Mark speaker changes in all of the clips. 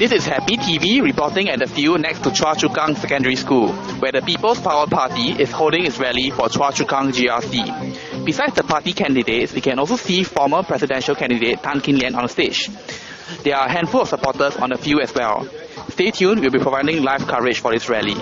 Speaker 1: This is Happy TV reporting at the field next to CHOA CHU KANG Secondary School, where the People's Power Party is holding its rally for CHOA CHU KANG GRC. Besides the party candidates, we can also see former presidential candidate Tan Kin Lian on the stage. There are a handful of supporters on the field as well. Stay tuned, we'll be providing live coverage for this rally.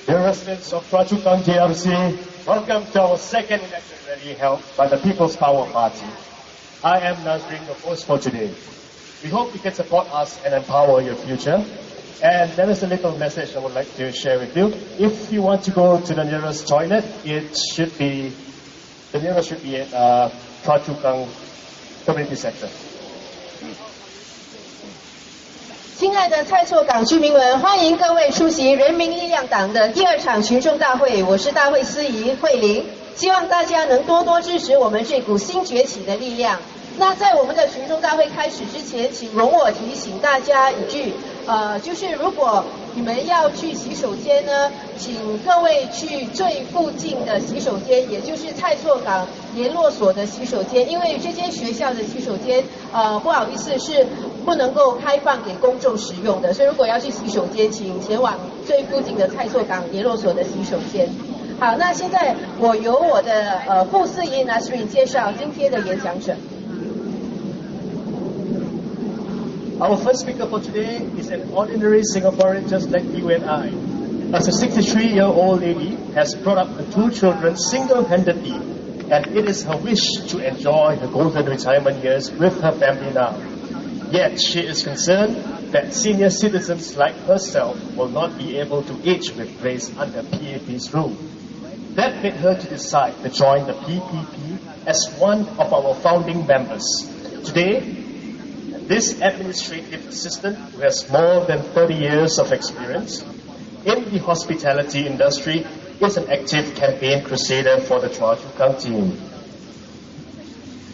Speaker 2: Dear residents of CHOA CHU KANG GRC, welcome to our second election rally held by the People's Power Party. I am Nazrin, the host for today. We hope you can support us and empower your future. And there is a little message I would like to share with you. If you want to go to the nearest toilet, the nearest should be at CHOA CHU KANG Community Center.
Speaker 3: 亲爱的蔡厝港居民们，欢迎各位出席人民力量党的第2场群众大会。我是大会司仪慧玲，希望大家能多多支持我们这股新崛起的力量。那在我们的群众大会开始之前，请容我提醒大家一句，就是如果你们要去洗手间呢，请各位去最附近的洗手间，也就是蔡厝港联络所的洗手间，因为这间学校的洗手间，不好意思是不能够开放给公众使用的，所以如果要去洗手间，请前往最附近的蔡厝港联络所的洗手间。好，那现在我由我的副司仪 Nazrin 介绍今天的演讲者。
Speaker 2: Our first speaker for today is an ordinary Singaporean just like you and I. As a 63-year-old lady has brought up her 2 children single-handedly, and it is her wish to enjoy her golden retirement years with her family now. Yet she is concerned that senior citizens like herself will not be able to age with grace under PAP's rule. That made her to decide to join the PPP as one of our founding members. Today, this administrative assistant, who has more than 30 years of experience in the hospitality industry, is an active campaign crusader for the CHOA CHU KANG team.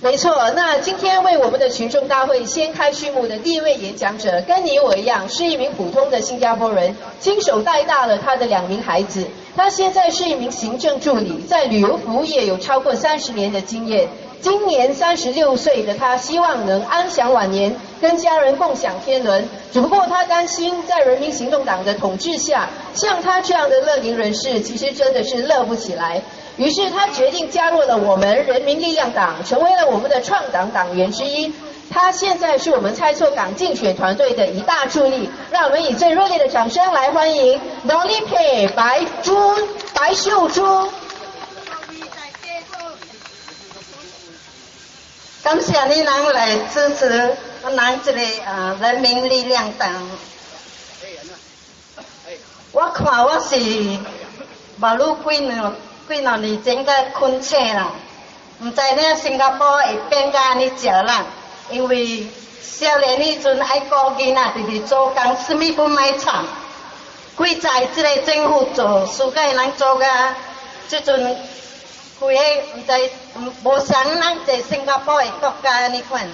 Speaker 3: 没错，那今天为我们的群众大会掀开序幕的第一位演讲者，跟你我一样，是一名普通的新加坡人，亲手带大了他的2名孩子。他现在是一名行政助理，在旅游服务业有超过30年的经验。今年36岁的他，希望能安享晚年，跟家人共享天伦。只不过他担心，在人民行动党的统治下，像他这样的乐龄人士，其实真的是乐不起来。于是他决定加入了我们人民力量党，成为了我们的创党党员之一。他现在是我们蔡厝港竞选团队的一大助力，让我们以最热烈的掌声来欢迎 Dolly 白秀珠。
Speaker 4: 感谢你人来支持我们这个人民力量党。我看我是马路几两年前个困车啦，唔知呢新加坡会变个安尼少人，因为少年迄阵爱顾囡仔，直直做工，什么不买厂，贵在这个政府做，世界人做个，即阵。规个唔知无像咱这新加坡的国家安尼款。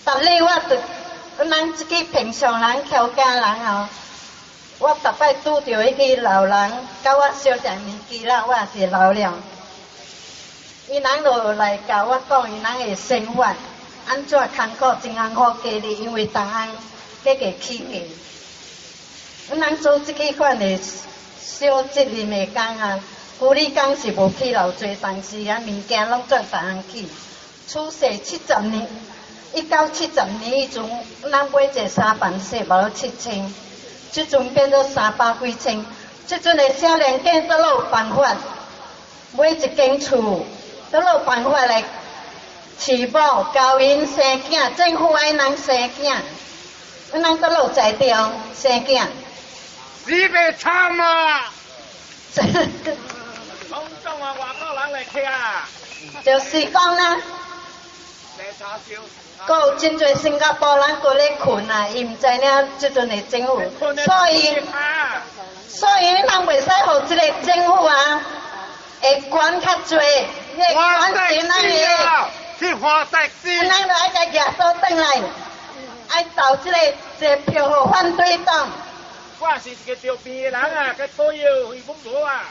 Speaker 4: 逐日咱即个平常人、客家人哦，我逐摆拄着迄个老人，甲我小点年纪啦，我也是老了。伊人就来甲我讲，伊人的生活安怎艰苦，真艰苦家己，因为逐项价格起价。阮人做即个款的小责任的工啊，古里工是无起偌济，但是啊物件拢做逐项起。出世70年，1970年迄阵，咱买一个3板鞋无7000，即阵变做300几千。即阵的少年囝都有办法，买一间厝，都有办法来饲某、交因生囝，政府爱人生囝，阮人都有才调生囝。
Speaker 5: 你别惨啊！
Speaker 4: 这个
Speaker 5: 公众啊，外国人来听啊！
Speaker 4: 就是讲啦，还有真侪新加坡人搁咧困啊，伊唔知影即阵的政府，所以咱袂使互即个政府啊，会管较侪，会管钱咱个，
Speaker 5: 去花在心，
Speaker 4: 咱就爱甲耶稣转来，爱投即个票互反对党。
Speaker 5: 我是一个调皮的人啊，佮讨厌会不无啊。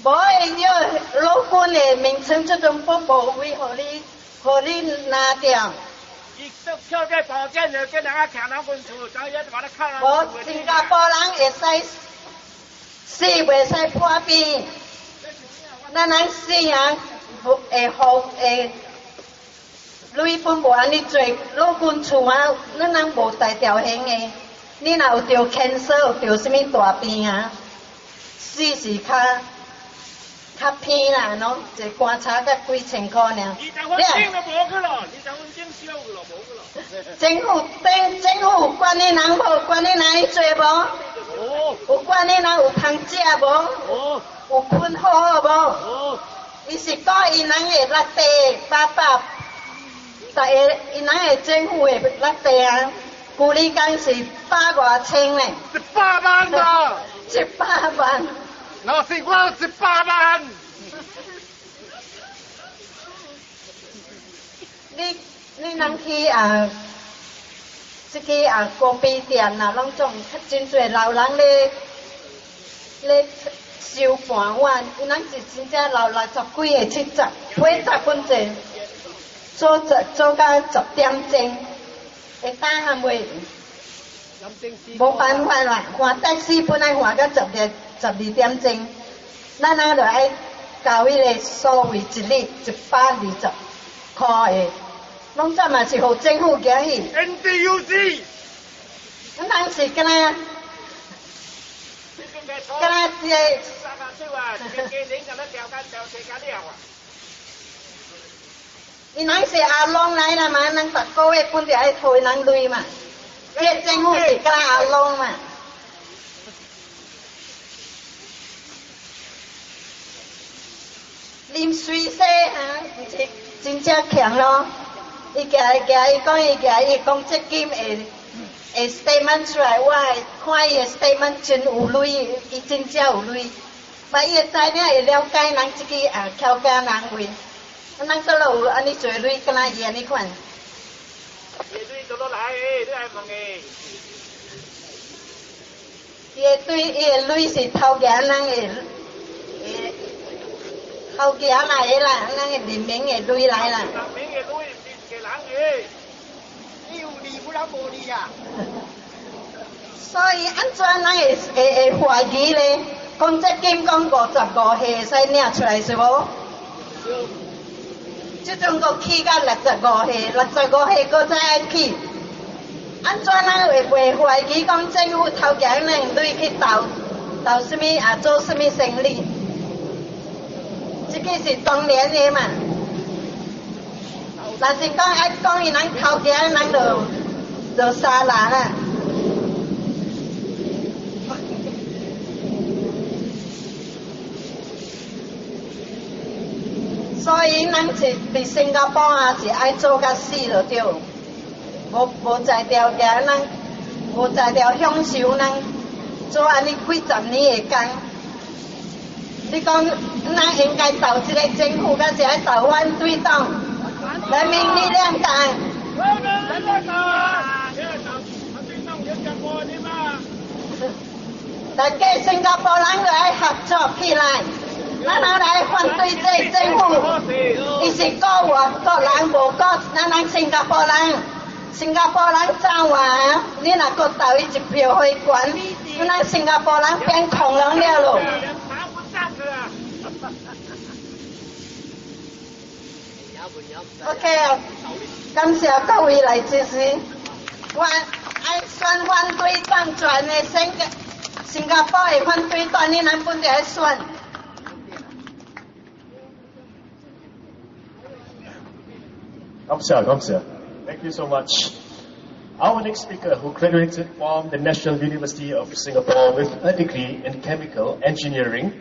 Speaker 4: 无会了，老军的名称即阵不无位，互你拿掉。
Speaker 5: 伊都跳在保健的，跟人家抢人分厝，咱也把他看了。
Speaker 4: 无新加坡人会使死，袂使破病。咱死人会累分无安尼做，老君厝啊，咱人无大条形的，你若有着 cancer， 有着什么大病啊，死是较偏啦，喏，一观察才几千块尔。
Speaker 5: 20分钟就无去咯，20分钟烧去咯，无去咯。
Speaker 4: 政府有管理人无？管理人去做无？有管理人有通食无？有困好无？伊是讲伊人会落地800，但个伊人会政府会落地啊，旧里工是100多千嘞。
Speaker 5: 100万啊
Speaker 4: ！100万。
Speaker 5: 那是我18万。
Speaker 4: 你人去这个咖啡店啦，拢总真侪老人咧收盘碗，伊人是真正老60几个、70、80分钟，做到10点钟，会打喊袂？无办法啦，换的士本来换到12点钟，咱就爱交迄个所谓一日120块的，拢这嘛是互政府行去。
Speaker 5: NDUC，
Speaker 4: 咱人是敢若这个。伊人是阿龙来啦嘛，人逐个月本着爱退人累嘛。这政府是敢阿龙嘛？啉水洗是真正强咯。伊讲这金会 statement 出来，我看伊的 statement 真有类，伊真正有类。嘛，伊会知影会了解人这个敲家人为，咱倒落有安尼做类，敢若伊安尼款。
Speaker 5: 伊对倒落来诶，你爱问诶。
Speaker 4: 伊的类是头家人的，头家来的啦，咱的人民的类来啦。
Speaker 5: 人民的类是一个人诶，你有利不然无利啊。
Speaker 4: 所以安怎咱会怀疑咧？讲这金讲55岁会使领出来是无？这种个起到65岁，65岁搁再爱起，安怎咱会怀疑讲政府头家人类去投什么做什么生意？这个是当然的嘛。若是讲爱讲伊人头家人就杀人啊。所以咱是伫新加坡是爱做甲死就对，无在条件，咱无在条享受咱做安尼几十年的工。你讲咱应该投这个政府，甲是爱投反对党，人民力量党。大家新加坡人就爱合作起来。咱来反对这政府，伊是国外国人无国咱新加坡人，新加坡人走啊！你若搁投伊一票回权，咱新加坡人变恐龙了咯。OK， 感谢各位来支持。我爱选反对党全的新加坡的反对党，你咱本地爱选。
Speaker 2: Thank you so much. Our next speaker, who graduated from the National University of Singapore with a degree in chemical engineering,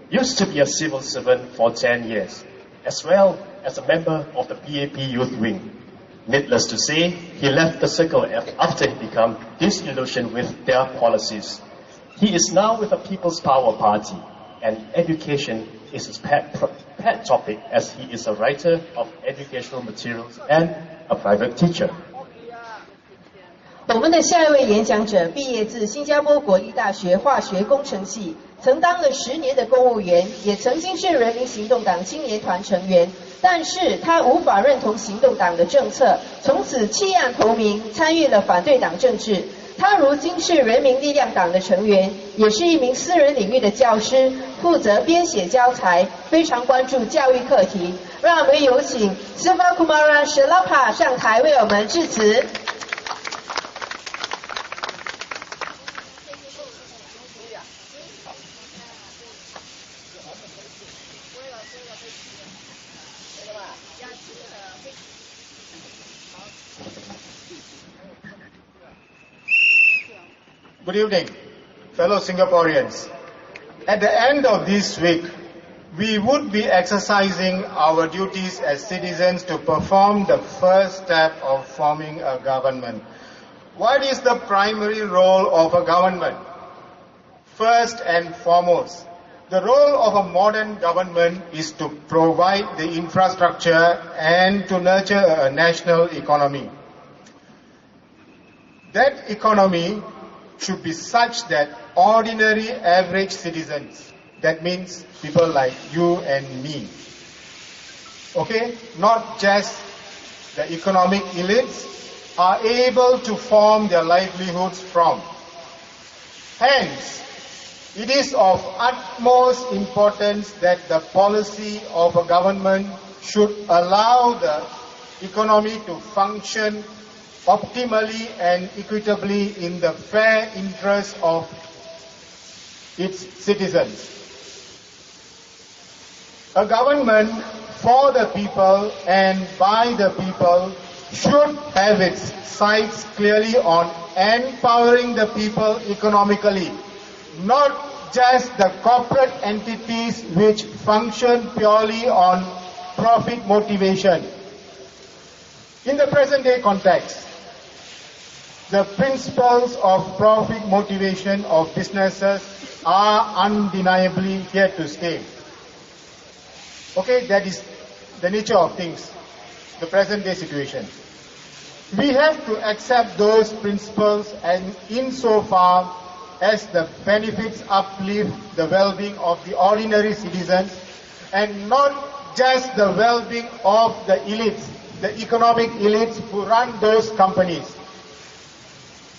Speaker 2: used to be a civil servant for 10 years, as well as a member of the PPP youth wing. Needless to say, he left the circle after he became disillusioned with their policies. He is now with the People's Power Party, and education is his pet topic, as he is a writer of educational materials and a private teacher.
Speaker 3: 我们的下一位演讲者毕业自新加坡国立大学化学工程系，曾当了10年的公务员，也曾经是人民行动党青年团成员。但是他无法认同行动党的政策，从此弃暗投明，参与了反对党政治。他如今是人民力量党的成员，也是一名私人领域的教师，负责编写教材，非常关注教育课题。让我们有请 Sivakumara Shelapa 上台为我们致辞。
Speaker 2: Good evening, fellow Singaporeans. At the end of this week, we would be exercising our duties as citizens to perform the first step of forming a government. What is the primary role of a government? First and foremost, the role of a modern government is to provide the infrastructure and to nurture a national economy. That economy should be such that ordinary average citizens, that means people like you and me, okay, not just the economic elites, are able to form their livelihoods from. Hence, it is of utmost importance that the policy of a government should allow the economy to function optimally and equitably in the fair interest of its citizens. A government for the people and by the people should have its sights clearly on empowering the people economically, not just the corporate entities which function purely on profit motivation. In the present day context, the principles of profit motivation of businesses are undeniably here to stay. Okay, that is the nature of things, the present day situation. We have to accept those principles and insofar as the benefits uplift the well-being of the ordinary citizens and not just the well-being of the elites, the economic elites who run those companies.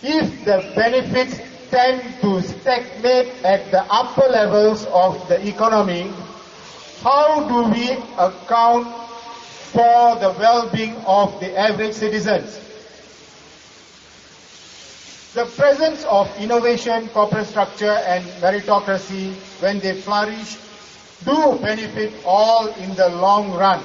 Speaker 2: If the benefits tend to stagnate at the upper levels of the economy, how do we account for the well-being of the average citizens? The presence of innovation, corporate structure and meritocracy, when they flourish, do benefit all in the long run.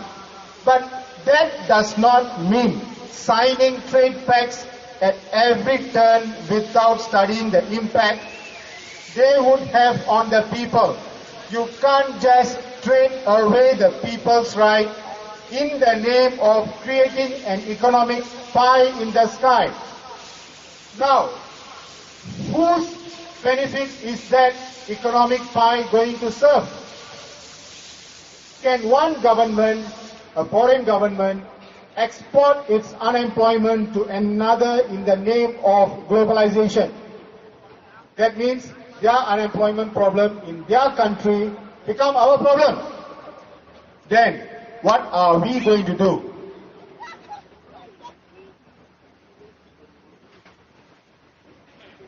Speaker 2: But that does not mean signing trade pacts at every turn without studying the impact they would have on the people. You can't just trade away the people's right in the name of creating an economic pie in the sky. Now, whose benefits is that economic pie going to serve? Can one government, a foreign government, export its unemployment to another in the name of globalization? That means their unemployment problem in their country become our problem. Then, what are we going to do?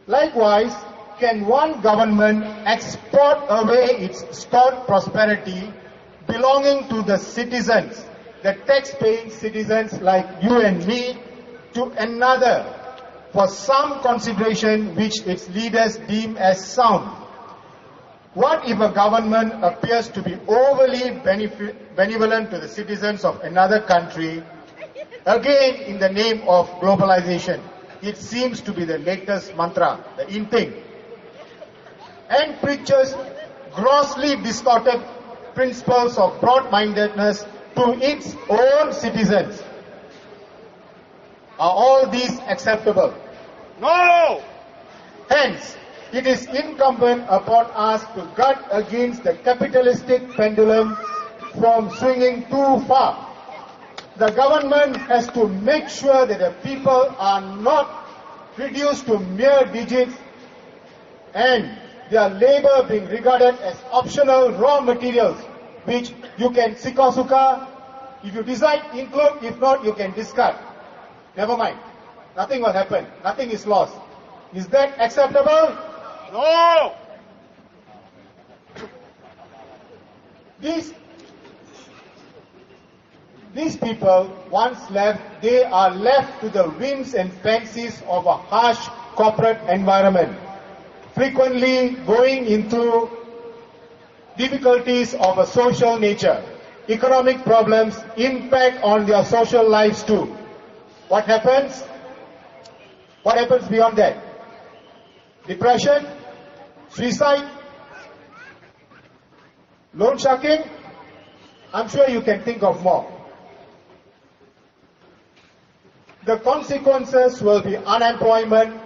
Speaker 2: Likewise, can one government export away its stored prosperity belonging to the citizens, the tax-paying citizens like you and me, to another for some consideration which its leaders deem as sound? What if a government appears to be overly benevolent to the citizens of another country, again in the name of globalization? It seems to be the latest mantra, the in thing, and preaches grossly distorted principles of broad-mindedness to its own citizens. Are all these acceptable?
Speaker 5: No!
Speaker 2: Hence, it is incumbent upon us to guard against the capitalistic pendulum from swinging too far. The government has to make sure that the people are not reduced to mere digits and their labor being regarded as optional raw materials which you can suka, if you decide include, if not you can discard. Never mind. Nothing will happen. Nothing is lost. Is that acceptable?
Speaker 5: No!
Speaker 6: These people, once left, they are left to the whims and fancies of a harsh corporate environment, frequently going into difficulties of a social nature. Economic problems impact on their social lives too. What happens? What happens beyond that? Depression, suicide, loan sharking. I'm sure you can think of more. The consequences will be unemployment,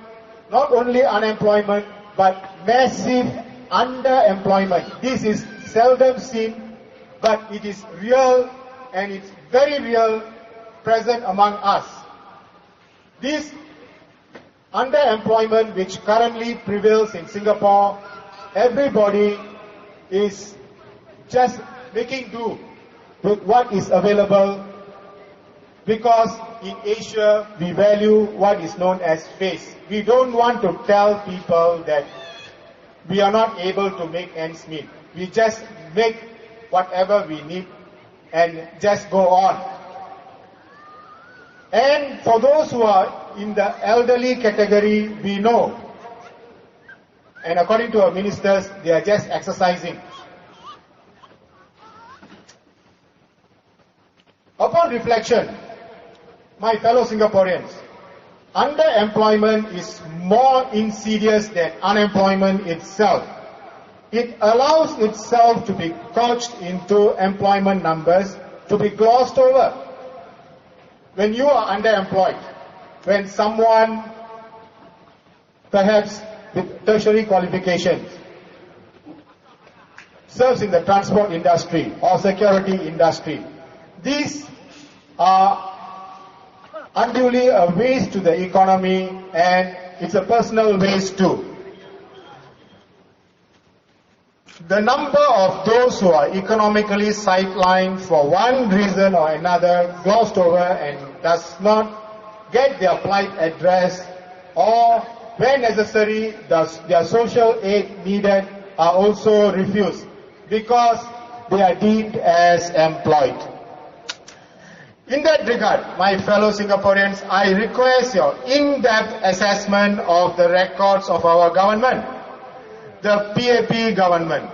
Speaker 6: not only unemployment, but massive underemployment. This is seldom seen, but it is real, and it's very real, present among us. This underemployment which currently prevails in Singapore, everybody is just making do with what is available, because in Asia we value what is known as face. We don't want to tell people that we are not able to make ends meet. We just make whatever we need and just go on. And for those who are in the elderly category, we know, and according to our ministers, they are just exercising. Upon reflection, my fellow Singaporeans, underemployment is more insidious than unemployment itself. It allows itself to be couched into employment numbers, to be glossed over. When you are underemployed, when someone perhaps with tertiary qualifications serves in the transport industry or security industry, these are unduly a waste to the economy, and it's a personal waste too. The number of those who are economically sidelined for one reason or another, glossed over, and does not get their plight addressed, or where necessary, their social aid needed, are also refused because they are deemed as employed. In that regard, my fellow Singaporeans, I request your in-depth assessment of the records of our government, the PAP government.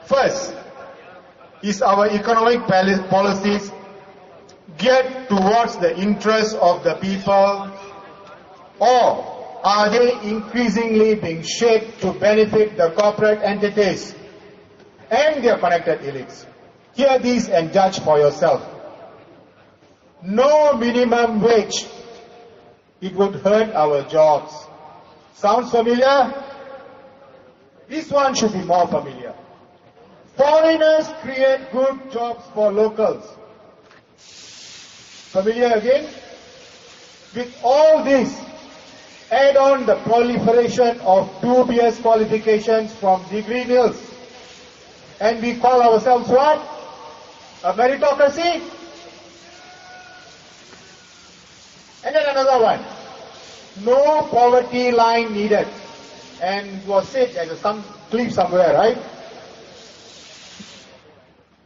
Speaker 6: First, is our economic policies geared towards the interests of the people, or are they increasingly being shaped to benefit the corporate entities and their connected elites? Hear these and judge for yourself. No minimum wage, it would hurt our jobs. Sounds familiar? This one should be more familiar. Foreigners create good jobs for locals. Familiar again? With all this, add on the proliferation of dubious qualifications from degree mills, and we call ourselves what? A meritocracy? And then another one, no poverty line needed, and was said as some clip somewhere, right?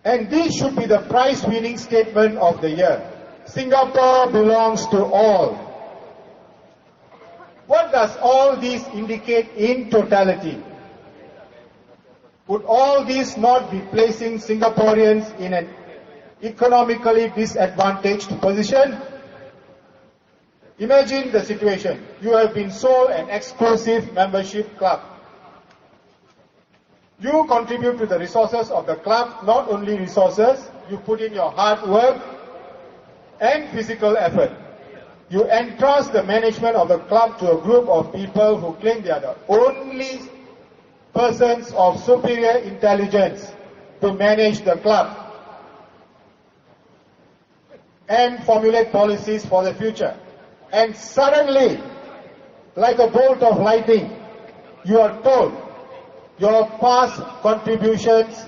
Speaker 6: And this should be the prize-winning statement of the year. Singapore belongs to all. What does all this indicate in totality? Would all this not be placing Singaporeans in an economically disadvantaged position? Imagine the situation. You have been sold an exclusive membership club. You contribute to the resources of the club, not only resources, you put in your hard work and physical effort. You entrust the management of the club to a group of people who claim they are the only persons of superior intelligence to manage the club and formulate policies for the future. And suddenly, like a bolt of lightning, you are told your past contributions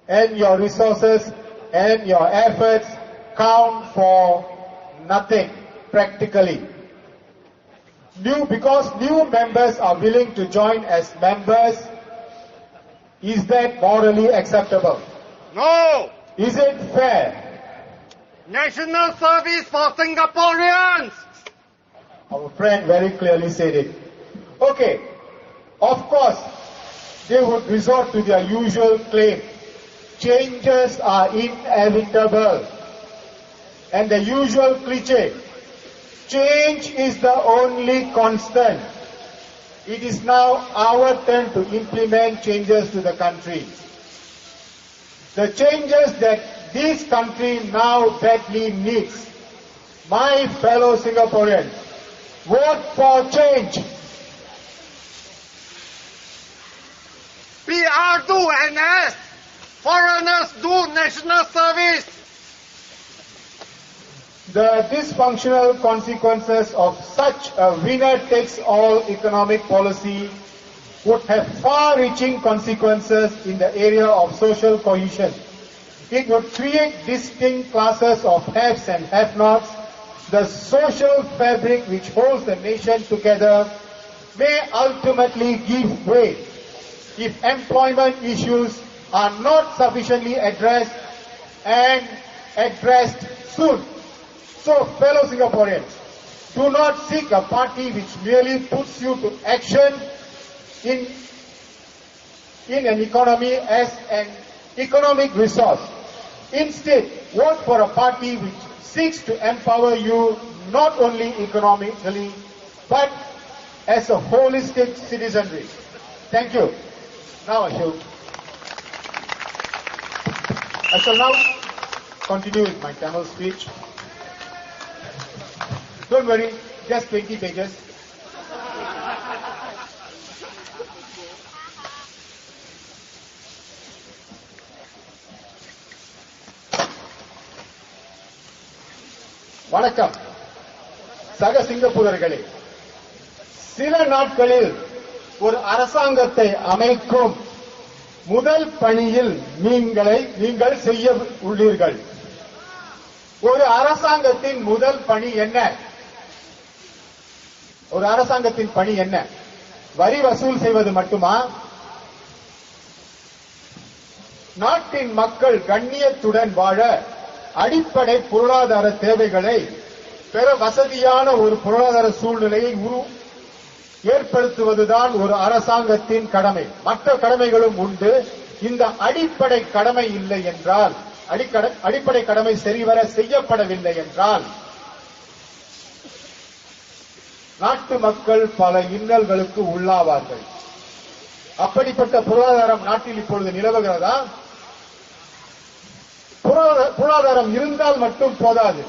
Speaker 6: and your resources and your efforts count for nothing, practically. Because new members are willing to join as members, is that morally acceptable?
Speaker 5: No!
Speaker 6: Is it fair?
Speaker 5: National service for Singaporeans.
Speaker 6: Our friend very clearly said it. Okay, of course, they would resort to their usual claim. Changes are inevitable. And the usual cliche, change is the only constant. It is now our turn to implement changes to the country. The changes that this country now badly needs. My fellow Singaporeans, vote for change.
Speaker 5: PR do NS. Foreigners do national service.
Speaker 6: The dysfunctional consequences of such a winner-takes-all economic policy would have far-reaching consequences in the area of social cohesion. It would create distinct classes of haves and have-nots. The social fabric which holds the nation together may ultimately give way if employment issues are not sufficiently addressed and addressed soon. So, fellow Singaporeans, do not seek a party which merely puts you to action in an economy as an economic resource. Instead, vote for a party which seeks to empower you not only economically, but as a holistic citizenry. Thank you. Now I shall now continue with my Tamil speech. Don't worry, just 20 pages. வணக்கம் சக சிங்கப்பூரர்களே, சில நாட்களில் ஒரு அரசாங்கத்தை அமைக்கும் முதல் பணியில் நீங்கள் செய்ய உள்ளீர்கள். ஒரு அரசாங்கத்தின் முதல் பணி என்ன? ஒரு அரசாங்கத்தின் பணி என்ன? வரி வசூல் செய்வது மட்டுமா? நாட்டின் மக்கள் கண்ணியத்துடன் வாழ அடிப்படை பொருளாதார தேவைகளை பெற வசதியான ஒரு பொருளாதார சூழ்நிலையை ஏற்படுத்துவதுதான் ஒரு அரசாங்கத்தின் கடமை. மற்ற கடமைகளும் உண்டு. இந்த அடிப்படை கடமை இல்லை என்றால், அடிப்படை கடமை சரிவர செய்யப்படவில்லை என்றால் நாட்டு மக்கள் பல இன்னல்களுக்கு உள்ளாவார்கள். அப்படிப்பட்ட பொருளாதாரம் நாட்டில் இப்பொழுது நிலவுகிறதா? பொருளாதாரம் இருந்தால் மட்டும் போதாது.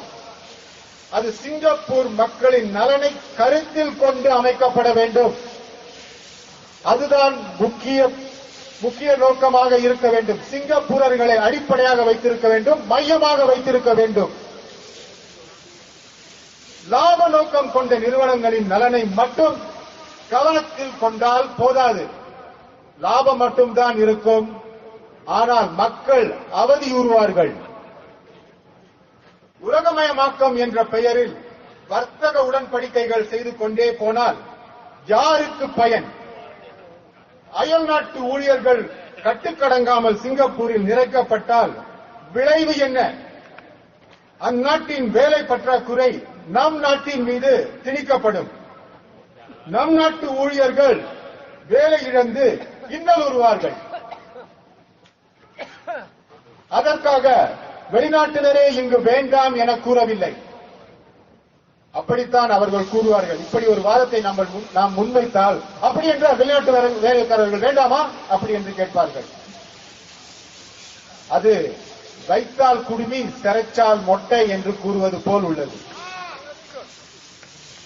Speaker 6: அது சிங்கப்பூர் மக்களின் நலனை கருத்தில் கொண்டு அமைக்கப்பட வேண்டும். அதுதான் முக்கிய நோக்கமாக இருக்க வேண்டும். சிங்கப்பூரர்களை அடிப்படையாக வைத்திருக்க வேண்டும், மையமாக வைத்திருக்க வேண்டும். லாப நோக்கம் கொண்ட நிறுவனங்களின் நலனை மட்டும் கவனத்தில் கொண்டால் போதாது. லாபம் மட்டும்தான் இருக்கும், ஆனால் மக்கள் அவதியுறுவார்கள். உலகமயமாக்கம் என்ற பெயரில் வர்த்தக உடன்படிக்கைகள் செய்து கொண்டே போனால் யாருக்கு பயன்? அயல் நாட்டு ஊழியர்கள் கட்டுக்கடங்காமல் சிங்கப்பூரில் நிறைக்கப்பட்டால் விளைவு என்ன? அந்நாட்டின் வேலை பற்றாக்குறை நம் நாட்டின் மீது திணிக்கப்படும். நம் நாட்டு ஊழியர்கள் வேலை இழந்து இன்னலுறுவார்கள். அதற்காக வெளிநாட்டினரே இங்கு வேண்டாம் என கூறவில்லை. அப்படித்தான் அவர்கள் கூறுவார்கள். இப்படி ஒரு வாதத்தை நாம் முன்வைத்தால், அப்படி என்றால் வெளிநாட்டு வேலைக்காரர்கள் வேண்டாமா அப்படி என்று கேட்பார்கள். அது வைத்தால் குடுமி சிறைச்சால் மொட்டை என்று கூறுவது போல் உள்ளது.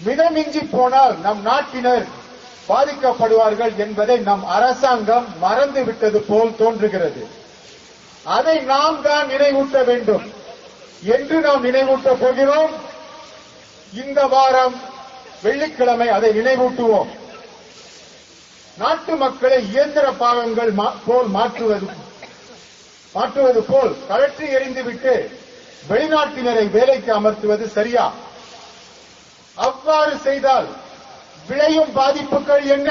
Speaker 6: மிதமிஞ்சி போனால் நம் நாட்டினர் பாதிக்கப்படுவார்கள் என்பதை நம் அரசாங்கம் மறந்துவிட்டது போல் தோன்றுகிறது. அதை நாம் தான் நினைவூட்ட வேண்டும். என்று நாம் நினைவூட்டப் போகிறோம். இந்த வாரம் வெள்ளிக்கிழமை அதை நினைவூட்டுவோம். நாட்டு மக்களை இயந்திர பாகங்கள் போல் மாற்றுவது போல் கழற்றி எறிந்துவிட்டு வெளிநாட்டினரை வேலைக்கு அமர்த்துவது சரியா? அவ்வாறு செய்தால் விளையும் பாதிப்புகள் என்ன?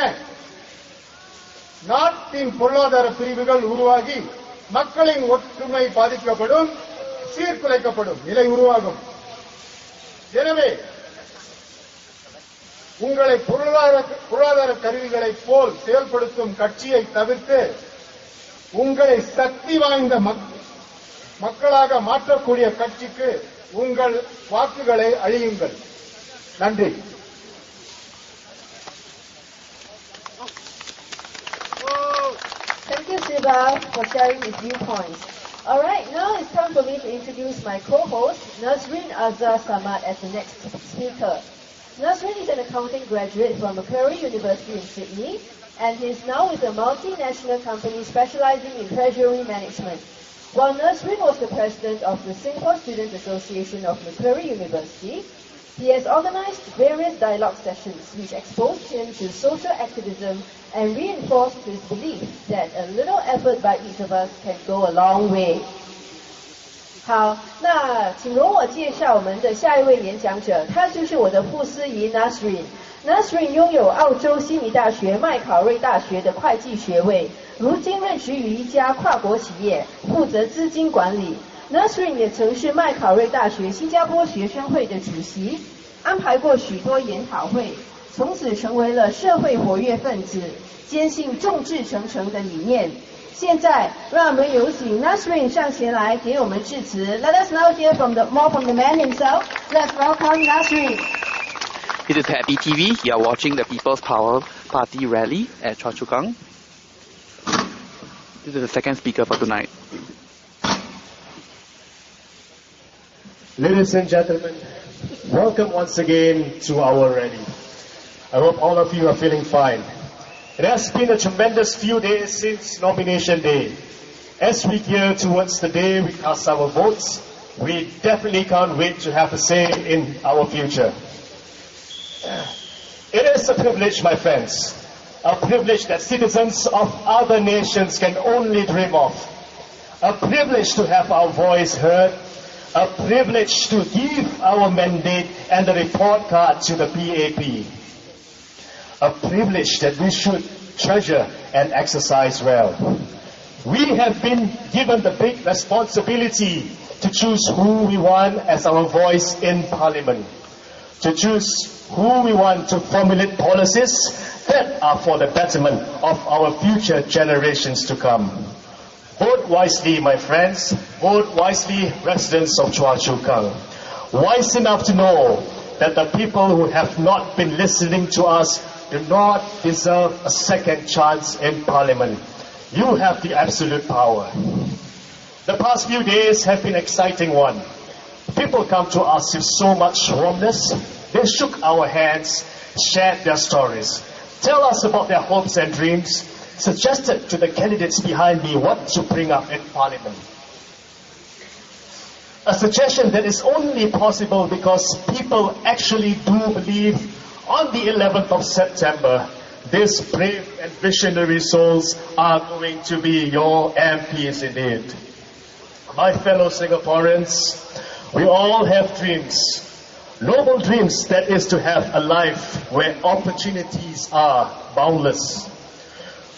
Speaker 6: நாட்டின் பொருளாதார பிரிவுகள் உருவாகி மக்களின் ஒற்றுமை பாதிக்கப்படும், சீர்குலைக்கப்படும் நிலை உருவாகும். எனவே உங்களை பொருளாதார கருவிகளைப் போல் செயல்படுத்தும் கட்சியை தவிர்த்து உங்களை சக்தி வாய்ந்த மக்களாக மாற்றக்கூடிய கட்சிக்கு உங்கள் வாக்குகளை அழியுங்கள். நன்றி.
Speaker 3: Thank you, Siva, for sharing his viewpoints. All right, now it's time for me to introduce my co-host, Nazrin Azhar Samad, as the next speaker. Nazrin is an accounting graduate from Macquarie University in Sydney, and he is now with a multinational company specializing in treasury management. While Nazrin was the president of the Singapore Student Association of Macquarie University, he has organized various dialogue sessions which exposed him to social activism and reinforced his belief that a little effort by each of us can go a long way. 好，那请容我介绍我们的下一位演讲者，他就是我的傅思怡 Nazrin。Nazrin 拥有澳洲悉尼大学、麦考瑞大学的会计学位，如今任职于一家跨国企业，负责资金管理。Nazrin 也曾是麦考瑞大学新加坡学生会的主席，安排过许多研讨会，从此成为了社会活跃分子，坚信众志成城的理念。现在，让我们有请 Nazrin 上前来给我们致辞。Let us now hear more from the man himself. Let's welcome Nazrin.
Speaker 1: This is Happy TV. You are watching the People's Power Party rally at CHOA CHU KANG. This is the second speaker for tonight.
Speaker 2: Ladies and gentlemen, welcome once again to our rally. I hope all of you are feeling fine. It has been a tremendous few days since nomination day. As we gear towards the day we cast our votes, we definitely can't wait to have a say in our future. It is a privilege, my friends, a privilege that citizens of other nations can only dream of, a privilege to have our voice heard, a privilege to give our mandate and the report card to the PAP, a privilege that we should treasure and exercise well. We have been given the big responsibility to choose who we want as our voice in Parliament, to choose who we want to formulate policies that are for the betterment of our future generations to come. Vote wisely, my friends. Vote wisely, residents of CHOA CHU KANG. Wise enough to know that the people who have not been listening to us do not deserve a second chance in Parliament. You have the absolute power. The past few days have been an exciting one. People come to us with so much warmness. They shook our hands, shared their stories, tell us about their hopes and dreams, suggested to the candidates behind me what to bring up in Parliament. A suggestion that is only possible because people actually do believe on the 11th of September, these brave and visionary souls are going to be your MPs indeed. My fellow Singaporeans, we all have dreams. Noble dreams, that is to have a life where opportunities are boundless.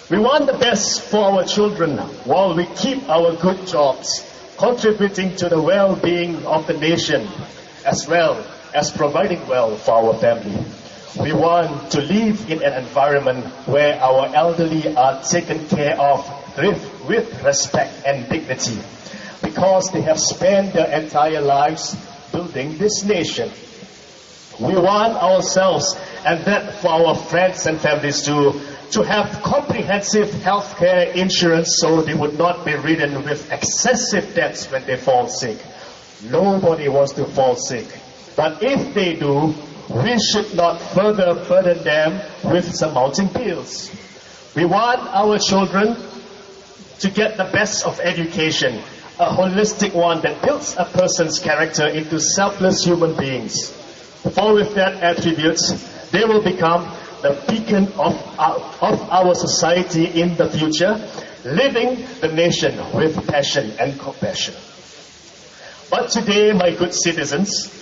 Speaker 2: We want the best for our children while we keep our good jobs, contributing to the well-being of the nation, as well as providing well for our family. We want to live in an environment where our elderly are taken care of with respect and dignity, because they have spent their entire lives building this nation. We want ourselves, and that for our friends and families too, to have comprehensive healthcare insurance so they would not be ridden with excessive debts when they fall sick. Nobody wants to fall sick. But if they do, we should not further burden them with some mounting bills. We want our children to get the best of education, a holistic one that builds a person's character into selfless human beings. For with that attributes, they will become the beacon of our society in the future, living the nation with passion and compassion. But today, my good citizens,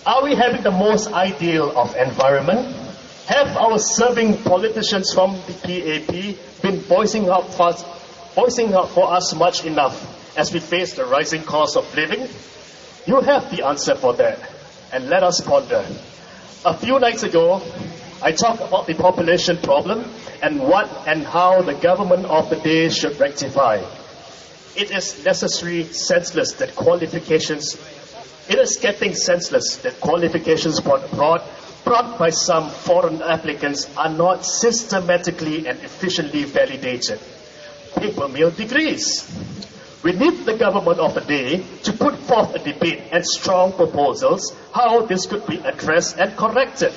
Speaker 2: are we having the most ideal of environment? Have our serving politicians from the PAP been voicing up for us much enough? as we face the rising cost of living? You have the answer for that, and let us ponder. A few nights ago, I talked about the population problem and what and how the government of the day should rectify. It is getting senseless that qualifications brought by some foreign applicants are not systematically and efficiently validated. Paper mill degrees. We need the government of the day to put forth a debate and strong proposals how this could be addressed and corrected.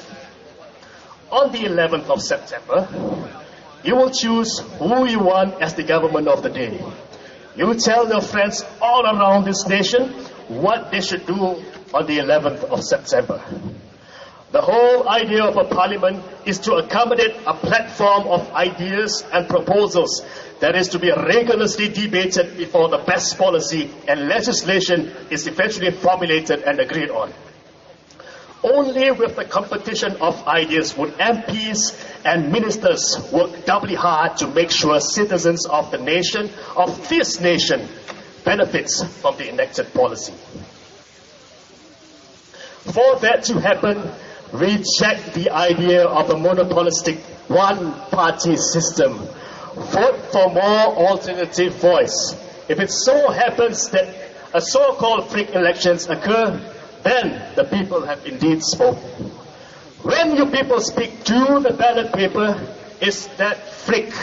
Speaker 2: On the 11th of September, you will choose who you want as the government of the day. You tell your friends all around this nation what they should do on the 11th of September. The whole idea of a parliament is to accommodate a platform of ideas and proposals that is to be rigorously debated before the best policy and legislation is eventually formulated and agreed on. Only with the competition of ideas would MPs and ministers work doubly hard to make sure citizens of the nation, of this nation, benefits from the enacted policy. For that to happen, reject the idea of a monopolistic one-party system. Vote for more alternative voice. If it so happens that a so-called freak elections occur, then the people have indeed spoken. When you people speak to the ballot paper, is that freak?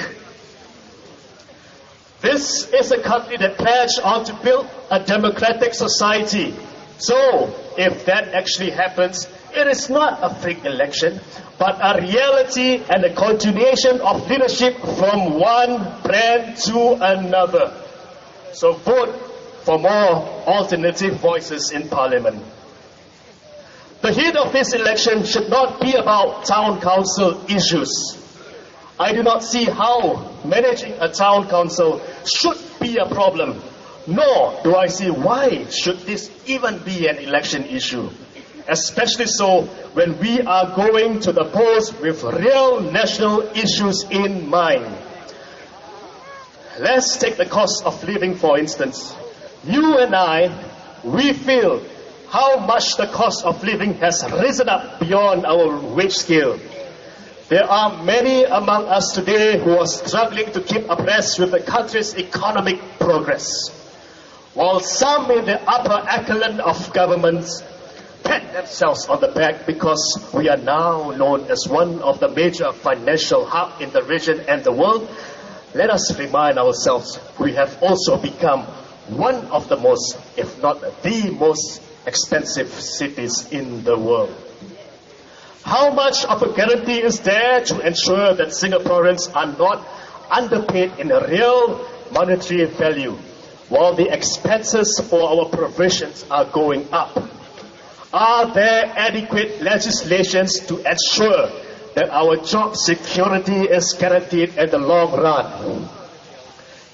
Speaker 2: This is a country that pledged on to build a democratic society. So, if that actually happens, it is not a freak election, but a reality and a continuation of leadership from one brand to another. So vote for more alternative voices in Parliament. The heat of this election should not be about town council issues. I do not see how managing a town council should be a problem, nor do I see why should this even be an election issue. Especially so when we are going to the polls with real national issues in mind. Let's take the cost of living for instance. You and I, we feel how much the cost of living has risen up beyond our wage scale. There are many among us today who are struggling to keep abreast with the country's economic progress. While some in the upper echelon of governments pat themselves on the back because we are now known as one of the major financial hubs in the region and the world, let us remind ourselves we have also become one of the most, if not the most expensive cities in the world. How much of a guarantee is there to ensure that Singaporeans are not underpaid in a real monetary value, while the expenses for our provisions are going up? Are there adequate legislations to ensure that our job security is guaranteed in the long run?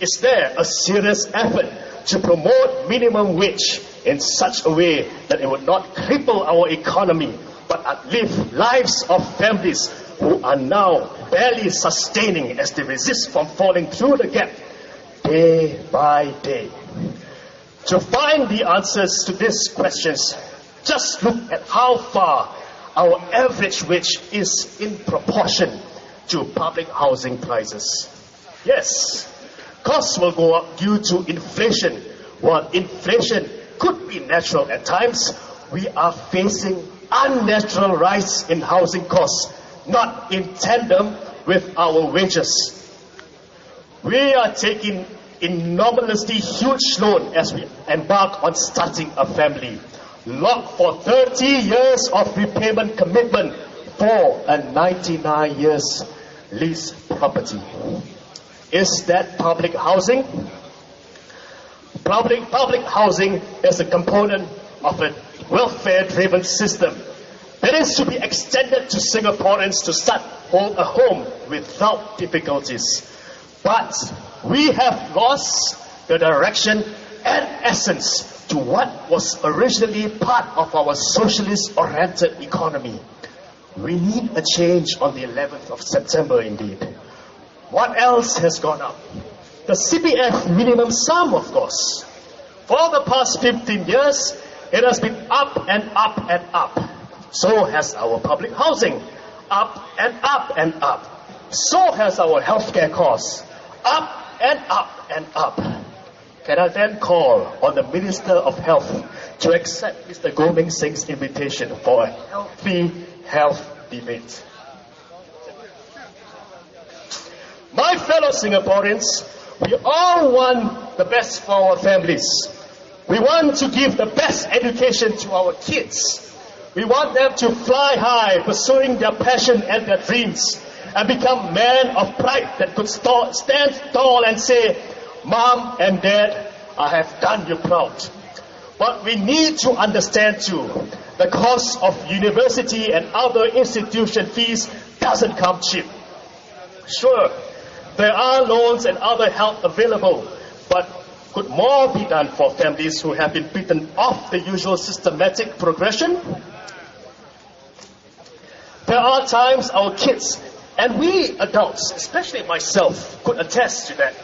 Speaker 2: Is there a serious effort to promote minimum wage in such a way that it would not cripple our economy, but uplift lives of families who are now barely sustaining as they resist from falling through the gap day by day? To find the answers to these questions, just look at how far our average wage is in proportion to public housing prices. Yes, costs will go up due to inflation. While inflation could be natural at times, we are facing unnatural rise in housing costs, not in tandem with our wages. We are taking enormously huge loan as we embark on starting a family. Locked for 30 years of repayment commitment for a 99 years lease property. Is that public housing? Public housing is a component of a welfare-driven system that is to be extended to Singaporeans to start a home without difficulties. But we have lost the direction and essence to what was originally part of our socialist-oriented economy. We need a change on the 11th of September indeed. What else has gone up? the CPF minimum sum, of course. For the past 15 years, it has been up and up and up. So has our public housing, up and up and up. So has our healthcare costs, up and up and up. Can I then call on the Minister of Health to accept Mr. Goh Meng Singh's invitation for a healthy health debate? My fellow Singaporeans, we all want the best for our families. We want to give the best education to our kids. We want them to fly high, pursuing their passion and their dreams, and become men of pride that could stand tall and say, Mom and Dad, I have done you proud. But we need to understand too, the cost of university and other institution fees doesn't come cheap. Sure, there are loans and other help available, but could more be done for families who have been beaten off the usual systematic progression? There are times our kids, and we adults, especially myself, could attest to that.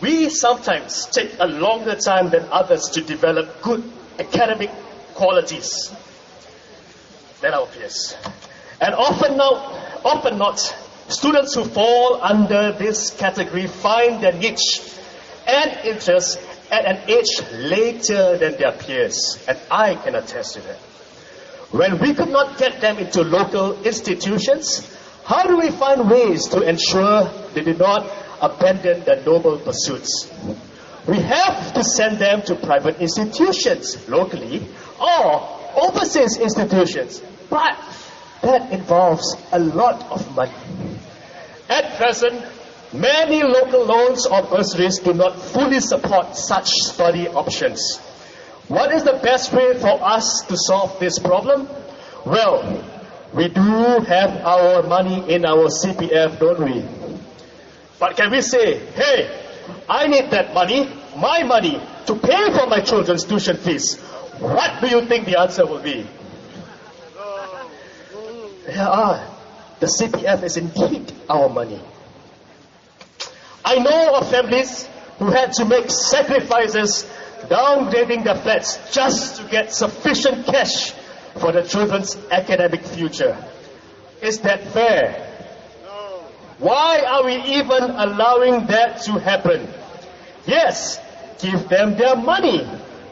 Speaker 2: We sometimes take a longer time than others to develop good academic qualities than our peers. And often not, students who fall under this category find their niche and interest at an age later than their peers. And I can attest to that. When we could not get them into local institutions, how do we find ways to ensure they do not abandon their noble pursuits? We have to send them to private institutions locally or overseas institutions, but that involves a lot of money. At present, many local loans or bursaries do not fully support such study options. What is the best way for us to solve this problem? Well, we do have our money in our CPF, don't we? But can we say, hey, I need that money, my money, to pay for my children's tuition fees? What do you think the answer will be? The CPF is indeed our money. I know of families who had to make sacrifices, downgrading their flats just to get sufficient cash for their children's academic future. Is that fair? Why are we even allowing that to happen? Yes, give them their money.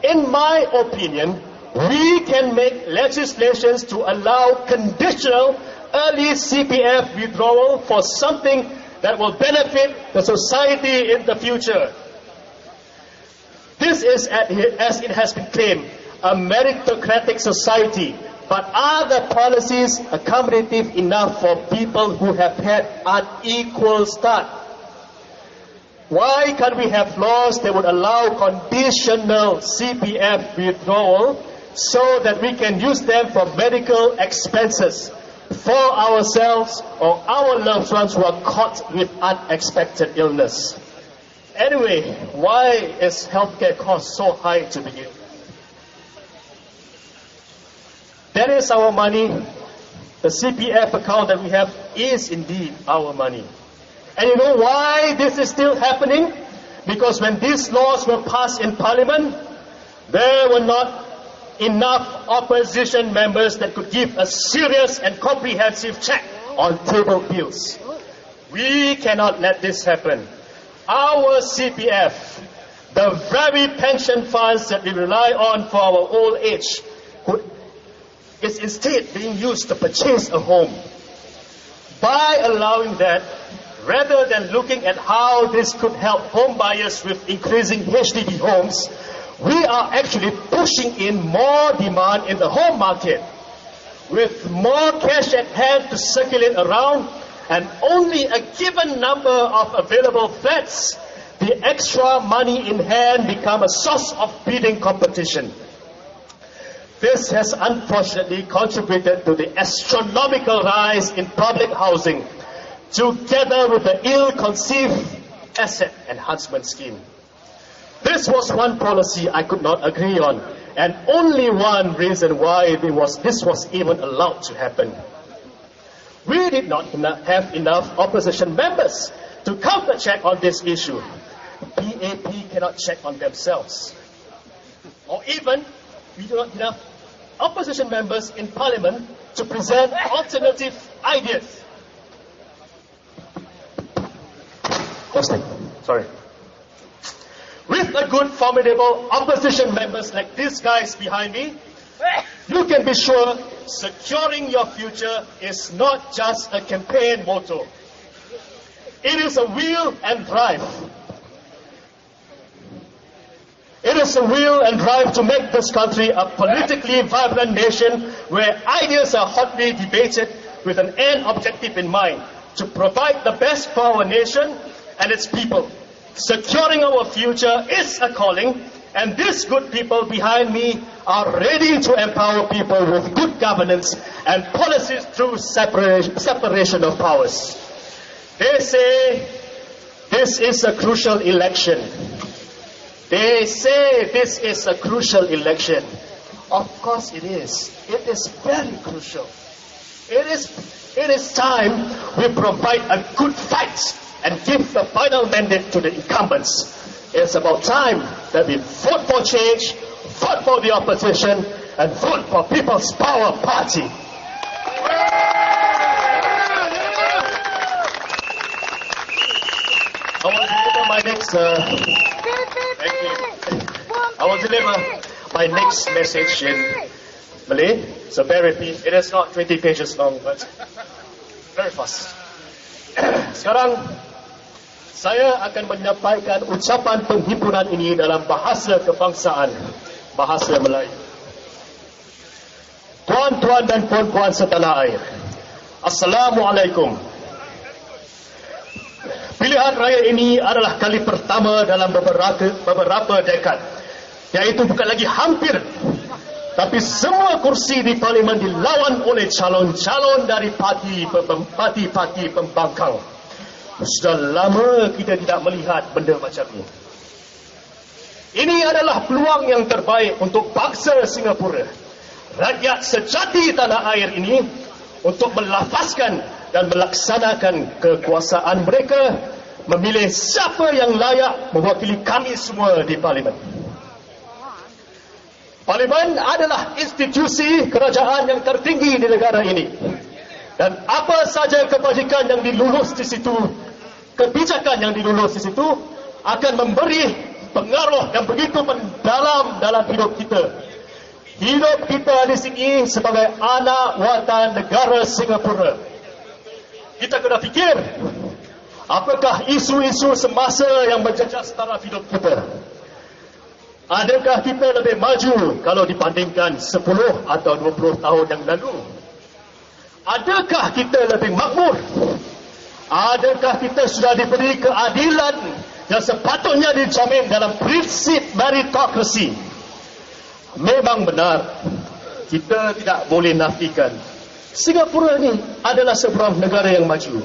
Speaker 2: In my opinion, we can make legislations to allow conditional early CPF withdrawal for something that will benefit the society in the future. This is, as it has been claimed, a meritocratic society, but are the policies accommodative enough for people who have had an equal start? Why can't we have laws that would allow conditional CPF withdrawal so that we can use them for medical expenses for ourselves or our loved ones who are caught with unexpected illness? Anyway, why is healthcare cost so high to begin? That is our money. The CPF account that we have is indeed our money. And you know why this is still happening? Because when these laws were passed in Parliament, there were not enough opposition members that could give a serious and comprehensive check on table bills. We cannot let this happen. Our CPF, the very pension funds that we rely on for our old age, is instead being used to purchase a home. By allowing that, rather than looking at how this could help home buyers with increasing HDB homes, we are actually pushing in more demand in the home market. With more cash at hand to circulate around and only a given number of available flats, the extra money in hand become a source of bidding competition. This has unfortunately contributed to the astronomical rise in public housing, together with the ill-conceived asset enhancement scheme. This was one policy I could not agree on, and only one reason why this was even allowed to happen. We did not have enough opposition members to counter-check on this issue. PAP cannot check on themselves. Or even, we do not have enough opposition members in Parliament to present alternative ideas. Sorry. With a good, formidable opposition members like these guys behind me, you can be sure securing your future is not just a campaign motto. It is a will and drive. It is a will and drive to make this country a politically vibrant nation where ideas are hotly debated with an end objective in mind, to provide the best for our nation and its people. Securing our future is a calling, and these good people behind me are ready to empower people with good governance and policies through separation of powers. They say this is a crucial election. They say this is a crucial election. Of course it is. It is very crucial. It is time we provide a good fight and give the final mandate to the incumbents. It's about time that we vote for change, vote for the opposition, and vote for People's Power Party. I will deliver my next I will deliver my next message in Malay, so bear with me. It is not 20 pages long, but very fast. Sekarang saya akan menyampaikan ucapan penghimpunan ini dalam bahasa kebangsaan, bahasa Melayu. Tuan-tuan dan puan-puan setanah air, Assalamualaikum. Pilihan raya ini adalah kali pertama dalam beberapa dekad, iaitu bukan lagi hampir, tapi semua kursi di parlimen dilawan oleh calon-calon dari parti-parti pembangkang. Sudah lama kita tidak melihat benda macam ini. Ini adalah peluang yang terbaik untuk bangsa Singapura, rakyat sejati tanah air ini, untuk melafazkan dan melaksanakan kekuasaan mereka, memilih siapa yang layak mewakili kami semua di parlimen. Parlimen adalah institusi kerajaan yang tertinggi di negara ini, dan apa saja kebajikan yang dilulus di situ, kebijakan yang dilulus di situ akan memberi pengaruh yang begitu mendalam dalam hidup kita. Hidup kita di sini sebagai anak watan negara Singapura. Kita kena fikir, apakah isu-isu semasa yang menjejas taraf hidup kita? Adakah kita lebih maju kalau dibandingkan 10 atau 20 tahun yang lalu? Adakah kita lebih makmur? Adakah kita sudah diberi keadilan yang sepatutnya dijamin dalam prinsip meritokrasi? Memang benar, kita tidak boleh nafikan Singapura ini adalah sebuah negara yang maju.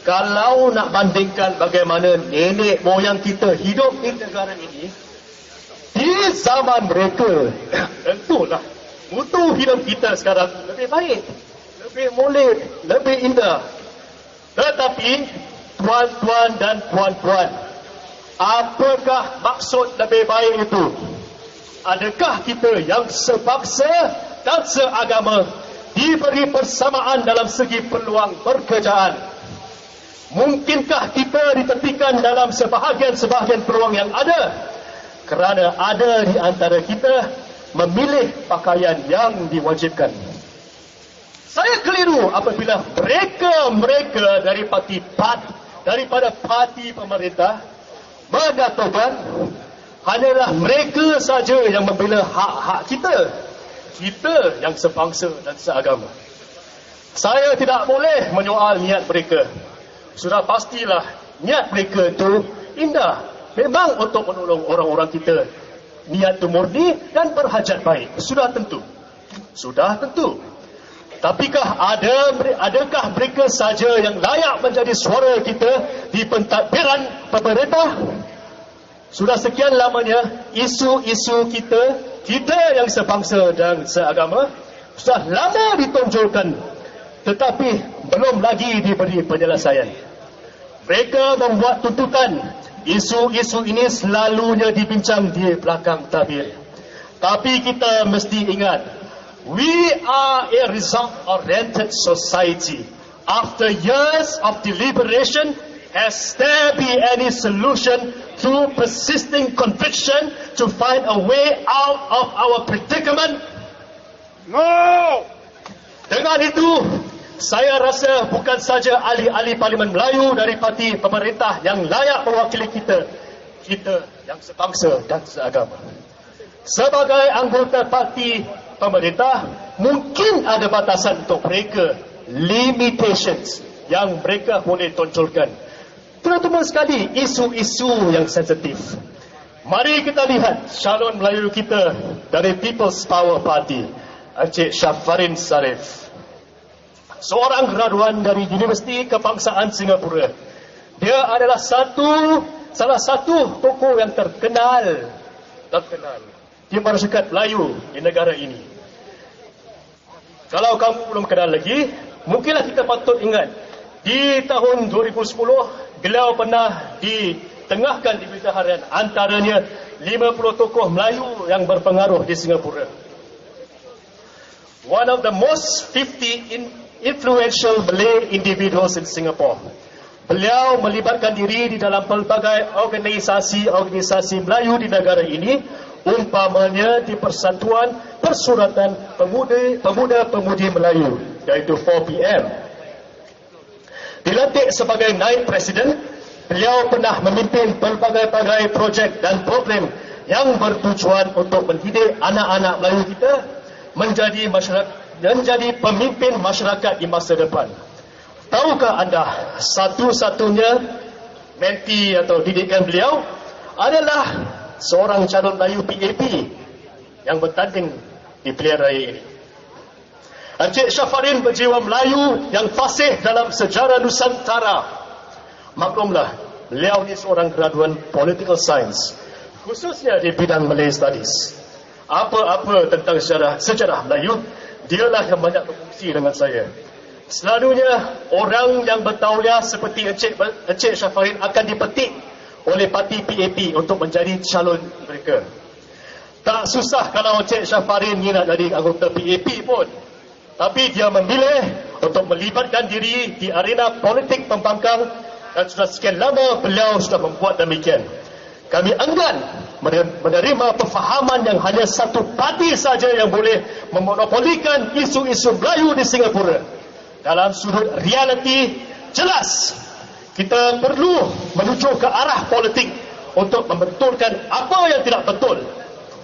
Speaker 2: Kalau nak bandingkan bagaimana nenek moyang kita hidup di negara ini, di zaman mereka, tentulah mutu hidup kita sekarang lebih baik, lebih molek, lebih indah. Tetapi tuan-tuan dan puan-puan, apakah maksud lebih baik itu? Adakah kita yang sebangsa dan seagama diberi persamaan dalam segi peluang pekerjaan? Mungkinkah kita ditepikan dalam sebahagian-sebahagian peluang yang ada kerana ada di antara kita memilih pakaian yang diwajibkan? Saya keliru apabila mereka daripada parti pemerintah mengatakan hanyalah mereka saja yang membela hak-hak kita yang sebangsa dan seagama. Saya tidak boleh menyoal niat mereka. Sudah pastilah niat mereka itu indah, memang untuk menolong orang-orang kita. Niat itu murni dan berhajat baik, sudah tentu. Tapikah adakah mereka saja yang layak menjadi suara kita di pentadbiran pemerintah? Sudah sekian lamanya isu-isu kita yang sebangsa dan seagama sudah lama ditonjolkan, tetapi belum lagi diberi penyelesaian. Mereka membuat tuntutan isu-isu ini selalunya dibincang di belakang tabir. Tapi kita mesti ingat, we are a result-oriented society. After years of deliberation, has there been any solution through persisting conviction to find a way out of our predicament?
Speaker 5: No!
Speaker 2: Dengan itu, saya rasa bukan saja ahli-ahli Parlimen Melayu dari parti pemerintah yang layak mewakili kita yang sebangsa dan seagama. Sebagai anggota parti pemerintah, mungkin ada batasan untuk mereka, limitations yang mereka boleh tonjolkan. Terutama sekali isu-isu yang sensitif. Mari kita lihat calon Melayu kita dari People's Power Party, Encik Shafarin Sarif. Seorang graduan dari Universiti Kebangsaan Singapura. Dia adalah salah satu tokoh yang terkenal di masyarakat Melayu di negara ini. Kalau kamu belum kenal lagi, mungkinlah kita patut ingat, di tahun 2010, beliau pernah ditengahkan di berita harian antaranya 50 tokoh Melayu yang berpengaruh di Singapura. One of the most 50 influential Malay individuals in Singapore. Beliau melibatkan diri di dalam pelbagai organisasi Melayu di negara ini, umpamanya di Persatuan Persuratan Pemuda-Pemudi Melayu, iaitu 4PM. Dilantik sebagai naib presiden, beliau pernah memimpin pelbagai projek dan program yang bertujuan untuk mendidik anak-anak Melayu kita menjadi pemimpin masyarakat di masa depan. Tahukah anda, satu-satunya menti atau didikan beliau adalah seorang calon Melayu PPP yang bertanding di pilihan raya ini. Encik Shafarin berjiwa Melayu yang fasih dalam sejarah Nusantara. Maklumlah, beliau ni seorang graduan political science, khususnya di bidang Malay Studies. Apa-apa tentang sejarah Melayu, dialah yang banyak berfungsi dengan saya. Selalunya, orang yang bertauliah seperti Encik Shafarin akan dipetik oleh parti PPP untuk menjadi calon mereka. Tak susah kalau Encik Shafarin ni nak jadi anggota PPP pun. Tapi dia memilih untuk melibatkan diri di arena politik pembangkang dan sudah sekian lama beliau sudah membuat demikian. Kami enggan menerima perfahaman yang hanya satu parti saja yang boleh memonopolikan isu-isu Melayu di Singapura. Dalam sudut realiti, jelas kita perlu menuju ke arah politik untuk membetulkan apa yang tidak betul,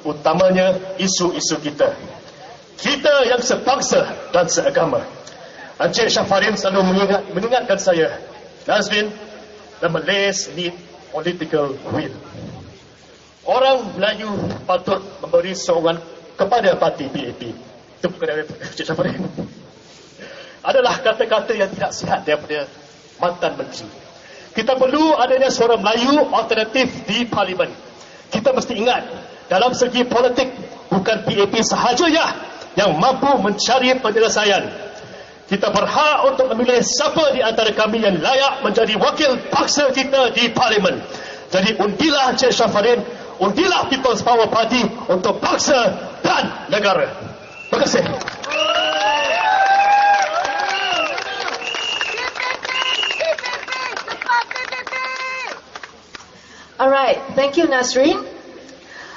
Speaker 2: utamanya isu-isu kita yang sebangsa dan seagama. Encik Shafarin selalu mengingatkan saya, Nazrin, the Malays need political will. Orang Melayu patut memberi sokongan kepada parti PPP. Itu bukan dari Encik Shafarin. Adalah kata-kata yang tidak sihat daripada mantan menteri. Kita perlu adanya suara Melayu alternatif di Parlimen. Kita mesti ingat, dalam segi politik, bukan PAP sahaja yang mampu mencari penyelesaian. Kita berhak untuk memilih siapa di antara kami yang layak menjadi wakil paksa kita di Parlimen. Jadi undilah Encik Shafarin, undilah People's Power Party untuk paksa dan negara. Terima kasih.
Speaker 3: Alright, thank you, Nasreen.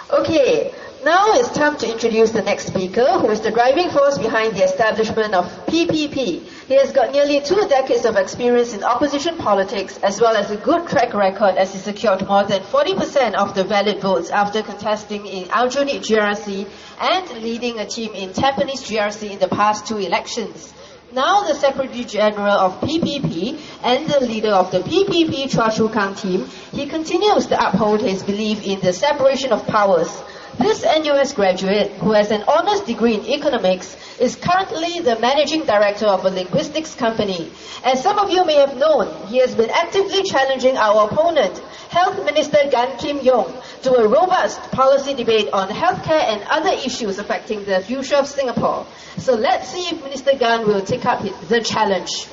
Speaker 3: Okay, now it's time to introduce the next speaker, who is the driving force behind the establishment of PPP. He has got nearly 2 decades of experience in opposition politics, as well as a good track record as he secured more than 40% of the valid votes after contesting in Aljunied GRC and leading a team in Tampines GRC in the past 2 elections. Now the Secretary General of PPP and the leader of the PPP CHOA CHU KANG team, he continues to uphold his belief in the separation of powers. This NUS graduate, who has an honours degree in economics, is currently the managing director of a linguistics company. As some of you may have known, he has been actively challenging our opponent, Health Minister Gan Kim Yong, to a robust policy debate on healthcare and other issues affecting the future of Singapore. So let's see if Minister Gan will take up the challenge.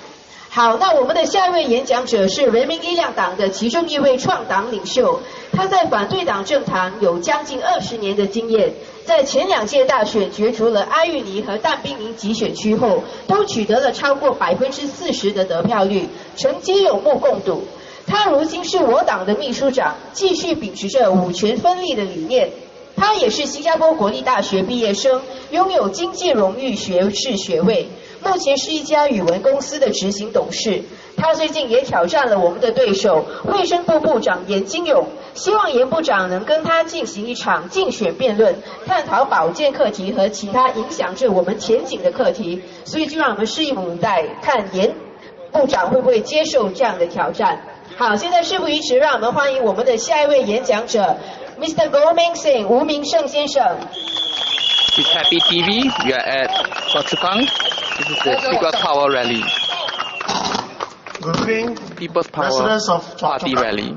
Speaker 3: 好，那我们的下一位演讲者是人民力量党的其中一位创党领袖，他在反对党政坛有将近20年的经验，在前2届大选角逐了阿育尼和但槟宁集选区后，都取得了超过40%的得票率，成绩有目共睹。他如今是我党的秘书长，继续秉持着五权分立的理念。他也是新加坡国立大学毕业生，拥有经济荣誉学士学位。目前是一家语文公司的执行董事。他最近也挑战了我们的对手卫生部部长严金勇，希望严部长能跟他进行一场竞选辩论，探讨保健课题和其他影响着我们前景的课题。所以就让我们拭目以待，看严部长会不会接受这样的挑战。好，现在事不宜迟，让我们欢迎我们的下一位演讲者 Mr. Gurming Singh 吴明胜先生。
Speaker 1: It's Happy TV. We are at CHOA CHU KANG. This is the People's Power Rally.
Speaker 2: Good evening,
Speaker 1: People's Power
Speaker 2: residents of CHOA
Speaker 1: Party
Speaker 2: CHU KANG.
Speaker 1: Rally.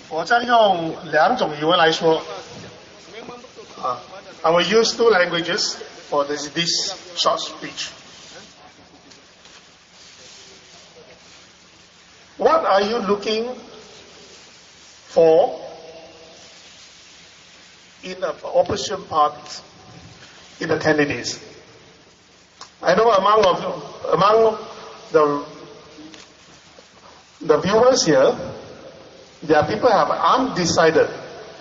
Speaker 2: 我将用2种语文来说。I will use 2 languages for this short speech. What are you looking for in the opposition parties, in the candidates? I know among the viewers here, there are people who have undecided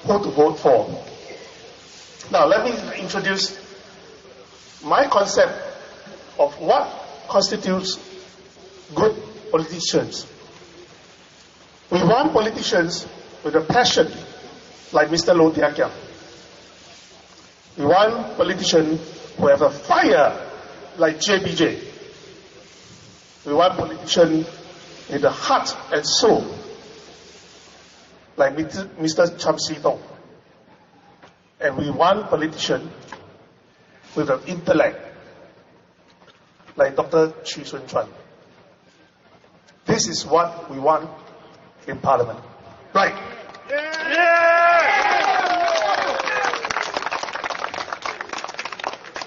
Speaker 2: who to vote for. Now let me introduce my concept of what constitutes good politicians. We want politicians with a passion like Mr. Low Tia Kiang. We want politicians who have a fire like JBJ. We want politicians with a heart and soul like Mr. Cham Si Tong. And we want politicians with an intellect like Dr. Chee Soon Chuan. This is what we want in Parliament. Right.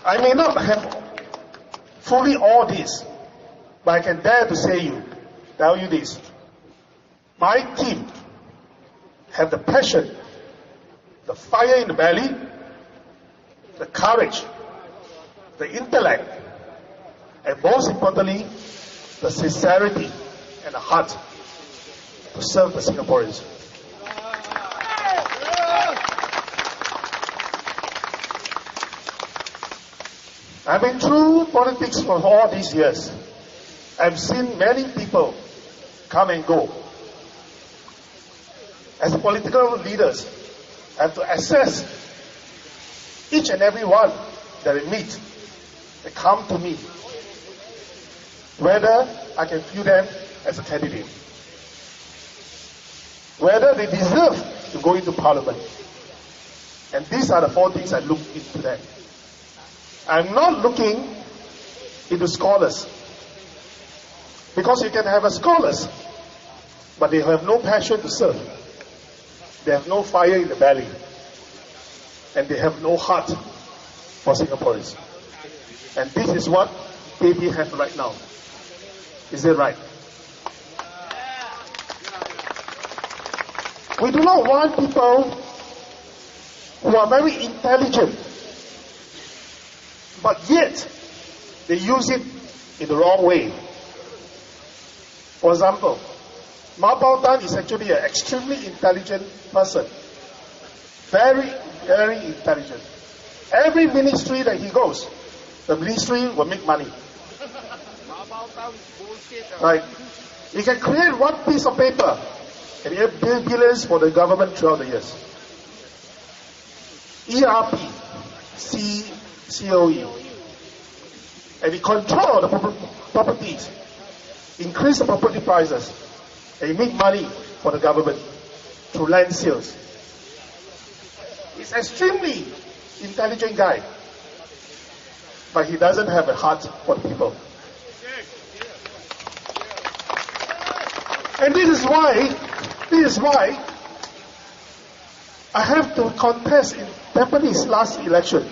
Speaker 2: I may not have fully all this, but I can dare to tell you this. My team have the passion, the fire in the belly, the courage, the intellect, and most importantly, the sincerity and the heart to serve the Singaporeans. I've been through politics for all these years. I've seen many people come and go. As political leaders, I have to assess each and every one that I meet, that come to me, whether I can view them as a candidate, whether they deserve to go into Parliament. And these are the 4 things I look into them. I'm not looking into scholars, because you can have a scholars, but they have no passion to serve. They have no fire in the belly, and they have no heart for Singaporeans. And this is what PPP have right now. Is it right? We do not want people who are very intelligent, but yet they use it in the wrong way. For example, Ma Bao Tan is actually an extremely intelligent person. Very, very intelligent. Every ministry that he goes, the ministry will make money. Right? He can create one piece of paper and he have billions for the government throughout the years. ERP, COE. And he control the properties, increase the property prices, and he make money for the government through land sales. He's an extremely intelligent guy, but he doesn't have a heart for the people. And this is why I have to contest in Tampines last election.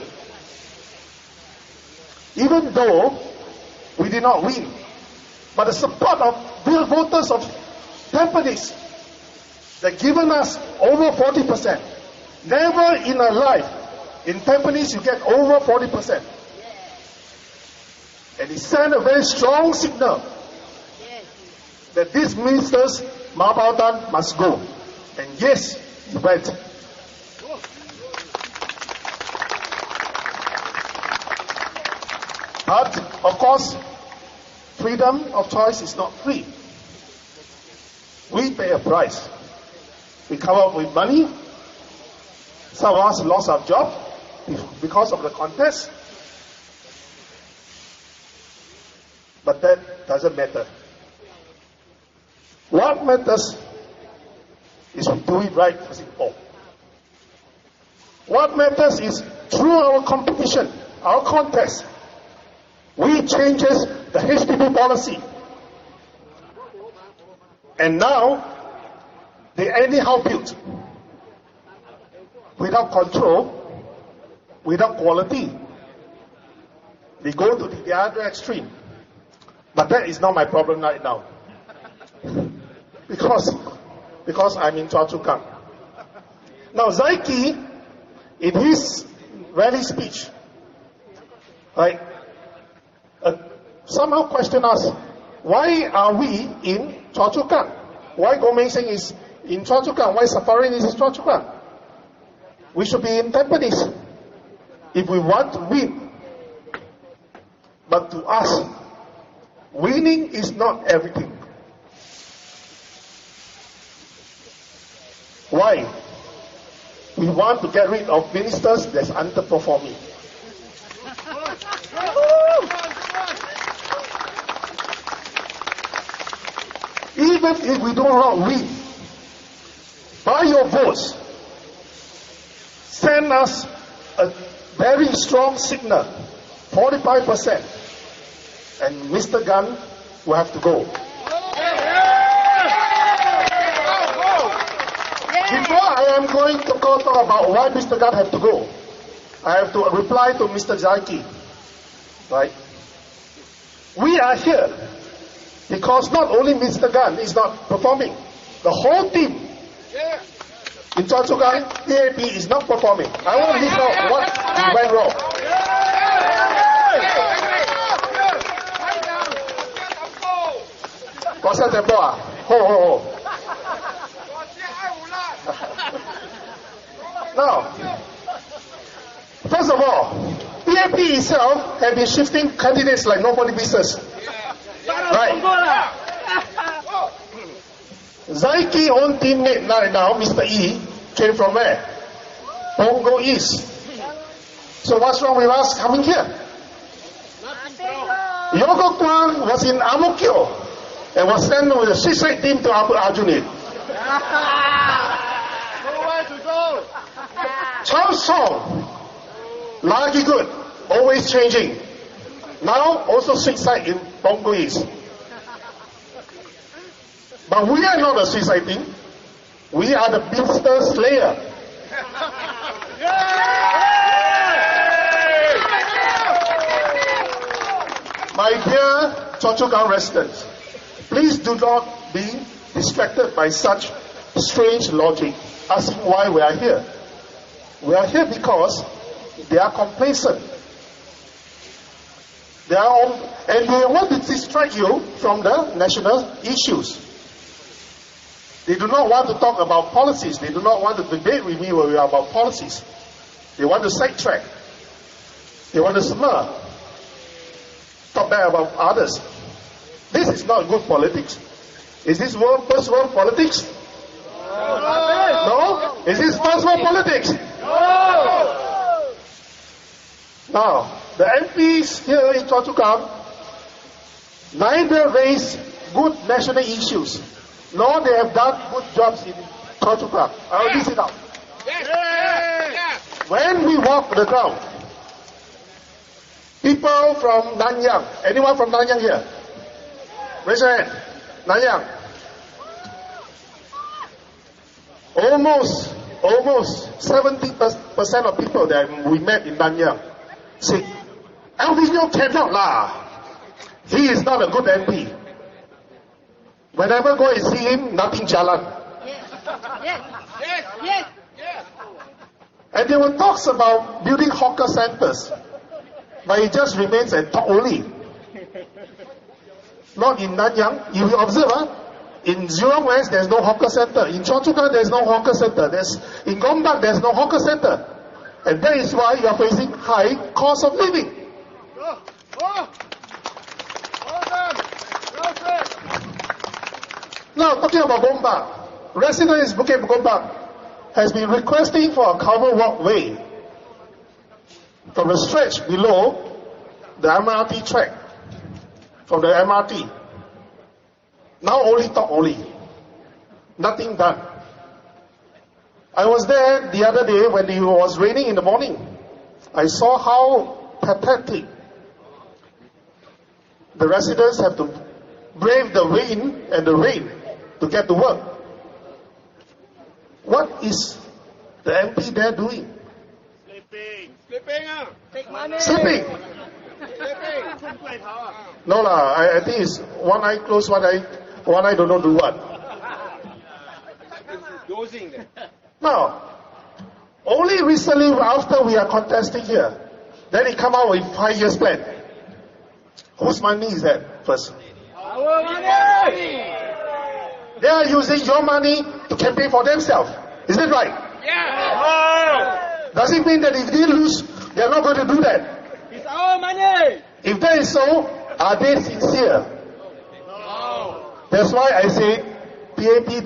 Speaker 2: Even though
Speaker 7: We did not win. But the support of real voters of Tampines, they've given us over 40%. Never in our life, in Tampines, you get over 40%. And it sent a very strong signal that these ministers, Ma Baotan, must go. And yes, he went. But, of course, freedom of choice is not free. We pay a price. We come up with money. Some of us lost our job because of the contest. But that doesn't matter. What matters is we do it right for Singapore. What matters is through our competition, our contest, we changes the HDB policy. And now, they anyhow built. Without control, without quality. They go to the other extreme. But that is not my problem right now. Because I'm in CHOA CHU KANG. Now, Zaiki, in his rally speech, right, somehow questioned us, why are we in CHOA CHU KANG? Why Goh Meng Seng is in CHOA CHU KANG? Why Safarin is in CHOA CHU KANG? We should be in Tampines if we want to win. But to us, winning is not everything. Why? We want to get rid of ministers that's underperforming. Even if we do not win, by your votes, send us a very strong signal, 45%, and Mr. Gunn will have to go. Before I am going to talk about why Mr. Gunn have to go, I have to reply to Mr. Zaiki. Right? We are here because not only Mr. Gunn is not performing, the whole team in CHOA CHU KANG, PAP is not performing. I want to list out what went wrong. Kuasa tempo ah? Ho. Now, first of all, PAP itself has been shifting candidates like nobody business. Right? Zaiki own teammate right now, Mr. E, came from where? Punggol East. So what's wrong with us coming here? Yoko Kwang was in Ang Mo Kio and was sent with a suicide team to Arjunit. Chow Song, Lagi good, always changing. Now also suicide in Punggol East. But we are not a suicide team. We are the Beaster Slayer. My dear CHOA CHU KANG residents, please do not be distracted by such strange logic, asking why we are here. We are here because they are complacent. And they want to distract you from the national issues. They do not want to talk about policies. They do not want to debate with me about policies. They want to sidetrack. They want to smile. Talk bad about others. This is not good politics. Is this first world politics? No? Is this first world politics? No! Now, the MPs here in CHOA CHU KANG neither raise good national issues, nor they have done good jobs in CHOA CHU KANG. I will list it out. When we walk the ground, people from Nanyang, anyone from Nanyang here? Raise your hand. Nanyang. Almost 70% of people that we met in Nanyang say, Alvino cannot lah. He is not a good MP. Whenever I go and see him, nothing jalan.
Speaker 4: Yes.
Speaker 7: And there were talks about building hawker centers, but it just remains a talk only. Not in Nanyang. You will observe, in Jurong West, there's no hawker center. In Choa Chu Kang, there's no hawker center. In Gombak, there's no hawker center. And that is why you are facing high cost of living. Now, talking about Gombak, residents in Bukit Gombak has been requesting for a covered walkway from the stretch below the MRT track, from the MRT. Now only talk only. Nothing done. I was there the other day when it was raining in the morning. I saw how pathetic the residents have to brave the wind and the rain to get to work. What is the MP there doing? Sleeping. No lah, I think it's one eye closed, one eye don't know do what. Now, only recently after we are contesting here, then he come out with 5 years plan. Whose money is that first?
Speaker 5: Our money!
Speaker 7: They are using your money to campaign for themselves. Is that right?
Speaker 5: Yeah!
Speaker 7: Does it mean that if they lose, they are not going to do that?
Speaker 5: It's our money!
Speaker 7: If that is so, are they sincere?
Speaker 5: No.
Speaker 7: That's why I say PAP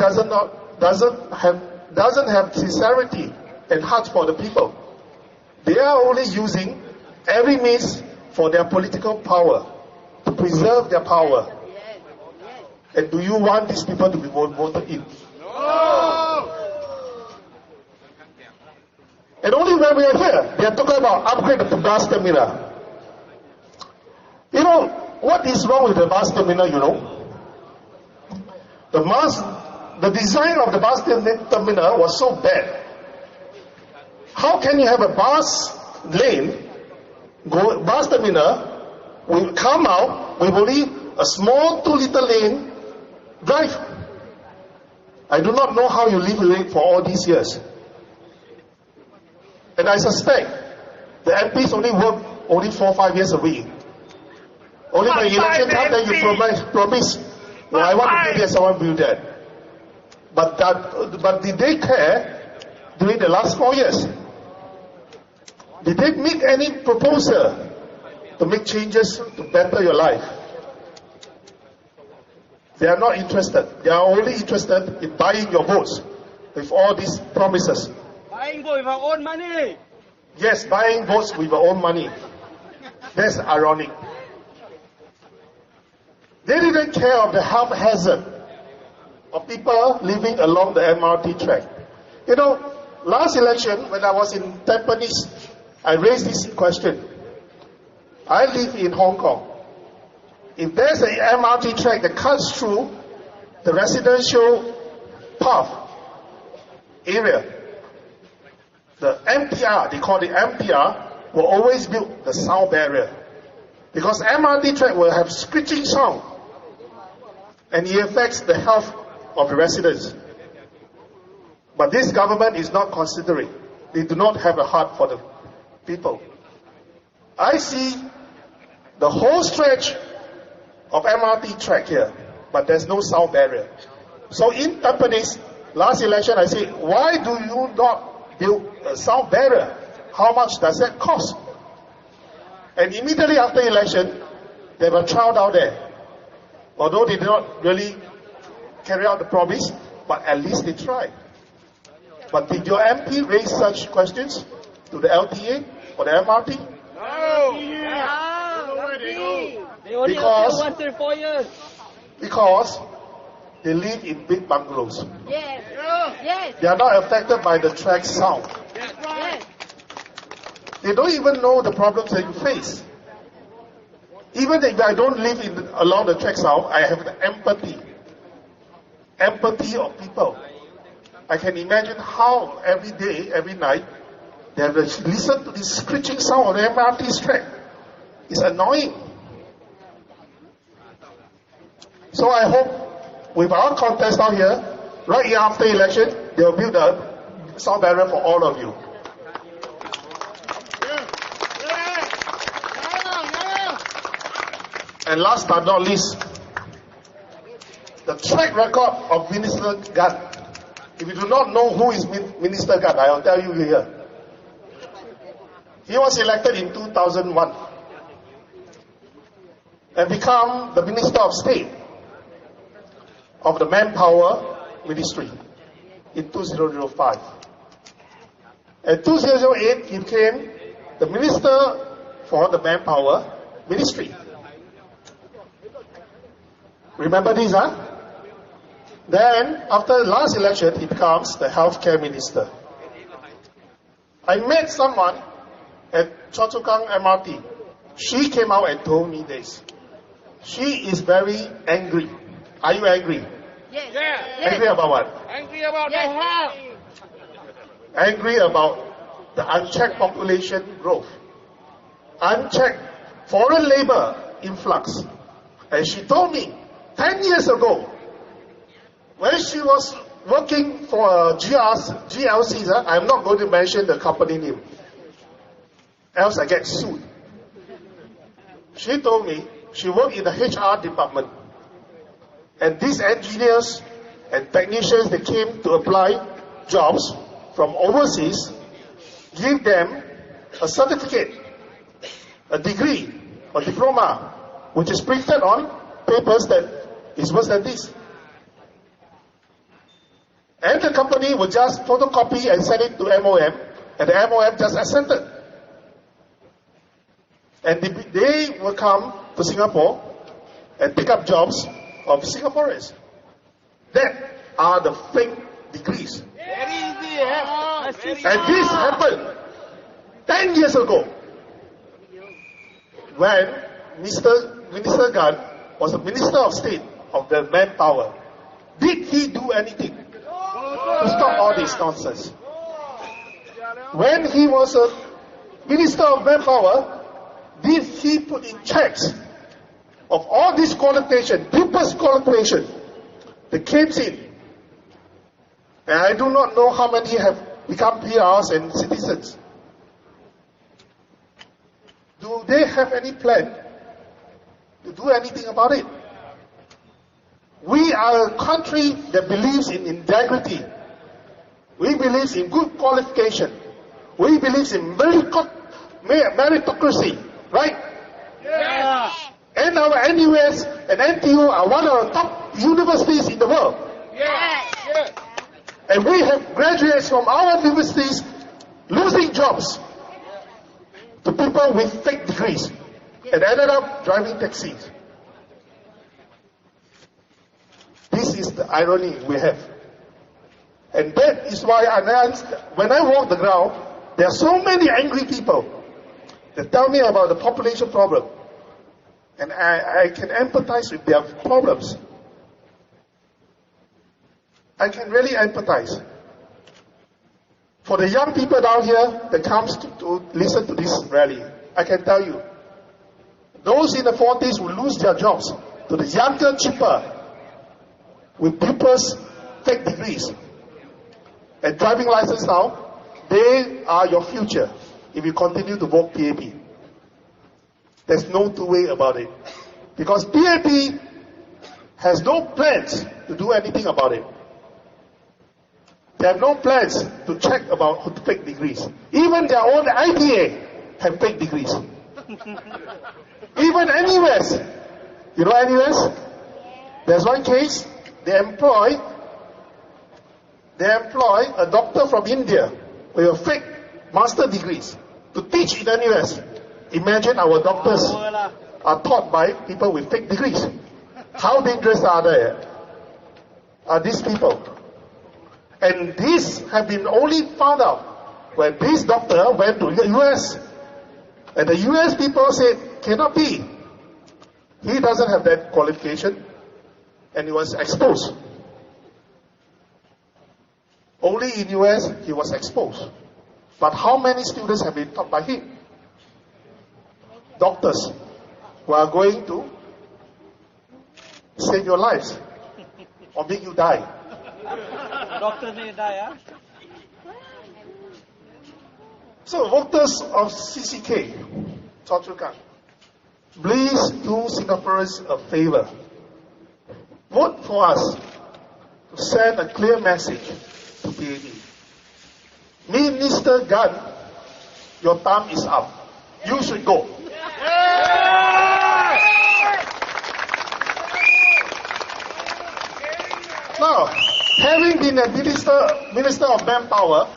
Speaker 7: doesn't have sincerity and heart for the people. They are only using every means for their political power, to preserve their power. And do you want these people to be voted in?
Speaker 5: No.
Speaker 7: And only when we are here, they are talking about upgrade the bus terminal. You know, what is wrong with the bus terminal, you know? The design of the bus terminal was so bad. How can you have a bus lane, bus terminal, will come out with only a small 2-liter lane drive? I do not know how you live with it for all these years. And I suspect the MPs only work only 4 or 5 years a week. Only when election time then you promise, well, I want to do this, I want to do that. But did they care during the last 4 years? Did they make any proposal to make changes to better your life? They are not interested. They are only interested in buying your votes with all these promises.
Speaker 5: Buying vote with our own money.
Speaker 7: Yes, buying votes with our own money. That's ironic. They didn't care of the health hazard of people living along the MRT track. You know, last election when I was in Tampines, I raised this question. I live in Hong Kong. If there's an MRT track that cuts through the residential path area, the MTR, they call it MTR, will always build the sound barrier. Because MRT track will have screeching sound. And it affects the health of the residents. But this government is not considering. They do not have a heart for the people. I see the whole stretch of MRT track here, but there's no sound barrier. So in Tampines, last election I said, why do you not build a sound barrier? How much does that cost? And immediately after election, there were trial down there. Although they did not really carry out the promise, but at least they tried. But did your MP raise such questions to the LTA or the MRT?
Speaker 5: No. They only once in 4 years.
Speaker 7: Because they live in big bungalows.
Speaker 4: Yes.
Speaker 7: They are not affected by the track sound.
Speaker 4: Yes.
Speaker 7: They don't even know the problems that you face. Even if I don't live along the track sound, I have the empathy. Empathy of people. I can imagine how every day, every night, they have to listen to this screeching sound on the MRT track. It's annoying. So I hope with our contest out here, right after election, they will build a sound barrier for all of you. And last but not least, the track record of Minister Gan. If you do not know who is Minister Gan, I will tell you here. He was elected in 2001 and become the Minister of State of the Manpower Ministry in 2005. In 2008, he became the Minister for the Manpower Ministry. Remember this, huh? Then, after the last election, he becomes the Healthcare Minister. I met someone at CHOA CHU KANG MRT. She came out and told me this. She is very angry. Are you angry?
Speaker 5: Yes.
Speaker 7: Angry about what?
Speaker 5: Angry about the health.
Speaker 7: Angry about the unchecked population growth. Unchecked foreign labor influx. And she told me, 10 years ago, when she was working for GRC, I'm not going to mention the company name, else I get sued. She told me she worked in the HR department, and these engineers and technicians that came to apply jobs from overseas give them a certificate, a degree, or diploma, which is printed on papers that is worse than this. And the company will just photocopy and send it to MOM, and the MOM just accepted. And they will come to Singapore and pick up jobs of Singaporeans. That are the fake degrees. And this happened 10 years ago when Minister Gan was the Minister of State of the Manpower. Did he do anything to stop all this nonsense? When he was a Minister of Manpower, did he put in checks of all these qualifications, people's qualifications that came in? And I do not know how many have become PRs and citizens. Do they have any plan to do anything about it? We are a country that believes in integrity. We believe in good qualification. We believe in meritocracy, right?
Speaker 5: Yeah.
Speaker 7: And our NUS and NTU are one of the top universities in the world.
Speaker 5: Yeah.
Speaker 7: And we have graduates from our universities losing jobs to people with fake degrees and ended up driving taxis. This is the irony we have. And that is why when I walk the ground, there are so many angry people that tell me about the population problem. And I can empathize with their problems. I can really empathize. For the young people down here that comes to listen to this rally, I can tell you, those in the 40s will lose their jobs to the younger, cheaper, with people's fake degrees and driving license now. They are your future if you continue to vote PAP. There's no two way about it. Because PAP has no plans to do anything about it. They have no plans to check about fake degrees. Even their own IPA have fake degrees. Even NUS. You know NUS? There's one case, they employ a doctor from India with fake master degrees to teach in NUS. Imagine our doctors are taught by people with fake degrees. How dangerous are these people? And these have been only found out when this doctor went to the US. And the US people said, cannot be. He doesn't have that qualification. And he was exposed. Only in US he was exposed. But how many students have been taught by him? Doctors who are going to save your lives or make you die.
Speaker 5: Doctor may die, huh?
Speaker 7: So voters of CCK, CHOA CHU KANG, please do Singaporeans a favor. Vote for us to send a clear message to PAP. Minister Gan, your time is up. You should go. Now, having been a minister of manpower,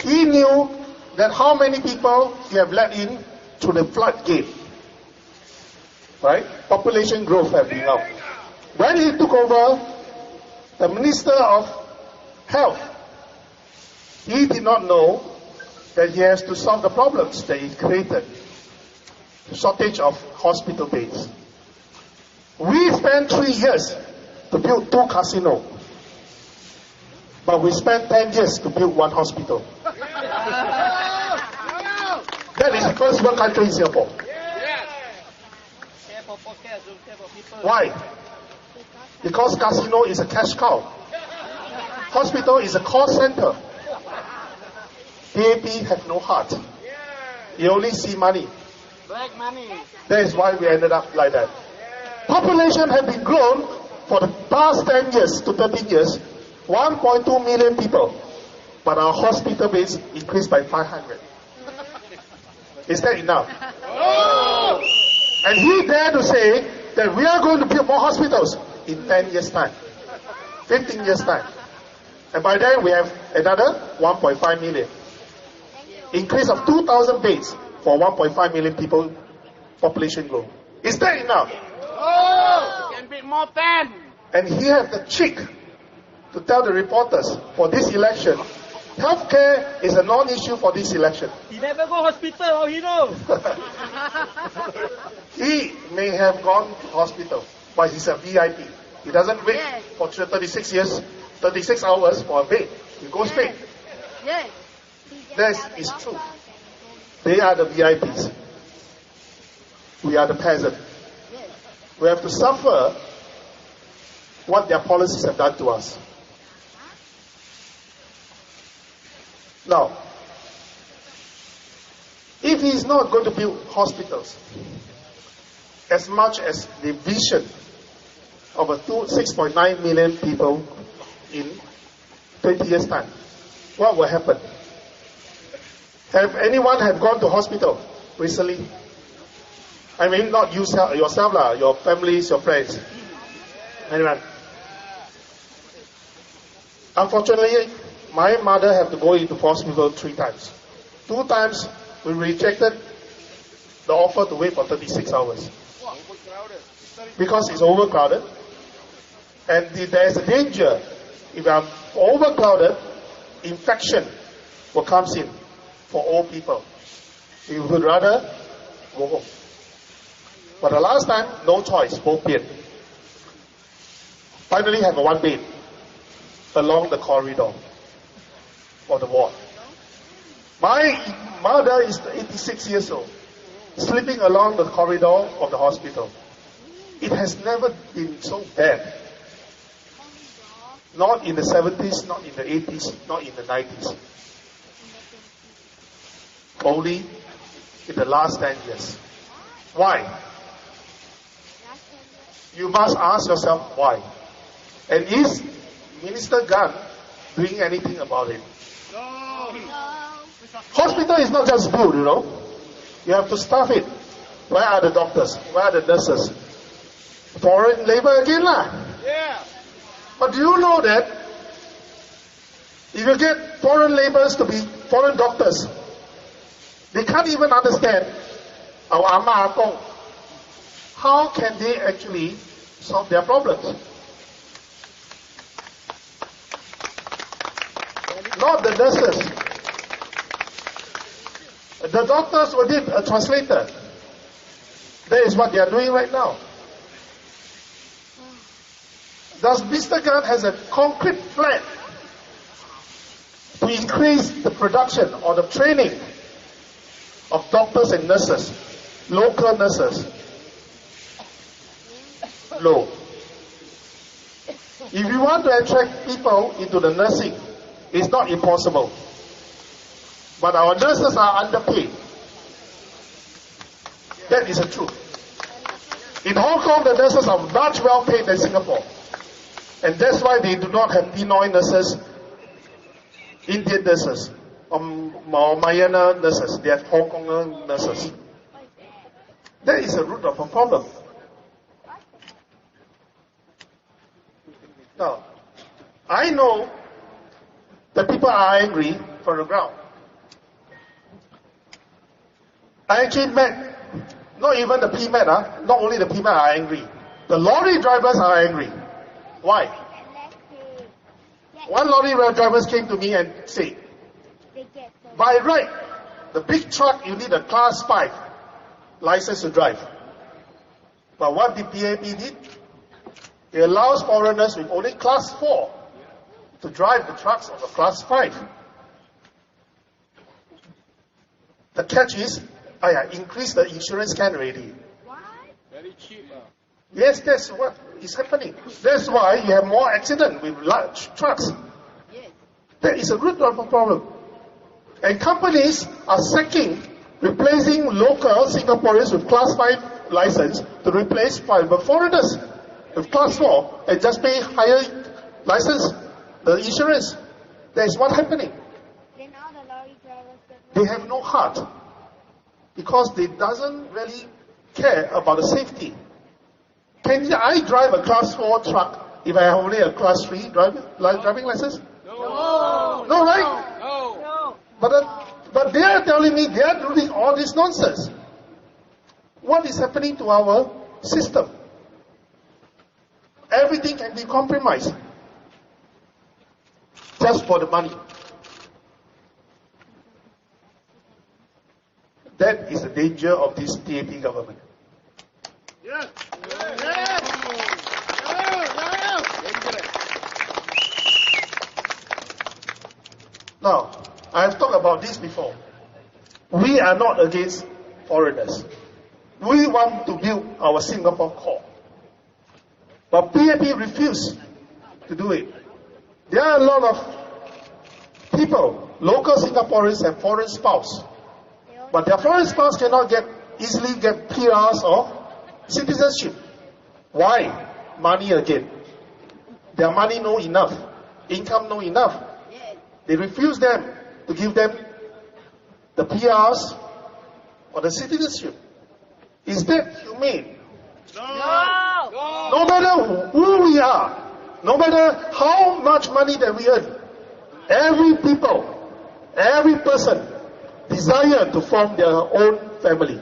Speaker 7: he knew that how many people he have let in through the floodgate. Right? Population growth have been up. When he took over the Minister of Health, he did not know that he has to solve the problems that he created. Shortage of hospital beds. We spent 3 years to build 2 casinos, but we spent 10 years to build 1 hospital. That is the first world country in Singapore. Why? Because casino is a cash cow. Hospital is a cost center. PAP have no heart. You only see money.
Speaker 5: Black money.
Speaker 7: That is why we ended up like that. Population have been grown for the past 10 years to 13 years, 1.2 million people. But our hospital beds increased by 500. Is that enough?
Speaker 5: Oh!
Speaker 7: And he dared to say that we are going to build more hospitals in 10 years' time, 15 years' time. And by then we have another 1.5 million. Increase of 2,000 beds for 1.5 million people, population growth. Is that enough?
Speaker 5: Oh! Can be more than.
Speaker 7: And he had the cheek to tell the reporters for this election, healthcare is a non-issue for this election.
Speaker 5: He never go hospital, how he know?
Speaker 7: He may have gone to hospital, but he's a VIP. He doesn't wait for 36 hours for a bed. He goes straight.
Speaker 4: Yes.
Speaker 7: That is true. They are the VIPs. We are the peasant. We have to suffer what their policies have done to us. Now, if he is not going to build hospitals, as much as the vision of a 6.9 million people in 20 years' time, what will happen? Have anyone have gone to hospital recently? I mean, not you yourself, your families, your friends. Anyone? Unfortunately, my mother had to go into hospital 3 times. 2 times we rejected the offer to wait for 36 hours. Because it's overcrowded. And there's a danger, if I'm overcrowded, infection will come in for old people. We would rather go home. But the last time, no choice, both bed. Finally have a 1 bed along the corridor or the ward. My mother is 86 years old, sleeping along the corridor of the hospital. It has never been so bad. Not in the 70s, not in the 80s, not in the 90s. Only in the last 10 years. Why? You must ask yourself why. And is Minister Gan doing anything about it?
Speaker 5: No.
Speaker 7: Hospital is not just built, you know. You have to staff it. Where are the doctors? Where are the nurses? Foreign labor again lah.
Speaker 5: Yeah.
Speaker 7: But do you know that if you get foreign laborers to be foreign doctors, they can't even understand our ama akong. How can they actually solve their problems? Not the nurses. The doctors were did a translator. That is what they are doing right now. Does Mr. Gan has a concrete plan to increase the production or the training of doctors and nurses, local nurses? No. If you want to attract people into the nursing, it's not impossible. But our nurses are underpaid. That is the truth. In Hong Kong, the nurses are much well paid than Singapore. And that's why they do not have Pinoy nurses, Indian nurses, or Myanmar nurses. They have Hong Kong nurses. That is the root of a problem. Now, I know that people are angry from the ground. I actually met, not even the PMET, not only the PMET are angry. The lorry drivers are angry. Why? One lorry driver came to me and said, by right, the big truck, you need a class 5 license to drive. But what the PAP did? It allows foreigners with only class 4 to drive the trucks of a class 5. The catch is, increase the insurance can already.
Speaker 5: What? Very cheap.
Speaker 7: Yes, that's what is happening. That's why you have more accidents with large trucks. That is a root of a problem. And companies are replacing local Singaporeans with class 5 license to replace private foreigners with class 4 and just pay higher license, the insurance. That is what's happening.
Speaker 8: Then all the lorry drivers,
Speaker 7: they have no heart because they doesn't really care about the safety. Can I drive a class 4 truck if I have only a class 3 driving license?
Speaker 5: No.
Speaker 7: No, right?
Speaker 5: No.
Speaker 7: But they are telling me they are doing all this nonsense. What is happening to our system? Everything can be compromised just for the money. That is the danger of this TAP government.
Speaker 5: Yes.
Speaker 7: Now, I have talked about this before. We are not against foreigners. We want to build our Singapore core. But PAP refused to do it. There are a lot of people, local Singaporeans and foreign spouse. But their foreign spouse cannot easily get PRs or citizenship. Why? Money again. Their money no enough. Income no enough. They refuse them to give them the PRs or the citizenship. Is that humane?
Speaker 5: No.
Speaker 7: No matter who we are, no matter how much money that we earn, every person desire to form their own family.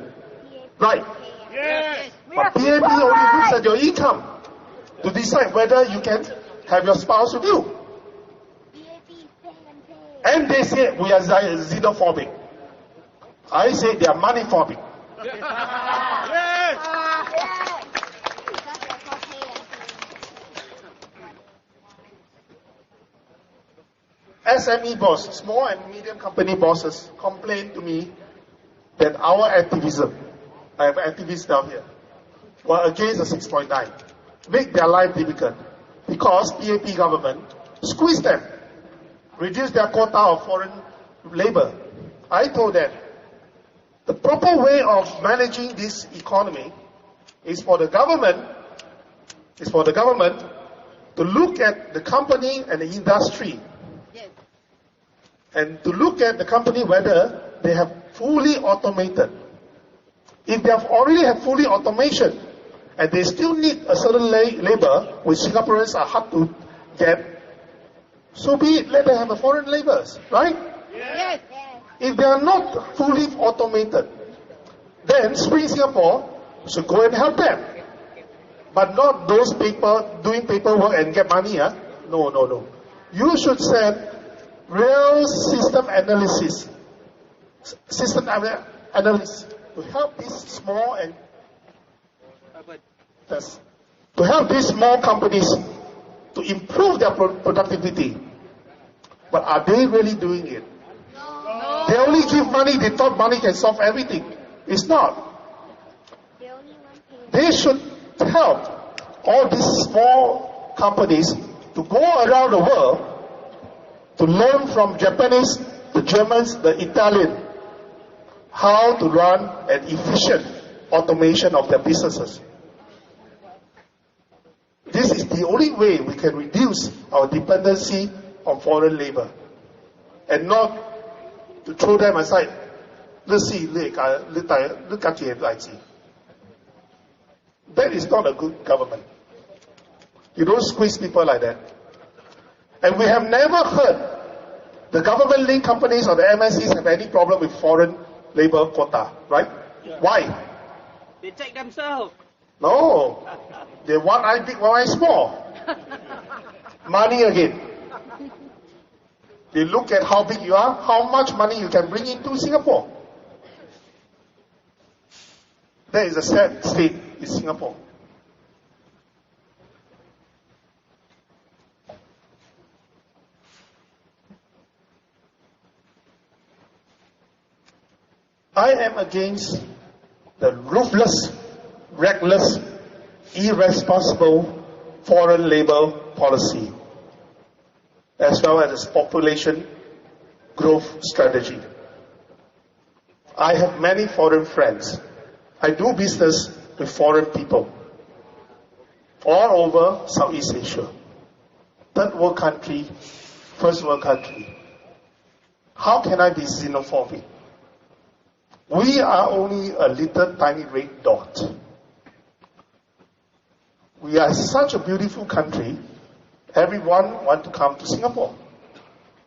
Speaker 7: Right?
Speaker 5: Yes.
Speaker 7: But PAP only looks at your income to decide whether you can have your spouse with you. And they say we are xenophobic. I say they are money-phobic.
Speaker 5: Yes.
Speaker 7: SME boss, small and medium company bosses, complain to me that our activism, I have activists down here, were against the 6.9, make their life difficult because PAP government squeeze them, reduce their quota of foreign labor. I told them the proper way of managing this economy is for the government to look at the company and the industry and to look at the company whether they have fully automated. If they have already have fully automation and they still need a certain labor, which Singaporeans are hard to get, so be it, let them have a foreign laborers, right?
Speaker 5: Yes.
Speaker 7: If they are not fully automated, then Spring Singapore should go and help them. But not those people doing paperwork and get money. No. You should send real system analysis to help these small and to help these small companies to improve their productivity. But are they really doing it? No. They only give money, they thought money can solve everything. It's not. They should help all these small companies to go around the world to learn from Japanese, the Germans, the Italian, how to run an efficient automation of their businesses. This is the only way we can reduce our dependency on foreign labor, and not to throw them aside. That is not a good government. You don't squeeze people like that. And we have never heard the government-linked companies or the MNCs have any problem with foreign labor quota, right? Yeah. Why?
Speaker 5: They check themselves.
Speaker 7: No. They one eye big, one eye small. Money again. They look at how big you are, how much money you can bring into Singapore. That is a sad state in Singapore. I am against the ruthless, reckless, irresponsible foreign labor policy, as well as its population growth strategy. I have many foreign friends. I do business with foreign people all over Southeast Asia. Third world country, first world country. How can I be xenophobic? We are only a little tiny red dot. We are such a beautiful country. Everyone wants to come to Singapore.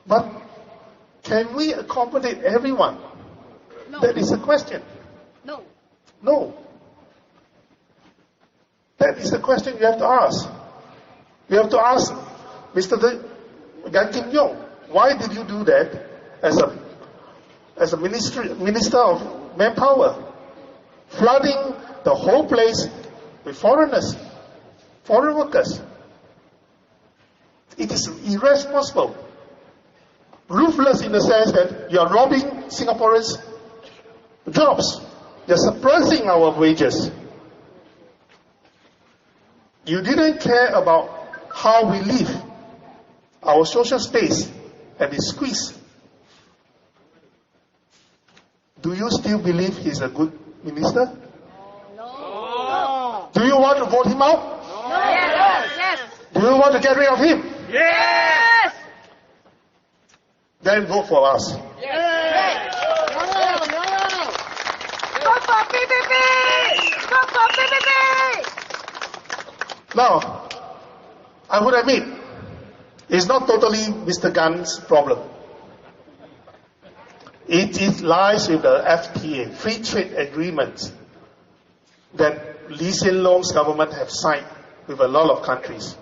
Speaker 7: But can we accommodate everyone?
Speaker 4: No.
Speaker 7: That is a question.
Speaker 4: No.
Speaker 7: No. That is the question you have to ask. You have to ask Mr. Gan Kim Yong, why did you do that as a minister of manpower, flooding the whole place with foreigners, foreign workers? It is irresponsible, ruthless in the sense that you are robbing Singaporeans' jobs. You are suppressing our wages. You didn't care about how we live. Our social space has been squeezed. Do you still believe he's a good minister?
Speaker 5: No.
Speaker 7: Do you want to vote him out?
Speaker 5: No.
Speaker 4: Yes.
Speaker 7: Do you want to get rid of him?
Speaker 5: Yes.
Speaker 7: Then vote for us.
Speaker 5: Yes.
Speaker 4: No. Go for PPP! Go for PPP!
Speaker 7: Now, I would admit, it's not totally Mr. Gan's problem. It lies with the FTA, Free Trade Agreement, that Lee Hsien Loong's government have signed with a lot of countries.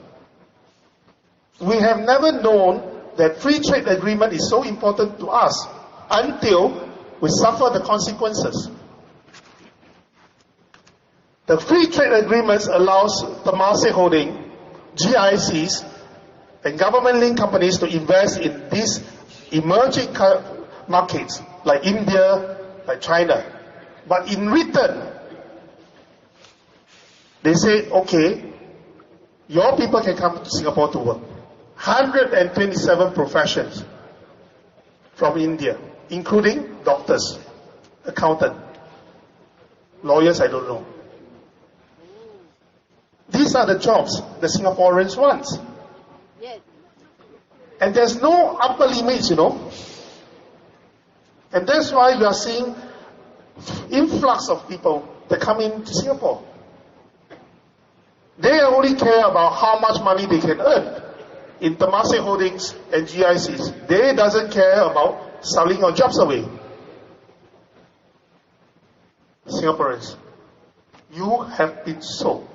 Speaker 7: We have never known that free trade agreement is so important to us until we suffer the consequences. The free trade agreements allows Temasek Holding, GICs, and government-linked companies to invest in these emerging markets like India, like China. But in return, they say, okay, your people can come to Singapore to work. 127 professions from India, including doctors, accountant, lawyers, I don't know. These are the jobs the Singaporeans want.
Speaker 4: Yes.
Speaker 7: And there's no upper limits, you know. And that's why we are seeing influx of people that come into Singapore. They only care about how much money they can earn in Temasek Holdings and GICs. They doesn't care about selling your jobs away. Singaporeans, you have been sold.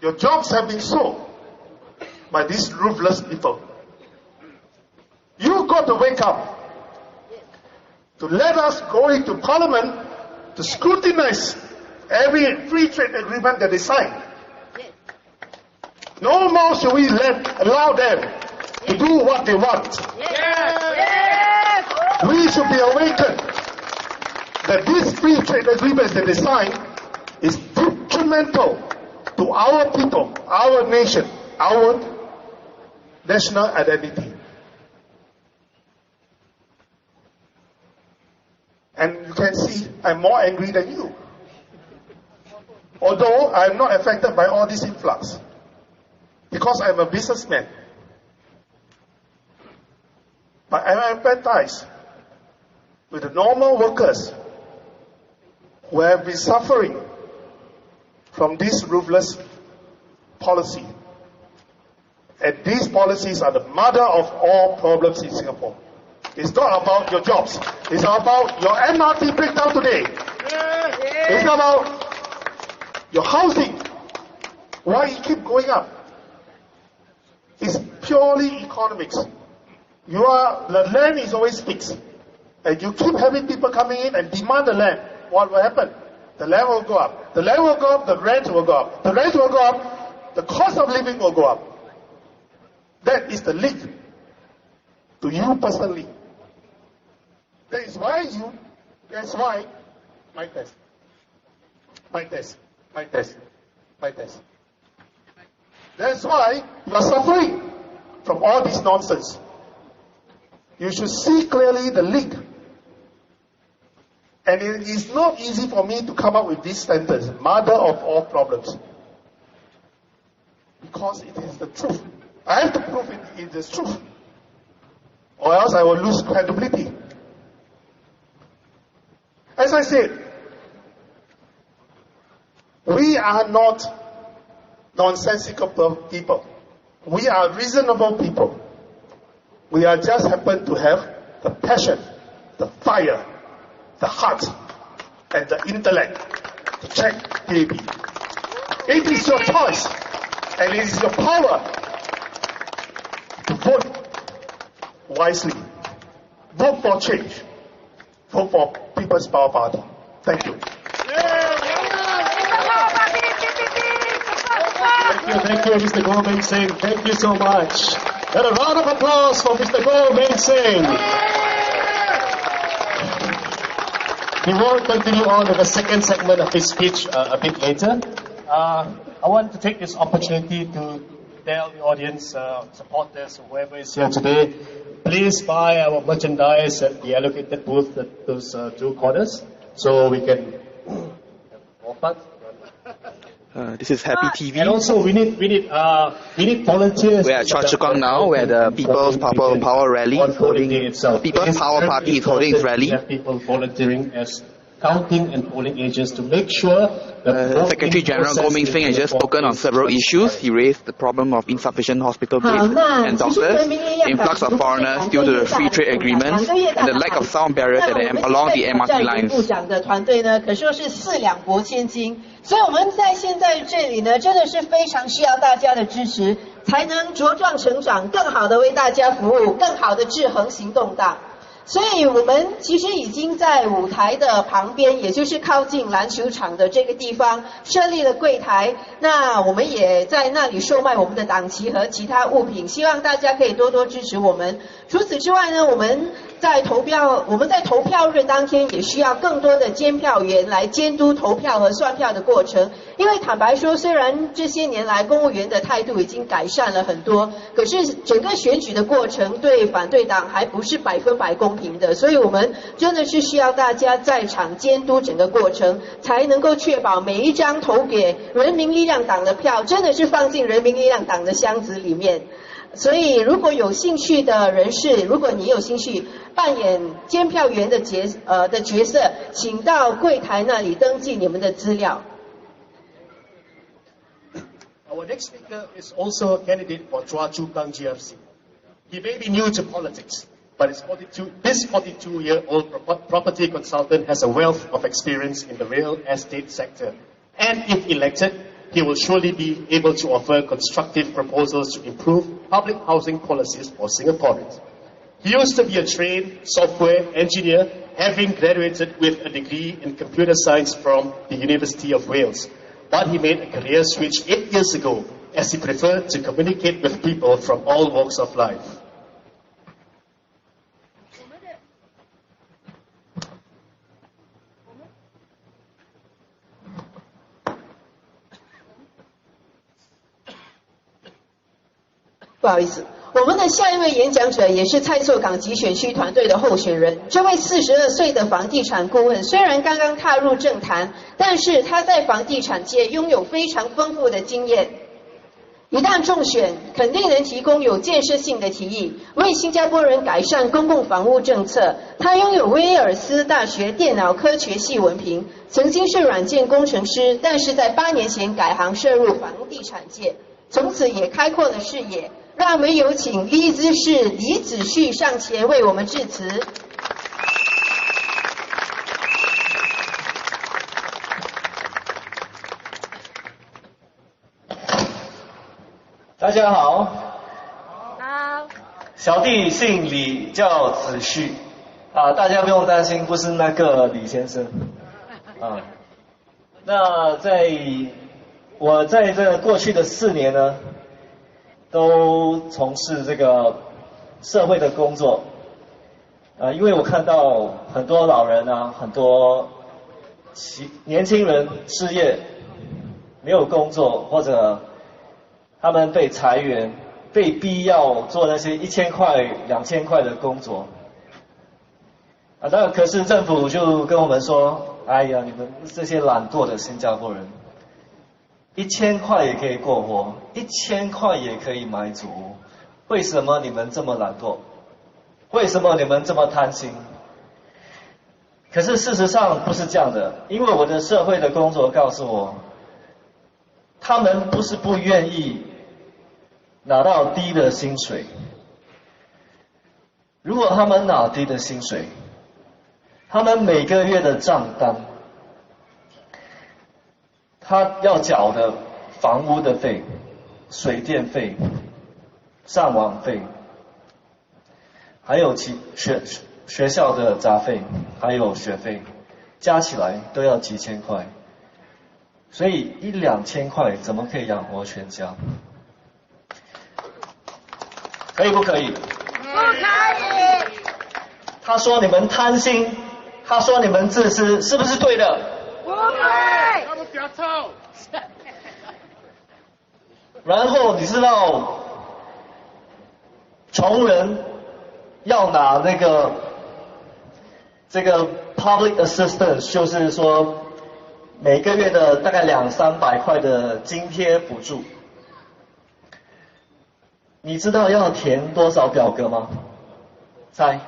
Speaker 7: Your jobs have been sold by these ruthless people. You got to wake up to let us go into Parliament to scrutinize every free trade agreement that they sign. No more shall we allow them to do what they want. We should be awakened that these free trade agreements that they sign is detrimental to our people, our nation, our national identity. And you can see I'm more angry than you. Although I'm not affected by all this influx, because I'm a businessman. But I empathize with the normal workers who have been suffering from this ruthless policy. And these policies are the mother of all problems in Singapore. It's not about your jobs. It's about your MRT breakdown today. It's about your housing. Why it keep going up? It's purely economics. The land is always fixed. And you keep having people coming in and demand the land. What will happen? The land will go up. The land will go up, the rent will go up. The rent will go up, the cost of living will go up. That is the link to you personally. That's why, my test. That's why you are suffering from all this nonsense. You should see clearly the link. And it is not easy for me to come up with this sentence, mother of all problems. Because it is the truth. I have to prove it is truth. Or else I will lose credibility. As I said, we are not nonsensical people. We are reasonable people. We are just happen to have the passion, the fire, the heart, and the intellect to check PPP. It is your choice, and it is your power to vote wisely. Vote for change. Vote for People's Power Party. Thank you.
Speaker 2: Thank you, Mr. Goh Singh. Thank you so much. And a round of applause for Mr. Goh Singh. He will continue on with the second segment of his speech a bit later. I want to take this opportunity to tell the audience, supporters, whoever is here today, please buy our merchandise at the allocated booth at those two corners, so we can have more fun.
Speaker 1: This is Happy TV.
Speaker 2: And also, we need volunteers.
Speaker 1: We're at CHOA CHU KANG now, where the People's Power Rally is holding. People's Power Party is holding its rally.
Speaker 2: We have people volunteering as counting and polling agents to make sure that
Speaker 1: Secretary General Goh Singh has just spoken on several issues. He raised the problem of insufficient hospital beds and doctors, influx of foreigners due to the free trade agreements, and the lack of sound barriers along the MRT lines.
Speaker 3: 所以我们在现在这里呢，真的是非常需要大家的支持，才能茁壮成长，更好的为大家服务，更好的制衡行动党。所以我们其实已经在舞台的旁边，也就是靠近篮球场的这个地方设立了柜台，那我们也在那里售卖我们的党旗和其他物品，希望大家可以多多支持我们。除此之外呢，我们在投票日当天也需要更多的监票员来监督投票和算票的过程。因为坦白说，虽然这些年来公务员的态度已经改善了很多，可是整个选举的过程对反对党还不是100%公平的，所以我们真的是需要大家在场监督整个过程，才能够确保每一张投给人民力量党的票真的是放进人民力量党的箱子里面。所以如果有兴趣的人士，如果你有兴趣扮演监票员的角色，请到柜台那里登记你们的资料。
Speaker 2: Our next speaker is also a candidate for CHOA CHU KANG GRC. He may be new to politics, but this 42-year-old property consultant has a wealth of experience in the real estate sector. And if elected, he will surely be able to offer constructive proposals to improve public housing policies for Singaporeans. He used to be a trained software engineer, having graduated with a degree in computer science from the University of Wales. But he made a career switch 8 years ago, as he preferred to communicate with people from all walks of life.
Speaker 3: 不好意思，我们的下一位演讲者也是蔡厝港集选区团队的候选人。这位42岁的房地产顾问，虽然刚刚踏入政坛，但是他在房地产界拥有非常丰富的经验。一旦中选，肯定能提供有建设性的提议，为新加坡人改善公共房屋政策。他拥有威尔斯大学电脑科学系文凭，曾经是软件工程师，但是在8年前改行涉入房地产界，从此也开阔了视野。让我们有请一姿士李子旭上前为我们致辞。
Speaker 9: 大家好，
Speaker 8: 好，
Speaker 9: 小弟姓李，叫子旭，大家不用担心，不是那个李先生，那我在这过去的4年呢，都从事这个社会的工作，因为我看到很多老人很多年轻人失业，没有工作，或者他们被裁员，被逼要做那些1000块、2000块的工作，那可是政府就跟我们说，哎呀，你们这些懒惰的新加坡人，1000块也可以过活，1000块也可以买祖屋，为什么你们这么懒惰？为什么你们这么贪心？可是事实上不是这样的，因为我的社会的工作告诉我，他们不是不愿意拿到低的薪水，如果他们拿低的薪水，他们每个月的账单，他要缴的房屋的费、水电费、上网费，还有学校的杂费，还有学费，加起来都要几千块，所以1-2000块怎么可以养活全家？可以不可以？
Speaker 8: 不可以。
Speaker 9: 他说你们贪心，他说你们自私，是不是对的？
Speaker 8: 不对。
Speaker 5: 他们比较臭。
Speaker 9: 然后你知道，穷人要拿这个 public assistance， 就是说每个月的大概200-300块的津贴补助。你知道要填多少表格吗？猜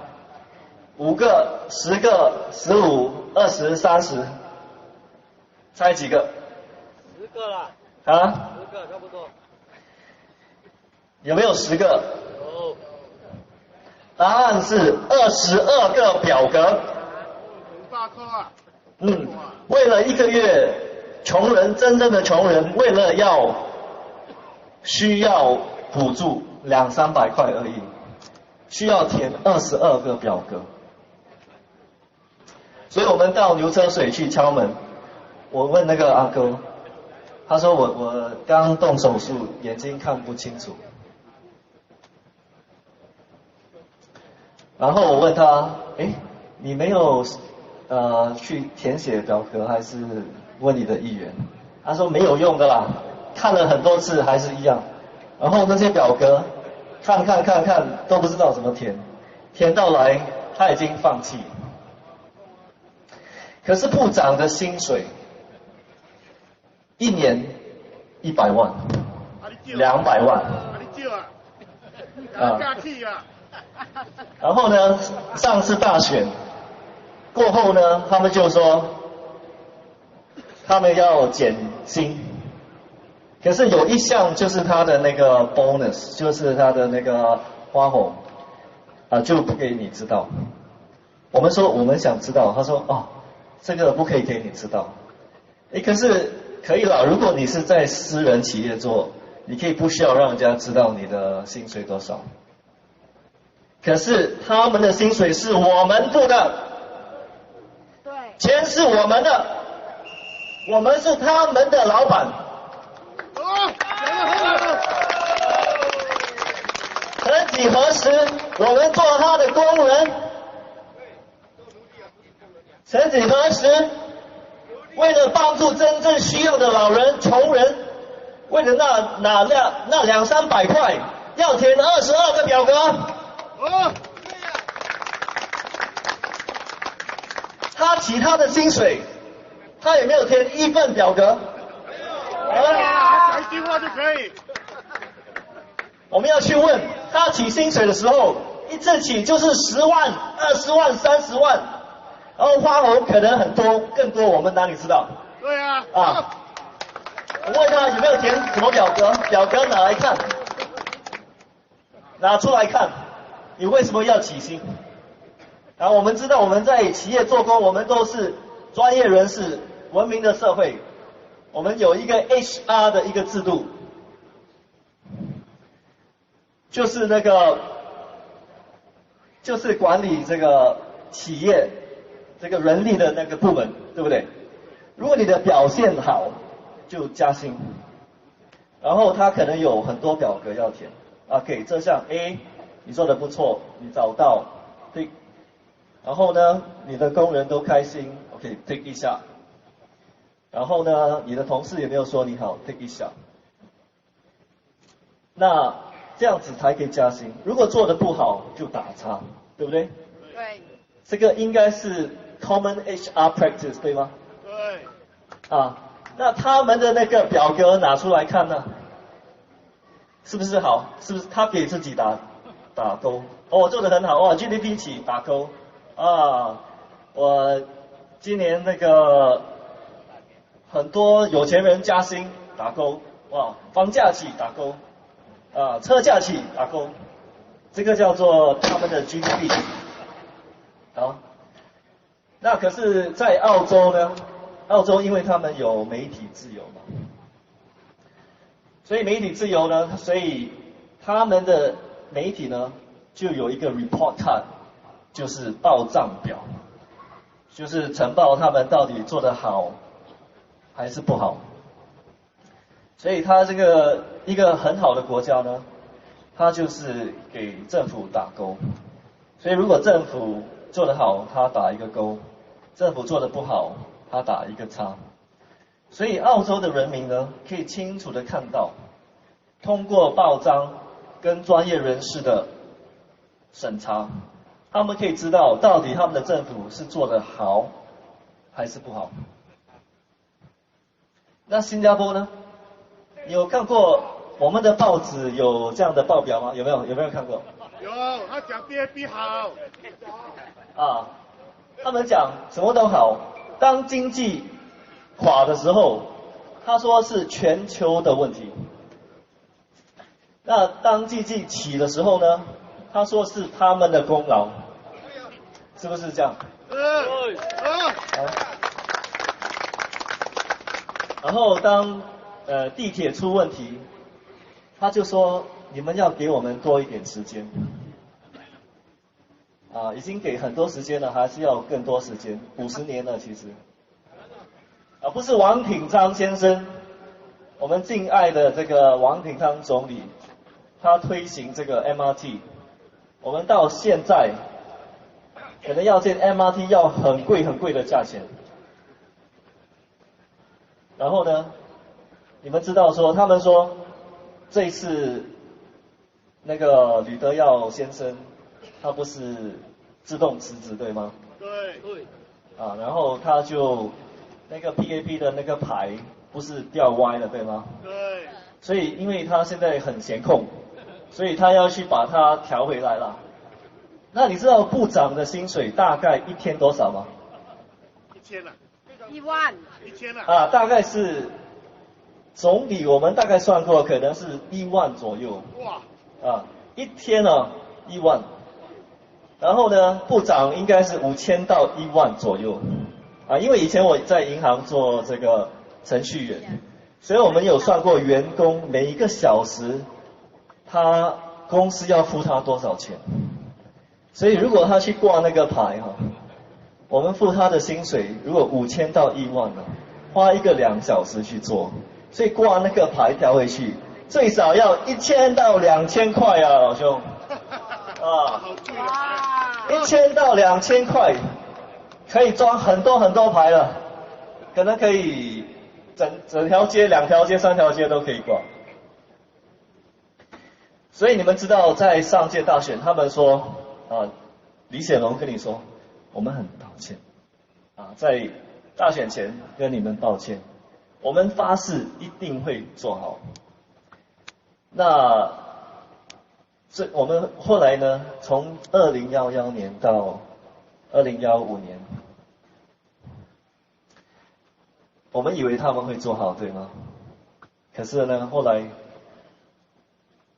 Speaker 9: ，5个、10个、15、20、30，猜几个
Speaker 5: 10个啦。
Speaker 9: 啊
Speaker 5: ？10个差不多。
Speaker 9: 有没有10个？
Speaker 5: 有。
Speaker 9: 答案是22个表格。
Speaker 5: 很大颗啊。
Speaker 9: 为了1个月，真正的穷人，为了需要补助200-300块而已，需要填22个表格。所以我们到牛车水去敲门，我问那个阿哥，他说我刚动手术，眼睛看不清楚。然后我问他，你没有去填写表格，还是问你的议员？他说没有用的啦，看了很多次还是一样。然后那些表格看都不知道怎么填，填到来他已经放弃。可是部长的薪水1年100万，200万，然后呢，上次大选过后呢，他们就说他们要减薪。可是有一项就是他的那个 bonus， 就是他的那个花红，就不给你知道。我们说我们想知道，他说这个不可以给你知道。可是可以了，如果你是在私人企业做，你可以不需要让人家知道你的薪水多少。可是他们的薪水是我们付的，
Speaker 8: 对，
Speaker 9: 钱是我们的，我们是他们的老板。曾几何时，我们做他的工人；曾几何时，为了帮助真正需要的老人、穷人，为了那200-300块，要填22个表格。他其他的薪水，他有没有填一份表格？
Speaker 5: 讲一句话就可以。
Speaker 9: 我们要去问他起薪水的时候，一次起就是10万、20万、30万，然后花红可能很多，更多我们哪里知道？
Speaker 5: 对啊。
Speaker 9: 我问他有没有填什么表格，表格拿来看，拿出来看，你为什么要起薪？然后我们知道我们在企业做工，我们都是专业人士，文明的社会，我们有一个 HR 的一个制度，就是就是管理这个企业这个人力的那个部门，对不对？如果你的表现好，就加薪。然后他可能有很多表格要填，OK， 这项 A 你做的不错，你找到 tick， 然后呢，你的工人都开心 ，OK tick 一下。然后呢，你的同事有没有说你好 tick 一下？那这样子才可以加薪。如果做的不好，就打叉，对不对？
Speaker 8: 对。
Speaker 9: 这个应该是 common HR practice， 对吗？
Speaker 5: 对。
Speaker 9: 那他们的那个表格拿出来看呢，是不是好？是不是他给自己打勾？我做得很好，GDP 起打勾我今年很多有钱人加薪打勾，房价起打勾，车价起打勾，这个叫做他们的 GDP。好，那可是在澳洲呢？澳洲因为他们有媒体自由嘛，所以媒体自由呢，所以他们的媒体呢就有一个 report card， 就是报账表，就是呈报他们到底做得好还是不好。所以他这个一个很好的国家呢，他就是给政府打勾。所以如果政府做得好，他打一个勾；政府做得不好，他打一个叉。所以澳洲的人民呢，可以清楚的看到，通过报章跟专业人士的审查，他们可以知道到底他们的政府是做得好还是不好。那新加坡呢？你有看过我们的报纸有这样的报表吗？有没有看过？
Speaker 5: 有，他讲 PPP 好。
Speaker 9: 他们讲什么都好。当经济垮的时候，他说是全球的问题。那当经济起的时候呢，他说是他们的功劳，是不是这样？然后当地铁出问题，他就说你们要给我们多一点时间。已经给很多时间了，还是要更多时间，50年了其实。不是王挺章先生，我们敬爱的这个王挺章总理，他推行这个 MRT， 我们到现在可能要建 MRT 要很贵很贵的价钱。然后呢，你们知道说，他们说这一次那个吕德耀先生，他不是自动辞职对吗？
Speaker 5: 对。
Speaker 9: 然后他就那个 PPP 的那个牌不是掉歪了对吗？
Speaker 5: 对。
Speaker 9: 所以因为他现在很闲空，所以他要去把它调回来了。那你知道部长的薪水大概一天多少吗
Speaker 5: ？1000了。
Speaker 8: 1万。
Speaker 5: 1000了。
Speaker 9: 大概是总理我们大概算过，可能是1万左右。
Speaker 5: 哇。
Speaker 9: 一天呢1万。然后呢，部长应该是5000到1万左右，因为以前我在银行做这个程序员，所以我们有算过员工每一个小时，他公司要付他多少钱。所以如果他去挂那个牌我们付他的薪水，如果5000到1万呢，花1个2小时去做，所以挂那个牌调回去，最少要1000到2000块啊，老兄。1000到2000块，可以装很多很多牌了，可能可以整条街、2条街、3条街都可以挂。所以你们知道，在上届大选，他们说李显龙跟你说，我们很抱歉在大选前跟你们抱歉，我们发誓一定会做好。那我们后来呢，从2011年到2015年，我们以为他们会做好，对吗？可是呢，后来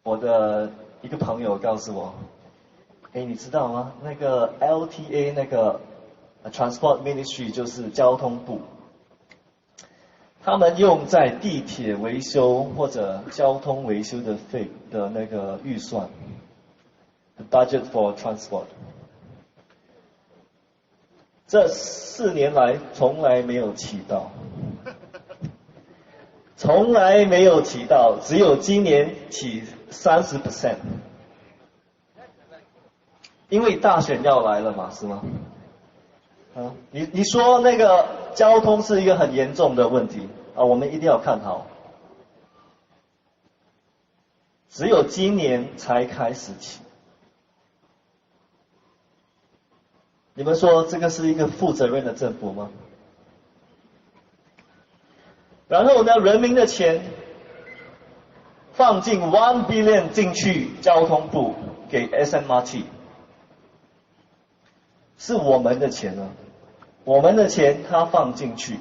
Speaker 9: 我的一个朋友告诉我，你知道吗？那个 LTA 那个 Transport Ministry 就是交通部，他们用在地铁维修或者交通维修的那个预算 ，budget for transport， 这4年来从来没有起到。从来没有起到，只有今年起30%，因为大选要来了嘛，是吗？你说那个交通是一个很严重的问题我们一定要看好。只有今年才开始起，你们说这个是一个负责任的政府吗？然后呢，人民的钱放进1 billion 进去交通部给 SMRT， 是我们的钱呢，我们的钱他放进去，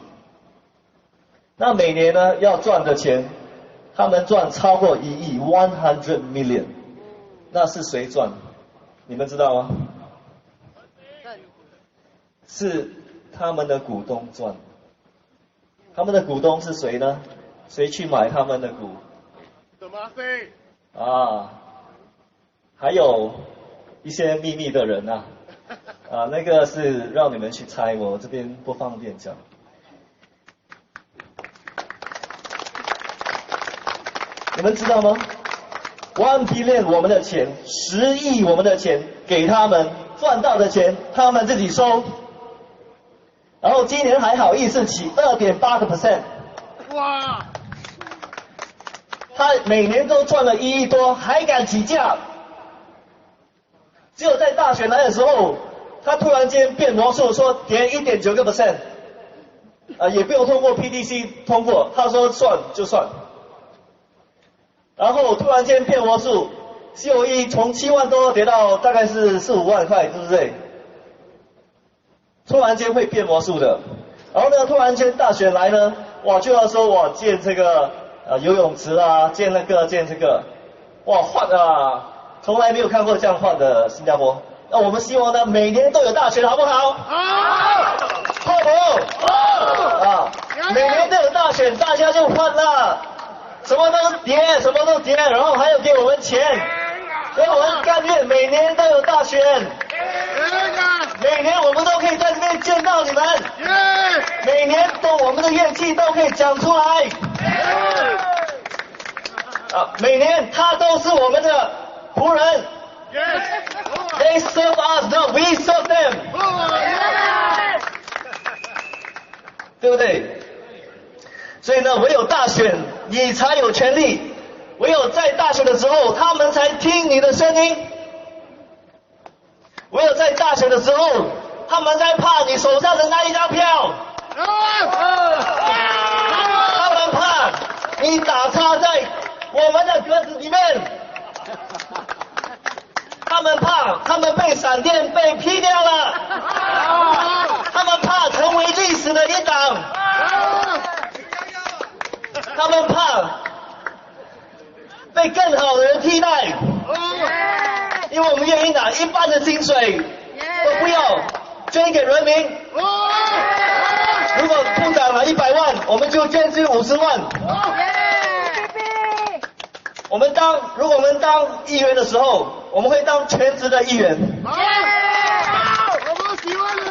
Speaker 9: 那每年呢要赚的钱，他们赚超过1亿100 million， 那是谁赚？你们知道吗？是他们的股东赚。他们的股东是谁呢？谁去买他们的股？还有一些秘密的人那个是让你们去猜，我这边不方便讲。你们知道吗？1 billion 我们的钱，10亿我们的钱给他们，赚到的钱他们自己收。然后今年还好意思起 2.8%， 哇！他每年都赚了1亿多，还敢起价。只有在大选来的时候，他突然间变魔术，说跌 1.9%， 也不用通过 PTC 通过，他说算就算。然后突然间变魔术 ，COE 从7万多跌到大概是4、5万块，对不对？突然间会变魔术的，然后呢，突然间大选来呢，哇，就要说我建这个游泳池建那个建这个，哇换从来没有看过这样换的新加坡。那我们希望呢，每年都有大选，好不好？好，好不好？每年都有大选，大家就换了，什么都跌，什么都跌，然后还有给我们钱，所以我们甘愿每年都有大选。每年我们都可以在这边见到你们，每年我们的怨气都可以讲出来。每年他都是我们的仆人。They serve us, no, we serve them. 对不对？所以呢，唯有大选，你才有权利；唯有在大选的时候，他们才听你的声音。唯有在大选的时候，他们才怕你手上的那一张票，他们怕你打叉在我们的格子里面，他们怕他们被闪电被劈掉了，他们怕成为历史的一党，他们怕被更好的人替代。因为我们愿意拿一半的薪水都不要捐给人民。如果部长拿100万，我们就捐出50万。如果我们当议员的时候，我们会当全职的议员。我们喜欢你。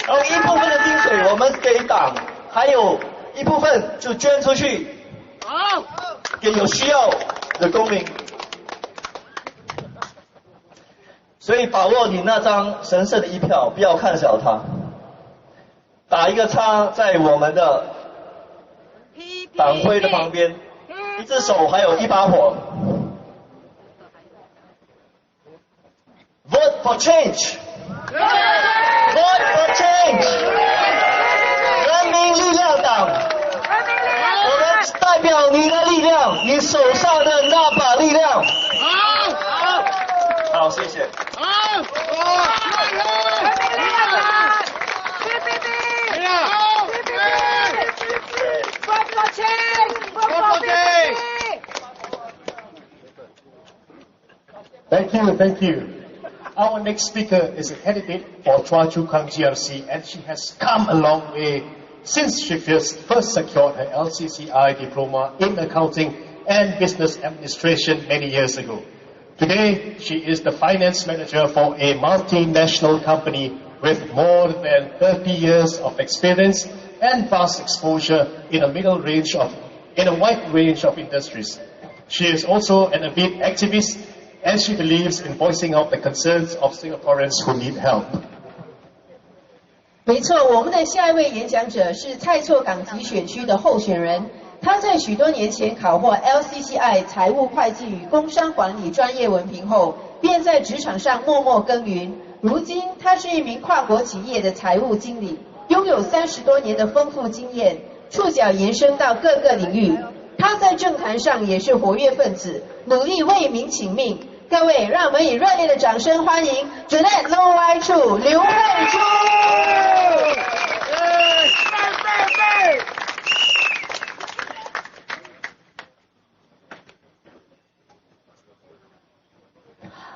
Speaker 9: 然后一部分的薪水我们给党，还有一部分就捐出去，给有需要的公民。所以把握你那张神圣的一票，不要看小它，打一个叉在我们的党徽的旁边，一只手还有一把火， for change. Vote for change. 人民力量党，我们代表你的力量，你手上的那把力量。好，谢谢。
Speaker 2: Thank you. Our next speaker is a candidate for CHOA CHU KANG GRC, and she has come a long way since she first secured her LCCI diploma in accounting and business administration many years ago. Today, she is the finance manager for a multinational company with more than 30 years of experience and vast exposure in a wide range of industries. She is also an avid activist, and she believes in voicing out the concerns of Singaporeans who need help.
Speaker 3: 没错，我们的下一位演讲者是蔡厝港籍选区的候选人。他在许多年前考获 LCCI 财务会计与工商管理专业文凭后，便在职场上默默耕耘。如今，他是一名跨国企业的财务经理，拥有30多年的丰富经验，触角延伸到各个领域。他在政坛上也是活跃分子，努力为民请命。各位，让我们以热烈的掌声欢迎 Jeanette Low Y Chu 刘慧珠。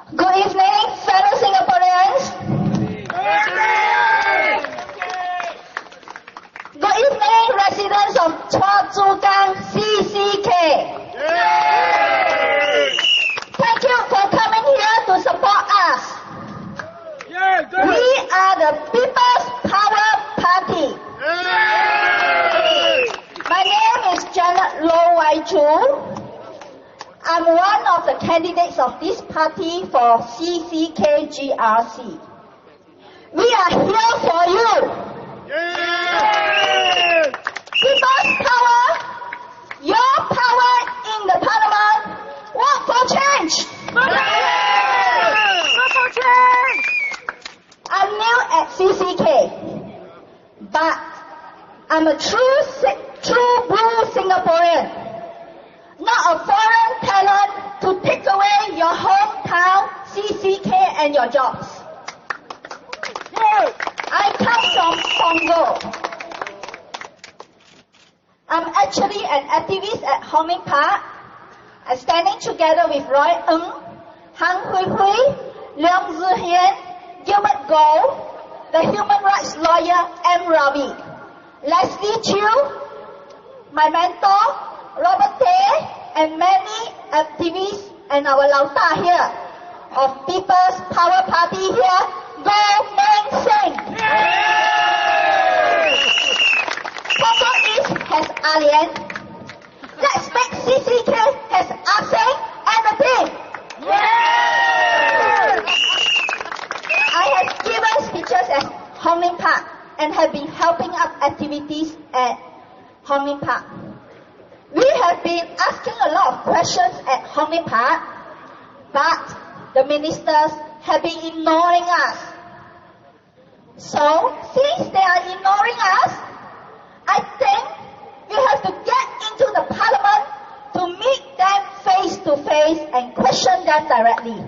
Speaker 4: Good evening, fellow Singaporeans. Good evening, residents of CHOA CHU KANG CCK. Thank you for coming here to support us. We are the People's Power Party. My name is Janet Low Y Chu. I'm one of the candidates of this party for CCK GRC. We are here for you. People's power, your power in the parliament. Work for change. Work for change. I'm new at CCK, but I'm a true blue Singaporean. Not a foreign talent to take away your hometown, CCK, and your jobs. I come from Congo. I'm actually an activist at Hong Park. I'm standing together with Roy Ng, Han Hui Hui, Leong Zi-Hian, Gilbert Goh, the human rights lawyer M. Ravi, Leslie Chew, my mentor, Robert Tay, and many activists and our Lauta here of People's Power Party here, Go Meng Sing. Congo East has Alien. Let's make CCK has Aseng and the team. I have given speeches at Hong Park and have been helping up activities at Hong Park. We have been asking a lot of questions at Hong Park, but the ministers have been ignoring us. So, since they are ignoring us, I think we have to get into the parliament to meet them face to face and question them directly.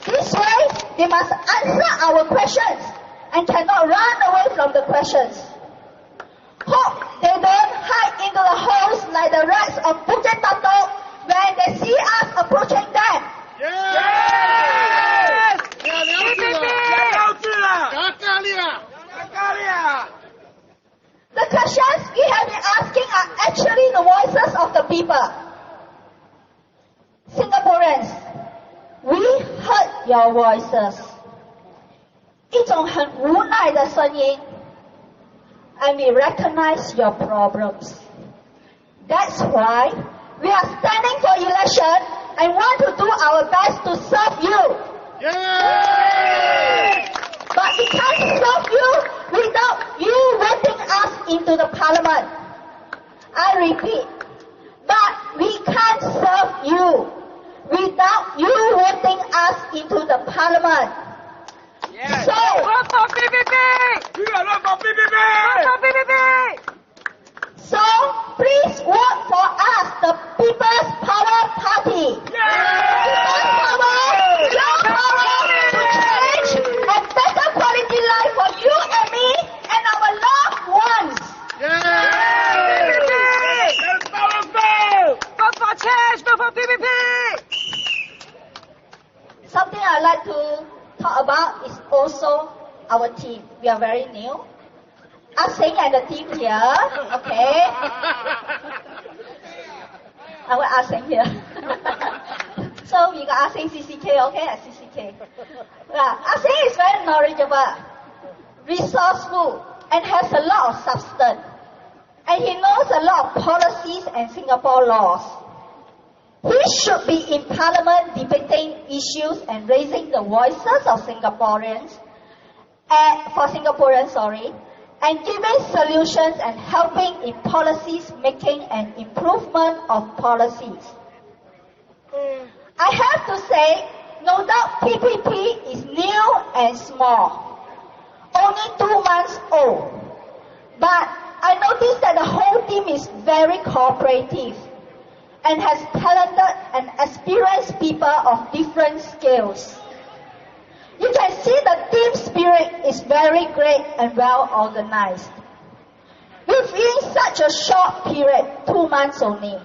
Speaker 4: This way, they must answer our questions and cannot run away from the questions. Hope they don't hide into the holes like the rats of Bukit Tato when they see us approaching them. The questions we have been asking are actually the voices of the people. Singaporeans, we heard your voices. 一种很无奈的声音。And we recognize your problems. That's why we are standing for election and want to do our best to serve you. But we can't serve you without you voting us into the parliament. I repeat, but we can't serve you without you voting us into the parliament.
Speaker 5: Yes.
Speaker 4: So,
Speaker 8: Vote for PPP!
Speaker 5: We are not for PPP!
Speaker 8: Vote for PPP!
Speaker 4: so please vote for us, the People's Power Party. People's Power, your power to change and better quality life for you and me and our loved ones.
Speaker 5: That's powerful!
Speaker 8: Vote for change! Vote for PPP!
Speaker 4: Something I'd like to talk about is also our team. We are very new. Asing and the team here, okay? I will Asing here. So we got Asing CCK, okay? At CCK. Yeah, Asing is very knowledgeable, resourceful, and has a lot of substance. And he knows a lot of policies and Singapore laws. He should be in Parliament debating issues and raising the voices of Singaporeans, and giving solutions and helping in policies making and improvement of policies. I have to say, no doubt PPP is new and small, only 2 months old. But I noticed that the whole team is very cooperative and has talented and experienced people of different skills. You can see the team spirit is very great and well organized. Within such a short period, 2 months only,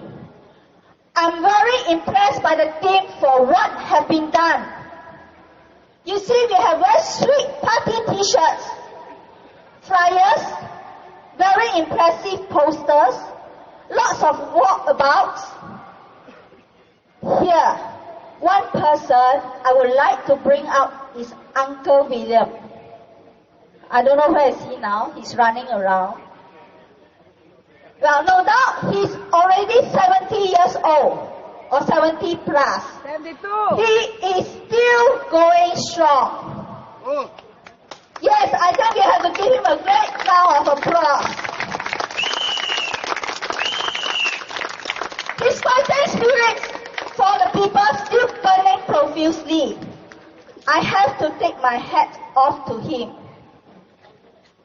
Speaker 4: I'm very impressed by the team for what have been done. You see, we have very sweet party t-shirts, flyers, very impressive posters, lots of walkabouts. Here, one person I would like to bring up is Uncle William. I don't know where is he now. He's running around. Well, no doubt he's already 70 years old or 70 plus.
Speaker 8: 72!
Speaker 4: He is still going strong. Yes, I think we have to give him a great round of applause. His fighting spirit for the people still burning profusely. I have to take my hat off to him.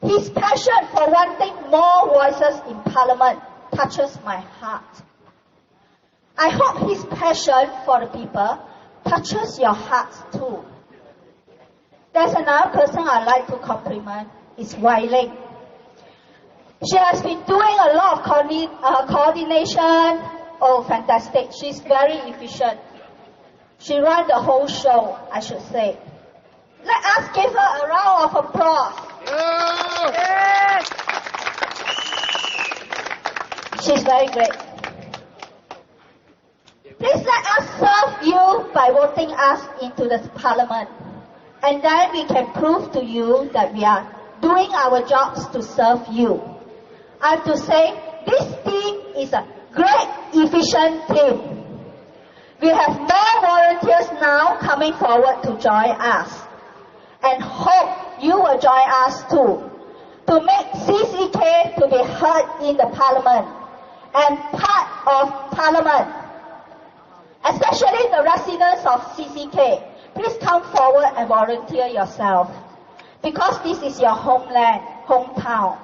Speaker 4: His passion for wanting more voices in Parliament touches my heart. I hope his passion for the people touches your hearts too. There's another person I'd like to compliment, is Wai Ling. She has been doing a lot of coordination. Oh, fantastic. She's very efficient. She runs the whole show, I should say. Let us give her a round of applause.
Speaker 8: Yes!
Speaker 4: She's very great. Please let us serve you by voting us into the Parliament. And then we can prove to you that we are doing our jobs to serve you. I have to say, this team is a great, efficient team. We have more volunteers now coming forward to join us. And hope you will join us too, to make CCK to be heard in the Parliament and part of Parliament. Especially the residents of CCK, please come forward and volunteer yourself, because this is your homeland, hometown.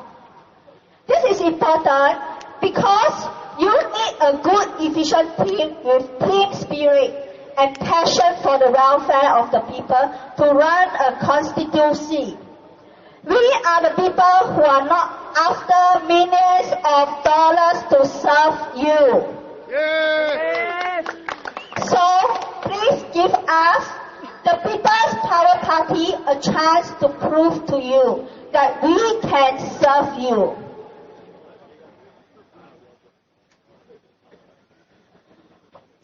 Speaker 4: This is important because you need a good, efficient team with team spirit and passion for the welfare of the people to run a constituency. We are the people who are not after millions of dollars to serve you.
Speaker 8: Yes!
Speaker 4: So, please give us, the People's Power Party, a chance to prove to you that we can serve you.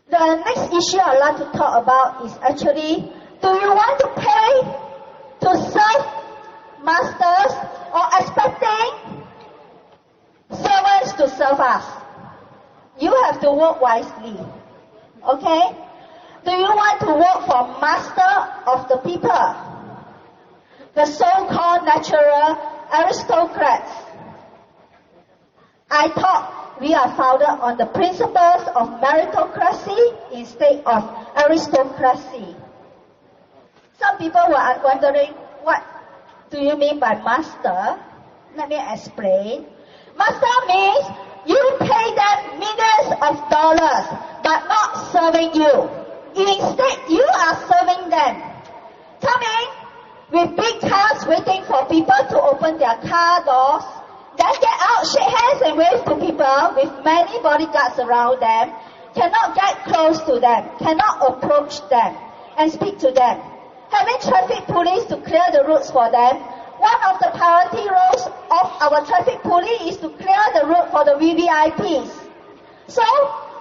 Speaker 4: The next issue I'd like to talk about is actually, do you want to pay to serve masters or expecting servants to serve us? You have to work wisely. Okay? Do you want to work for master of the people? The so-called natural aristocrats. I thought we are founded on the principles of meritocracy instead of aristocracy. Some people were wondering, what do you mean by master? Let me explain. Master means you pay them millions of dollars, but not serving you. Instead, you are serving them. Coming with big cars waiting for people to open their car doors, then get out, shake hands and wave to people with many bodyguards around them, cannot get close to them, cannot approach them and speak to them. Having traffic police to clear the roads for them, one of the priority roles of our traffic police is to clear the road for the VVIPs. So,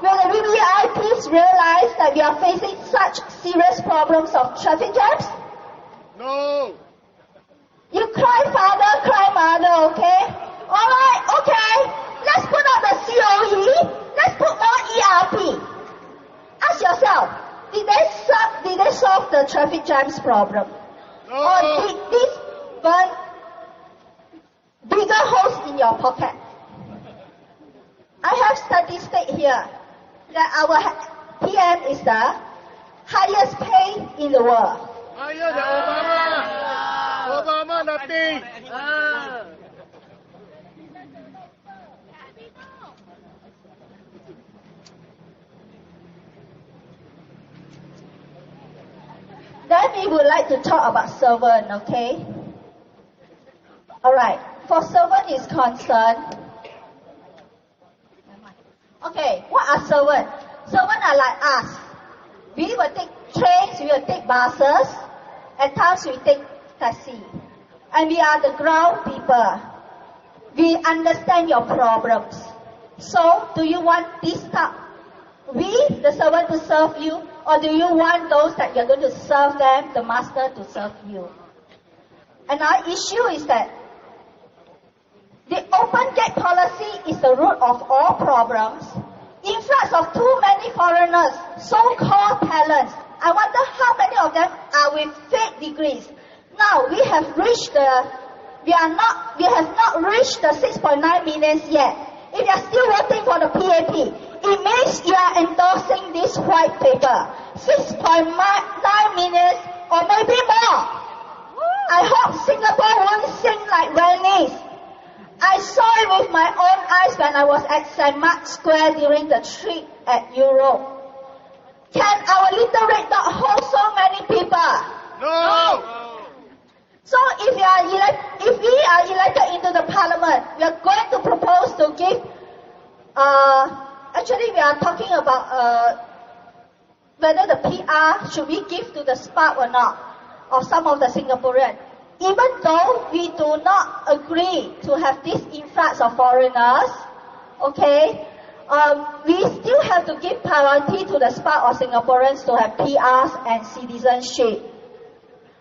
Speaker 4: will the VVIPs realize that we are facing such serious problems of traffic jams?
Speaker 8: No.
Speaker 4: You cry father, cry mother, okay? Alright, okay. Let's put up the COE. Let's put more ERP. Ask yourself, did they solve the traffic jams problem?
Speaker 8: No.
Speaker 4: Or did this burn bigger holes in your pocket? I have statistics here that our PM is the highest paid in the world.
Speaker 8: Higher than Obama. Obama nothing.
Speaker 4: Then we would like to talk about servant, okay? Alright, for servant is concerned. Okay, what are servant? Servant are like us. We will take trains, we will take buses, at times we take taxi. And we are the ground people. We understand your problems. So, do you want this type? We, the servant, to serve you, or do you want those that you're going to serve them, the master to serve you? And our issue is that the open gate policy is the root of all problems. Influx of too many foreigners, so-called talents. I wonder how many of them are with fake degrees. Now we have not reached the 6.9 million yet. If you are still waiting for the PPP, it means you are endorsing this white paper. 6.9 million or maybe more. I hope Singapore won't sing like Venice. I saw it with my own eyes when I was at St. Mark's Square during the trip at Europe. Can our little red dot hold so many people?
Speaker 8: No.
Speaker 4: So if we are elected into the parliament, we are going to propose to give, actually we are talking about whether the PR should we give to the SPARK or not, or some of the Singaporeans. Even though we do not agree to have this influx of foreigners, okay, we still have to give priority to the SPARK or Singaporeans to have PRs and citizenship.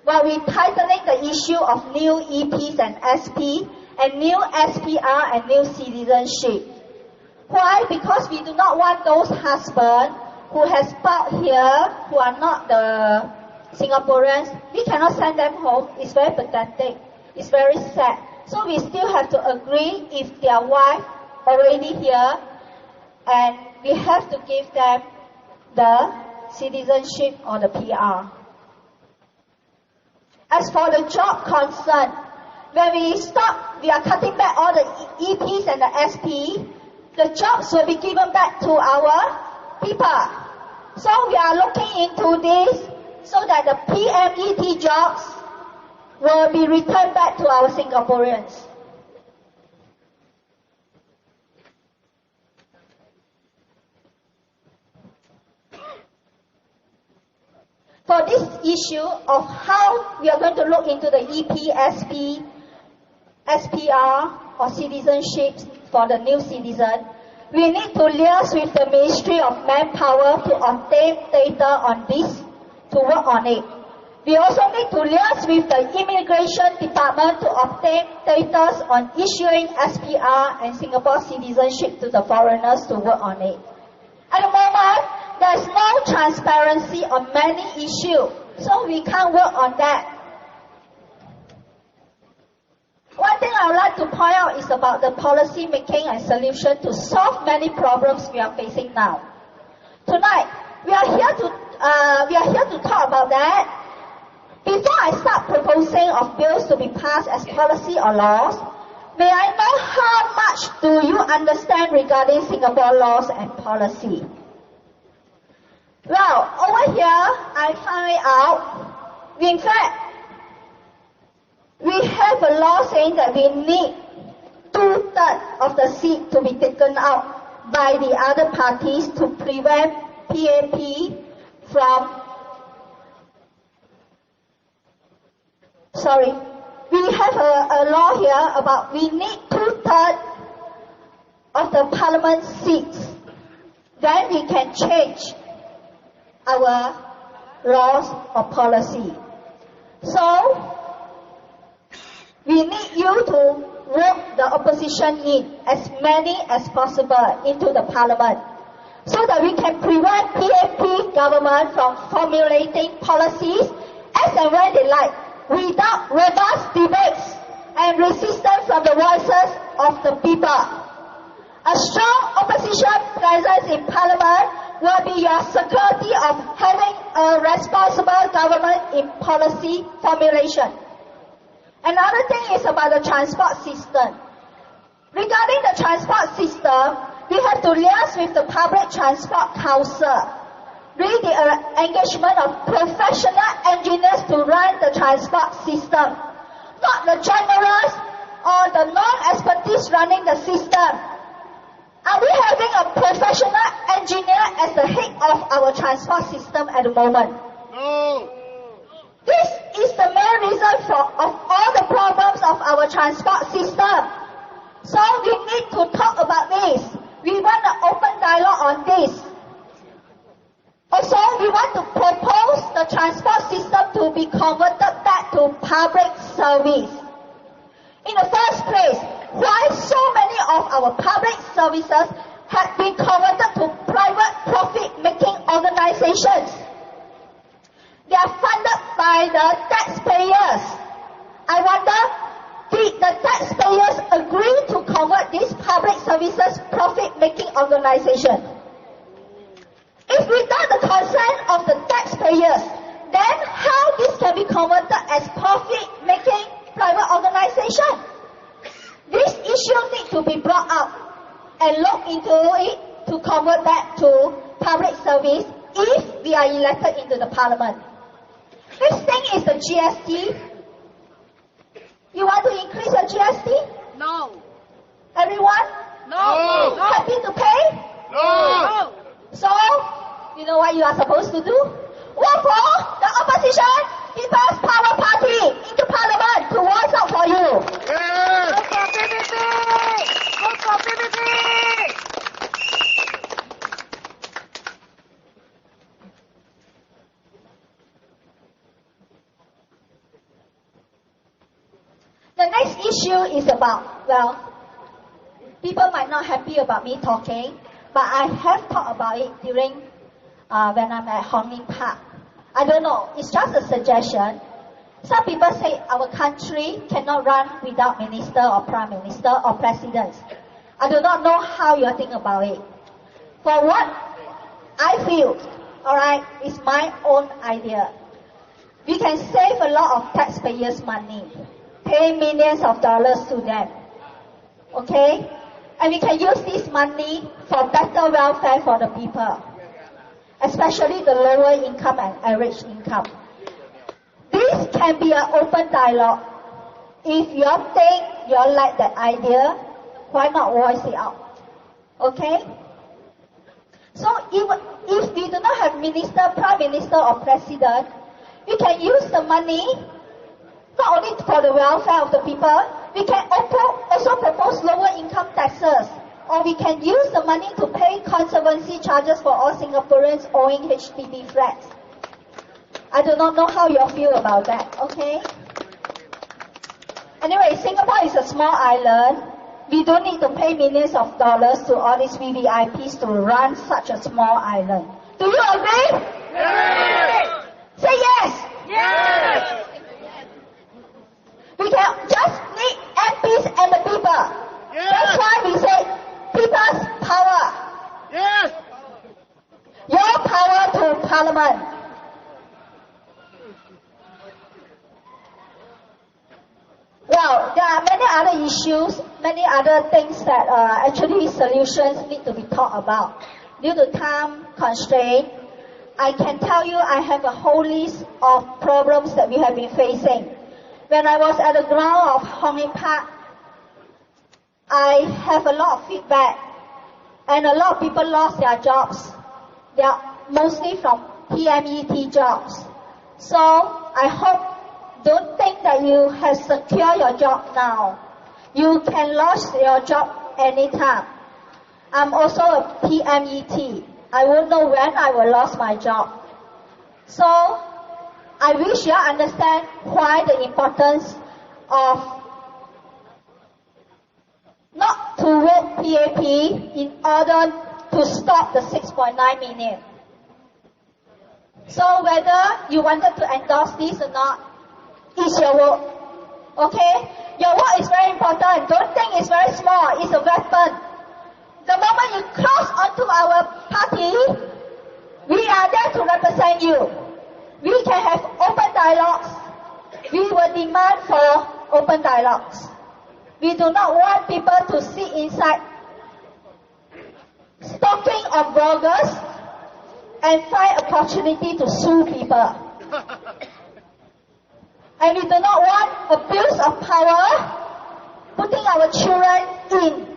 Speaker 4: While we tightening the issue of new EPs and SP, and new SPR and new citizenship. Why? Because we do not want those husbands who has sparked here, who are not the Singaporeans, we cannot send them home. It's very pathetic. It's very sad. So we still have to agree if their wife already here, and we have to give them the citizenship or the PR. As for the job concern, when we are cutting back all the EPs and the SP, the jobs will be given back to our people. So we are looking into this so that the PMET jobs will be returned back to our Singaporeans. For this issue of how we are going to look into the EP, SP, SPR or citizenship for the new citizen, we need to liaise with the Ministry of Manpower to obtain data on this, to work on it. We also need to liaise with the Immigration Department to obtain data on issuing SPR and Singapore citizenship to the foreigners to work on it. At the moment, there's no transparency on many issues, so we can't work on that. One thing I would like to point out is about the policy making and solution to solve many problems we are facing now. Tonight, we are here to talk about that. Before I start proposing of bills to be passed as policy or laws, may I know how much do you understand regarding Singapore laws and policy? Well, over here, I find out, in fact, we have a law saying that we need 2/3 of the seat to be taken out by the other parties to prevent PAP from... Sorry, we have a law here about we need 2/3 of the parliament seats. Then we can change our laws or policy. So, we need you to vote the opposition in as many as possible into the parliament so that we can prevent PAP government from formulating policies as and when they like without robust debates and resistance from the voices of the people. A strong opposition presence in parliament will be your security of having a responsible government in policy formulation. Another thing is about the transport system. Regarding the transport system, we have to liaise with the Public Transport Council. Really the engagement of professional engineers to run the transport system, not the generals or the non-expertise running the system. Are we having a professional engineer as the head of our transport system at the moment?
Speaker 8: No.
Speaker 4: This is the main reason of all the problems of our transport system. So we need to talk about this. We want an open dialogue on this. Also, we want to propose the transport system to be converted back to public service. In the first place, why so many of our public services have been converted to private profit-making organizations? They are funded by the taxpayers. I wonder, did the taxpayers agree to convert these public services profit-making organizations? If without the consent of the taxpayers, then how this can be converted as profit-making private organization? This issue needs to be brought up and look into it to convert that to public service if we are elected into the parliament. Next thing is the GST. You want to increase the GST?
Speaker 5: No.
Speaker 4: Everyone?
Speaker 5: No.
Speaker 4: Happy to pay?
Speaker 8: No.
Speaker 4: So, you know what you are supposed to do? Vote for the opposition People's Power Party into parliament to voice out for you.
Speaker 8: Yes.
Speaker 5: Vote for PPP. Vote for PPP.
Speaker 4: The next issue is about, well, people might not happy about me talking, but I have talked about it during when I'm at Hong Lim Park. I don't know, it's just a suggestion. Some people say our country cannot run without minister or prime minister or president. I do not know how you think about it. For what I feel, alright, is my own idea. We can save a lot of taxpayers' money, pay millions of dollars to them. Okay? And we can use this money for better welfare for the people, especially the lower income and average income. This can be an open dialogue. If you think you like that idea, why not voice it out? Okay? So if we do not have minister, prime minister or president, we can use the money not only for the welfare of the people, we can also propose lower income taxes, or we can use the money to pay conservancy charges for all Singaporeans owing HDB flats. I do not know how you feel about that, okay? Anyway, Singapore is a small island. We don't need to pay millions of dollars to all these VVIPs to run such a small island. Do you agree?
Speaker 5: Yes.
Speaker 4: Say yes.
Speaker 5: Yes.
Speaker 4: We can just need is and the people.
Speaker 8: Yes.
Speaker 4: That's why we say people's power.
Speaker 8: Yes.
Speaker 4: Your power to Parliament. Well, there are many other issues, many other things that actually solutions need to be thought about. Due to time constraint, I can tell you I have a whole list of problems that we have been facing. When I was at the ground of Hong Lim Park, I have a lot of feedback, and a lot of people lost their jobs. They are mostly from PMET jobs. So I hope, don't think that you have secured your job now. You can lose your job anytime. I'm also a PMET. I won't know when I will lose my job. So I wish you understand why the importance of not to vote PAP in order to stop the 6.9 million. So whether you wanted to endorse this or not, it's your vote. Okay? Your vote is very important. Don't think it's very small. It's a weapon. The moment you cross onto our party, we are there to represent you. We can have open dialogues. We will demand for open dialogues. We do not want people to sit inside stalking of bloggers and find opportunity to sue people. And we do not want abuse of power, putting our children in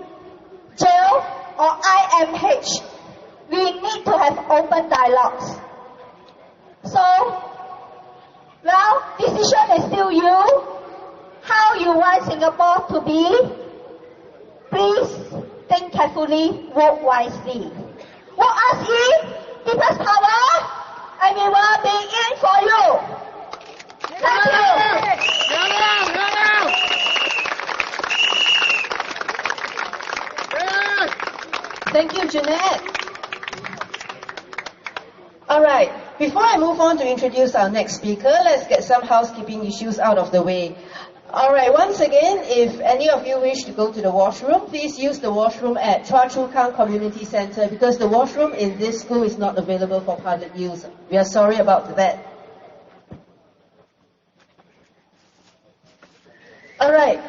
Speaker 4: jail or IMH. We need to have open dialogues. So, well, decision is still you. How you want Singapore to be, please think carefully, vote wisely. Vote us in, people's power, and we will be in for you. Thank you.
Speaker 3: Thank you, Jeanette. All right. Before I move on to introduce our next speaker, let's get some housekeeping issues out of the way. All right, once again, if any of you wish to go to the washroom, please use the washroom at CHOA CHU KANG Community Center because the washroom in this school is not available for public use. We are sorry about that. All right,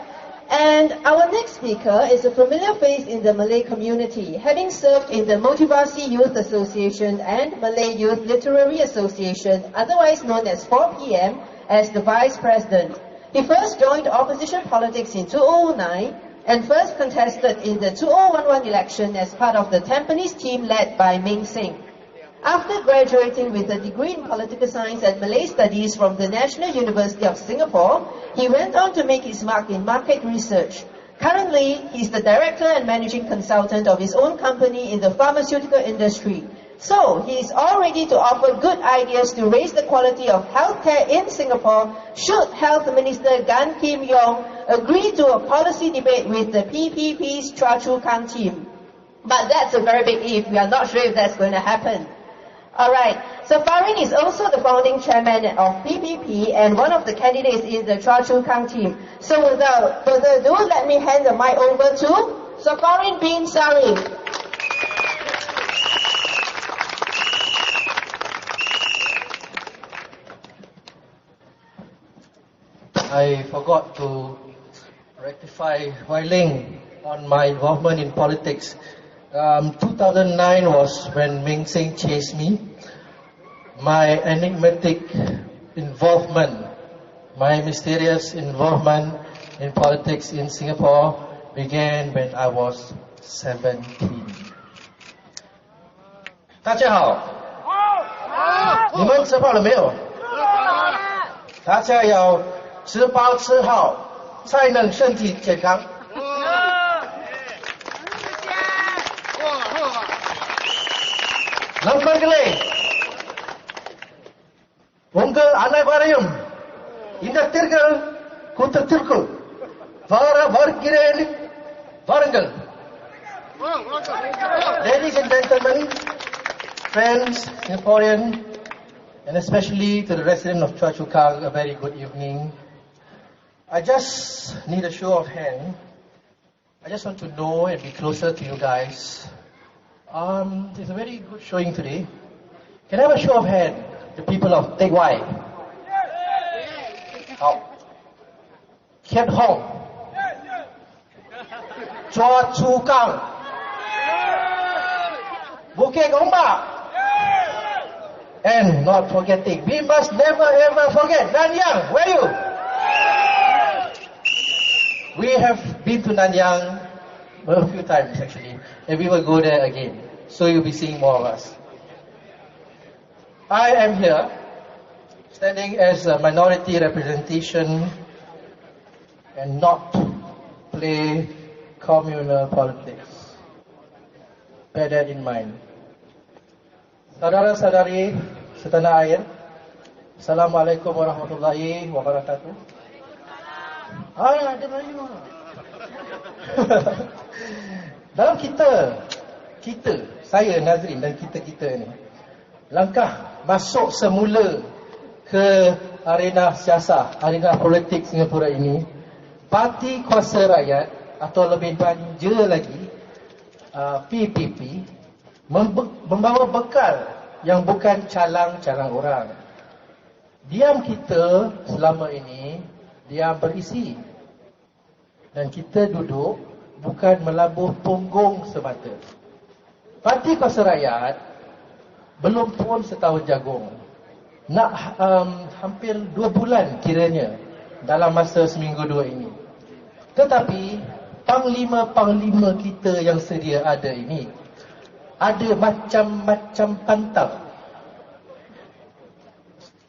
Speaker 3: and our next speaker is a familiar face in the Malay community, having served in the Motivasi Youth Association and Malay Youth Literary Association, otherwise known as 4PM, as the Vice President. He first joined opposition politics in 2009 and first contested in the 2011 election as part of the Tampines team led by Meng Seng. After graduating with a degree in political science and Malay studies from the National University of Singapore, he went on to make his mark in market research. Currently, he is the director and managing consultant of his own company in the pharmaceutical industry. So, he is all ready to offer good ideas to raise the quality of healthcare in Singapore should Health Minister Gan Kim Yong agree to a policy debate with the PPP's CHOA CHU KANG team. But that's a very big if. We are not sure if that's going to happen. Alright, so Farin is also the founding chairman of PPP and one of the candidates in the CHOA CHU KANG team. So without further ado, let me hand the mic over to Farin bin Sari.
Speaker 10: I forgot to rectify Huailing on my involvement in politics. 2009 was when Meng Seng chased me. My enigmatic involvement, my mysterious involvement in politics in Singapore began when I was 17. 大家好，你们吃饱了没有？大家要吃饱吃好，才能身体健康。நண்பர்களே, உங்கள் அனைவரையும் இந்த தேர்தல் கூட்டத்திற்கு வரவேற்கிறேன். வாருங்கள். Ladies and gentlemen, friends, Singaporeans, and especially to the residents of CHOA CHU KANG, a very good evening. I just need a show of hand. I just want to know and be closer to you guys. It's a very good showing today. Can I have a show of hand? The people of Teck Whye. Kiat Hong. CHOA CHU KANG. Bukit Gombak. And not forgetting, we must never ever forget Nanyang. Where are you? We have been to Nanyang a few times actually, and we will go there again. So you'll be seeing more of us. I am here, standing as a minority representation and not play communal politics. Bear that in mind. Saudara-saudari setanah air, Assalamualaikum warahmatullahi wabarakatuh. Ada Melayu. Dalam kita, saya Nazrin dan kita ni, langkah masuk semula ke arena siasat, arena politik Singapura ini, Parti Kuasa Rakyat atau lebih manja lagi PPP membawa bekal yang bukan calang-calang orang. Diam kita selama ini diam berisi, dan kita duduk bukan melabuh punggung semata. Parti Kuasa Rakyat belum pun setahun jagung, nak hampir 2 bulan kiranya dalam masa seminggu 2 ini. Tetapi panglima-panglima kita yang sedia ada ini ada macam-macam pantang.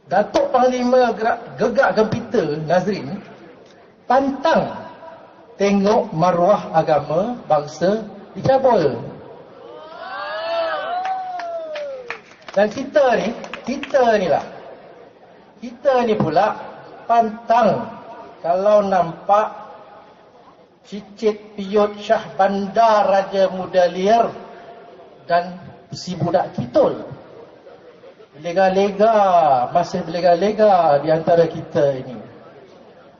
Speaker 10: Datuk Panglima Gegak Gempita Nazrin pantang tengok maruah agama bangsa dicabul. Dan kita ni pula pantang kalau nampak cicit piut Syah Bandar Raja Muda Liar dan si budak kitul masih berlega-lega di antara kita ini.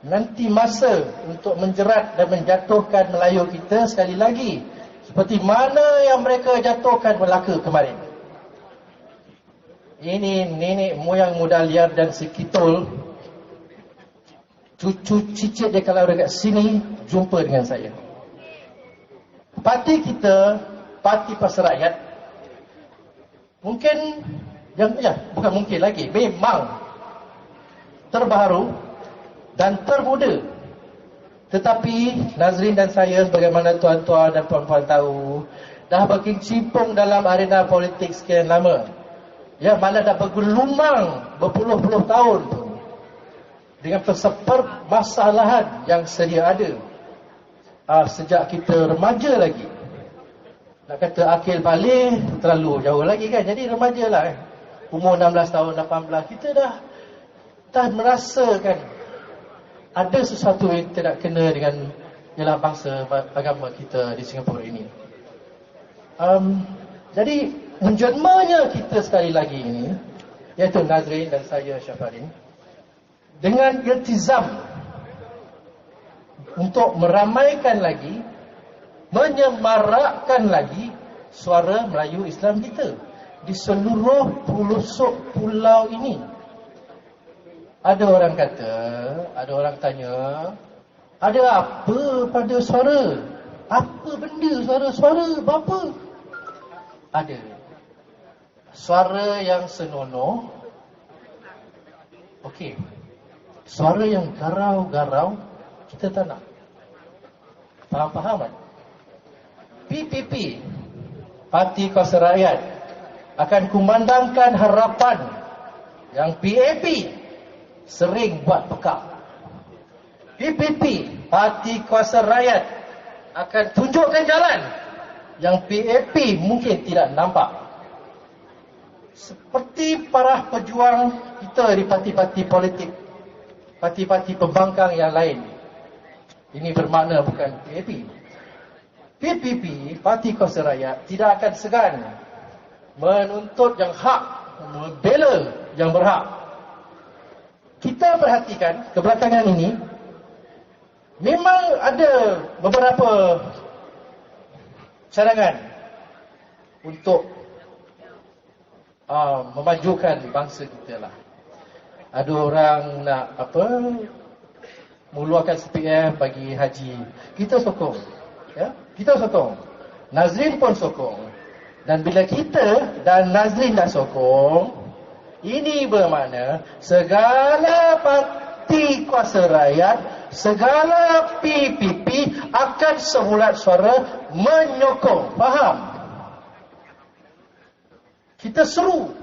Speaker 10: Nanti masa untuk menjerat dan menjatuhkan Melayu kita sekali lagi seperti mana yang mereka jatuhkan Melaka kemarin. Ini nenek moyang Muda Liar dan si kitul, cucu cicit dia kalau dekat sini jumpa dengan saya. Parti kita, Parti Kuasa Rakyat, mungkin bukan mungkin lagi, memang terbaru dan termuda. Tetapi Nazrin dan saya, bagaimana tuan-tuan dan puan-puan tahu, dah berkecimpung dalam arena politik sekian lama. Ya, malah dah bergelumang berpuluh-puluh tahun dengan permasalahan yang sedia ada sejak kita remaja lagi. Nak kata akil balik terlalu jauh lagi kan, jadi remaja lah kan. Umur 16 tahun, 18, kita dah merasakan ada sesuatu yang tidak kena dengan ialah bangsa agama kita di Singapura ini. Jadi menjelmanya kita sekali lagi ini, iaitu Nazrin dan saya Syafarin, dengan iltizam untuk meramaikan lagi, menyemarakkan lagi suara Melayu Islam kita di seluruh pelosok pulau ini. Ada orang kata, ada orang tanya, ada apa pada suara? Apa benda suara berapa? Ada suara yang senonoh, okey. Suara yang garau-garau kita tak nak. Faham kan? PPP, Parti Kuasa Rakyat, akan kumandangkan harapan yang PAP sering buat pekak. PPP, Parti Kuasa Rakyat, akan tunjukkan jalan yang PAP mungkin tidak nampak. Seperti para pejuang kita di parti-parti politik, parti-parti pembangkang yang lain. Ini bermakna bukan PAP. PPP, Parti Kuasa Rakyat, tidak akan segan menuntut yang hak, membela yang berhak. Kita perhatikan kebelakangan ini, Memang ada beberapa cadangan untuk memajukan bangsa kita lah. Ada orang nak mengeluarkan CPF bagi haji. Kita sokong, ya, kita sokong. Nazrin pun sokong. Dan bila kita dan Nazrin dah sokong, ini bermakna segala parti kuasa rakyat, segala PPP akan sebulat suara menyokong. Faham? Kita seru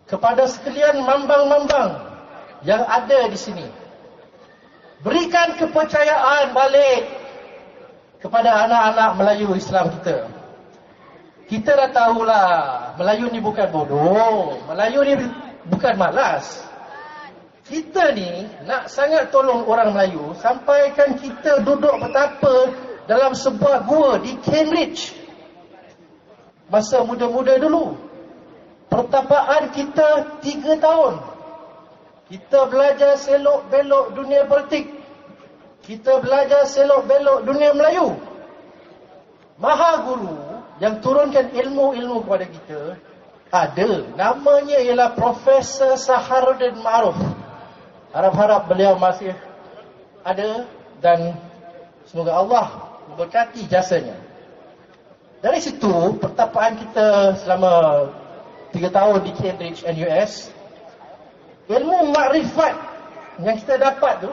Speaker 10: kepada sekalian mambang-mambang yang ada di sini, berikan kepercayaan balik kepada anak-anak Melayu Islam kita. Kita dah tahulah, Melayu ni bukan bodoh, Melayu ni bukan malas. Kita ni nak sangat tolong orang Melayu, sampaikan kita duduk betapa dalam sebuah gua di Cambridge masa muda-muda dulu. Pertapaan kita 3 tahun. Kita belajar selok-belok dunia politik. Kita belajar selok-belok dunia Melayu. Maha Guru yang turunkan ilmu-ilmu kepada kita ada. Namanya ialah Profesor Saharuddin Ma'ruf. Harap-harap beliau masih ada dan semoga Allah memberkati jasanya. Dari situ, pertapaan kita selama 3 tahun di Cambridge NUS, ilmu makrifat yang kita dapat tu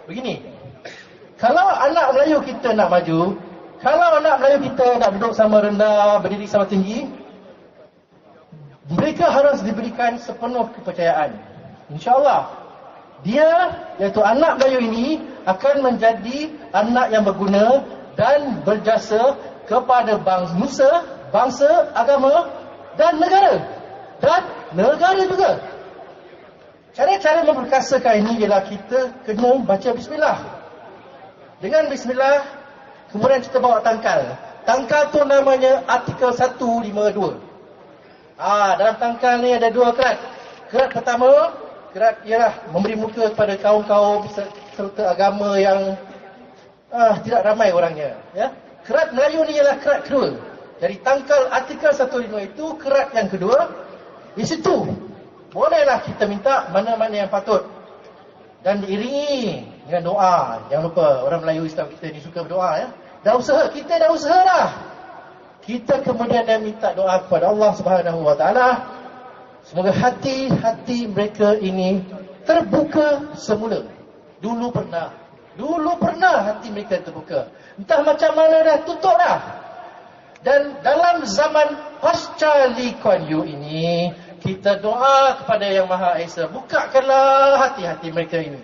Speaker 10: begini. Kalau anak Melayu kita nak maju, kalau anak Melayu kita nak duduk sama rendah, berdiri sama tinggi, mereka harus diberikan sepenuh kepercayaan. InsyaAllah dia, iaitu anak Melayu ini, akan menjadi anak yang berguna dan berjasa kepada bangsa, agama dan negara. Dan negara juga. Cara-cara memperkasakan ini ialah kita kena baca bismillah. Dengan bismillah, kemudian kita bawa tangkal. Tangkal tu namanya artikel 152. Dalam tangkal ni ada 2 kerat. Kerat pertama, kerat ialah memberi muka kepada kaum-kaum serta agama yang tidak ramai orangnya, ya. Kerat Melayu ni ialah kerat kedua. Dari tangkal artikel 152 itu, kerat yang kedua. Di situ bolehlah kita minta mana-mana yang patut dan diiringi dengan doa. Jangan lupa, orang Melayu Islam kita ni suka berdoa, ya. Kita dah usaha dah. Kita kemudian dah minta doa kepada Allah Subhanahu Wa Taala. Semoga hati-hati mereka ini terbuka semula. Dulu pernah hati mereka terbuka. Entah macam mana dah tutup dah. Dan dalam zaman pasca Lee Kuan Yew ini, kita doa kepada Yang Maha Esa, bukakanlah hati-hati mereka ini.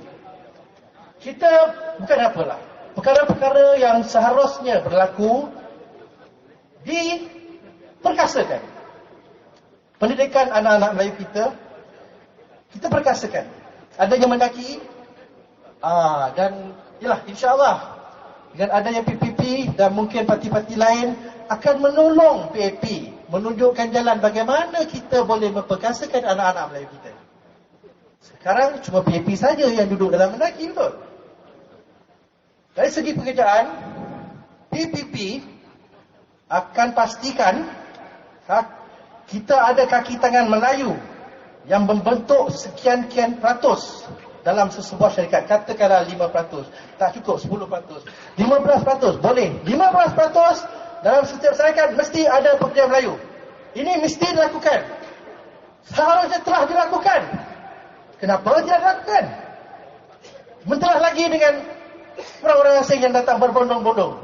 Speaker 10: Kita bukan apalah, perkara-perkara yang seharusnya berlaku diperkasakan. Pendidikan anak-anak Melayu kita perkasakan. Ada yang mendaki, dan yalah, insyaAllah dengan adanya PPP dan mungkin parti-parti lain akan menolong PAP, menunjukkan jalan bagaimana kita boleh memperkasakan anak-anak Melayu kita. Sekarang cuma PAP saja yang duduk dalam mendaki, betul? Dari segi pekerjaan, PPP akan pastikan kita ada kaki tangan Melayu yang membentuk sekian-kian peratus dalam sesebuah syarikat. Katakanlah 5%, tak cukup 10%, 15%, boleh 15% dalam setiap syarikat mesti ada pekerja Melayu. Ini mesti dilakukan. Seharusnya telah dilakukan. Kenapa tidak dilakukan? Mentah lagi dengan orang-orang asing yang datang berbondong-bondong.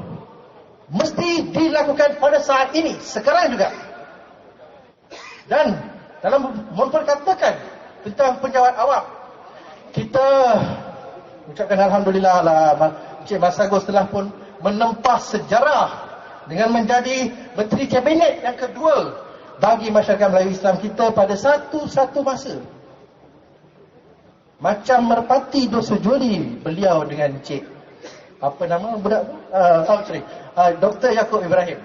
Speaker 10: Mesti dilakukan pada saat ini, sekarang juga. Dan dalam memperkatakan tentang penjawat awam, kita ucapkan Alhamdulillah lah, Encik Mas Agus telah pun menempah sejarah dengan menjadi Menteri Kabinet yang kedua bagi masyarakat Melayu Islam kita pada satu masa. Macam merpati 2 Juli beliau dengan Encik apa nama budak Dr. Yaakob Ibrahim.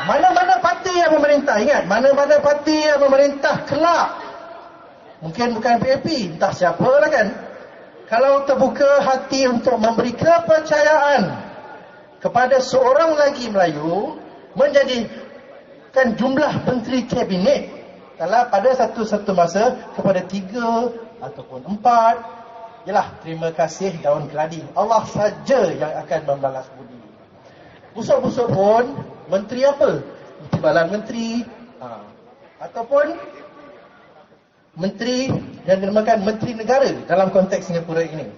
Speaker 10: Mana-mana parti yang memerintah, ingat, mana-mana parti yang memerintah kelak, mungkin bukan PAP, entah siapa lah kan, kalau terbuka hati untuk memberi kepercayaan kepada seorang lagi Melayu menjadikan jumlah menteri kabinet, kalau pada satu masa kepada 3 ataupun 4, yalah, terima kasih daun keladi. Allah saja yang akan membalas budi. Busuk-busuk pun menteri apa? Timbalan menteri, ataupun menteri yang dinamakan menteri negara dalam konteks Singapura ini.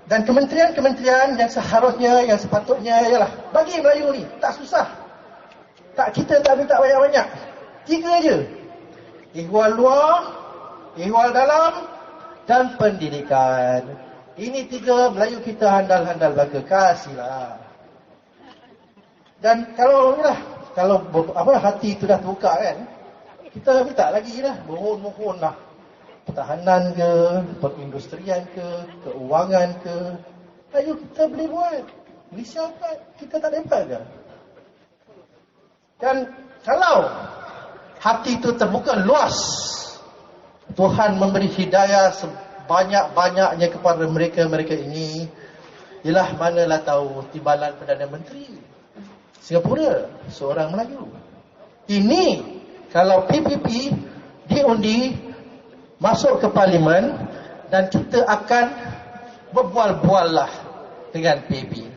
Speaker 10: Dan kementerian-kementerian yang seharusnya, yang sepatutnya, ialah bagi Melayu ni tak susah. Kita tak minta banyak-banyak. 3 je. Ihwal luar, ihwal dalam dan pendidikan. Ini 3 Melayu kita handal-handal baga, kasihlah. Dan kalau hati itu dah terbuka kan, kita minta lagi lah, mohon lah. Pertahanan ke, perindustrian ke, keuangan ke, ayo kita boleh buat. Malaysia kan, kita tak dapat ke? Dan kalau hati itu terbuka luas, Tuhan memberi hidayah sebanyak-banyaknya kepada mereka ini. Ialah manalah tahu timbalan Perdana Menteri Singapura seorang Melayu. Ini kalau PPP diundi masuk ke parlimen, dan kita akan berbual-bual lah dengan PPP.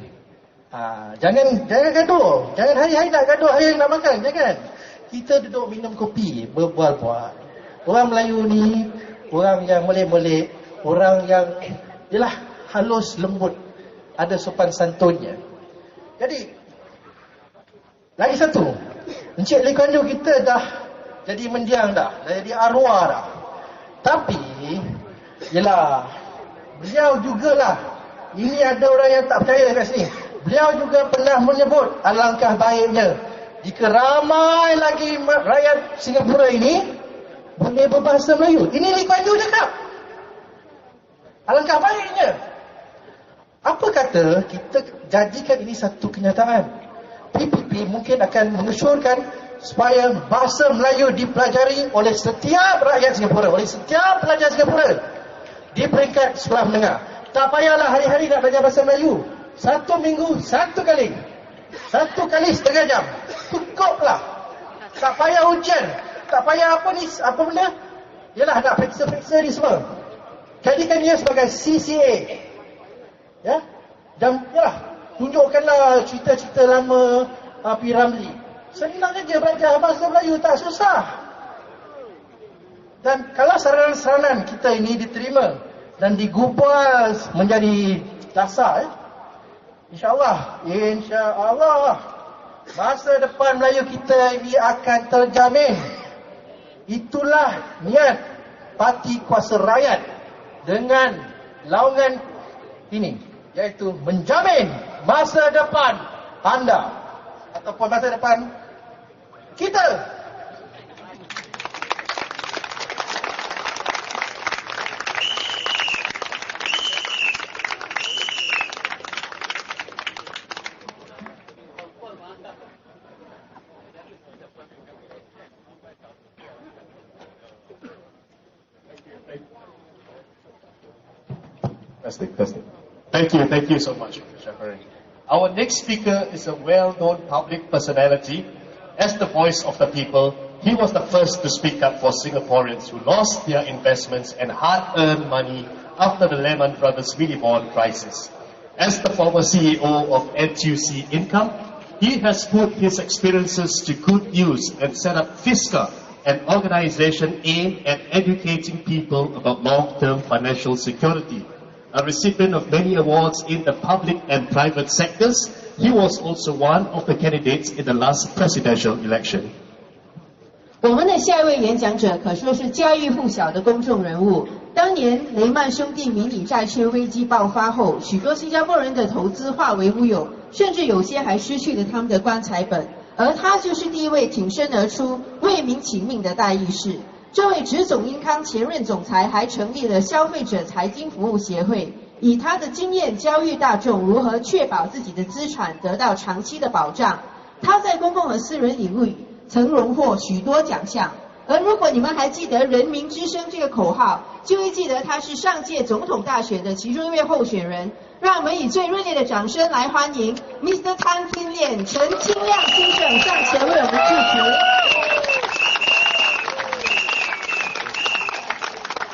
Speaker 10: Jangan gaduh, jangan hari-hari nak gaduh, hari nak makan, jangan. Kita duduk minum kopi, berbual-bual. Orang Melayu ni orang yang molek-molek, orang yang ialah halus lembut, ada sopan santunnya. Jadi lagi satu, Encik Lee Kuan Yew kita dah jadi mendiang dah jadi arwah dah. Tapi yelah, beliau jugalah, ini ada orang yang tak percaya kat sini, beliau juga pernah menyebut alangkah baiknya jika ramai lagi rakyat Singapura ini boleh berbahasa Melayu. Ini Lee Kuan Yew cakap, alangkah baiknya. Apa kata kita jadikan ini satu kenyataan? PPP mungkin akan mengesyorkan supaya bahasa Melayu dipelajari oleh setiap rakyat Singapura, oleh setiap pelajar Singapura di peringkat sekolah menengah. Tak payahlah hari-hari nak belajar bahasa Melayu. 1 minggu 1 kali, 1 kali setengah jam, cukuplah. Tak payah ujian, tak payah apa benda. Yalah, nak periksa-periksa ni semua. Jadikan dia sebagai CCA, ya. Dan yalah, tunjukkanlah cerita-cerita lama P. Ramlee. Senang saja belajar bahasa Melayu, tak susah. Dan kalau saranan-saranan kita ini diterima dan digubal menjadi dasar, InsyaAllah masa depan Melayu kita ini akan terjamin. Itulah niat parti kuasa rakyat dengan laungan ini, iaitu menjamin masa depan anda ataupun masa depan kita.
Speaker 2: Thank you so much, Shafari. Our next speaker is a well-known public personality. As the voice of the people, he was the first to speak up for Singaporeans who lost their investments and hard-earned money after the Lehman Brothers mini-bond crisis. As the former CEO of NTUC Income, he has put his experiences to good use and set up FISCA, an organization aimed at educating people about long-term financial security. A recipient of many awards in the public and private sectors, he was also one of the candidates in the last presidential election.
Speaker 3: 我们的下一位演讲者可说是家喻户晓的公众人物。当年雷曼兄弟迷你债券危机爆发后，许多新加坡人的投资化为乌有，甚至有些还失去了他们的棺材本。而他就是第一位挺身而出、为民请命的大义士。这位直总英康前任总裁还成立了消费者财经服务协会，以他的经验教育大众如何确保自己的资产得到长期的保障。他在公共和私人领域曾荣获许多奖项，而如果你们还记得人民之声这个口号，就会记得他是上届总统大选的其中一位候选人。让我们以最热烈的掌声来欢迎 Mr. Tan Kim Lian 陈清亮先生上前为我们致辞。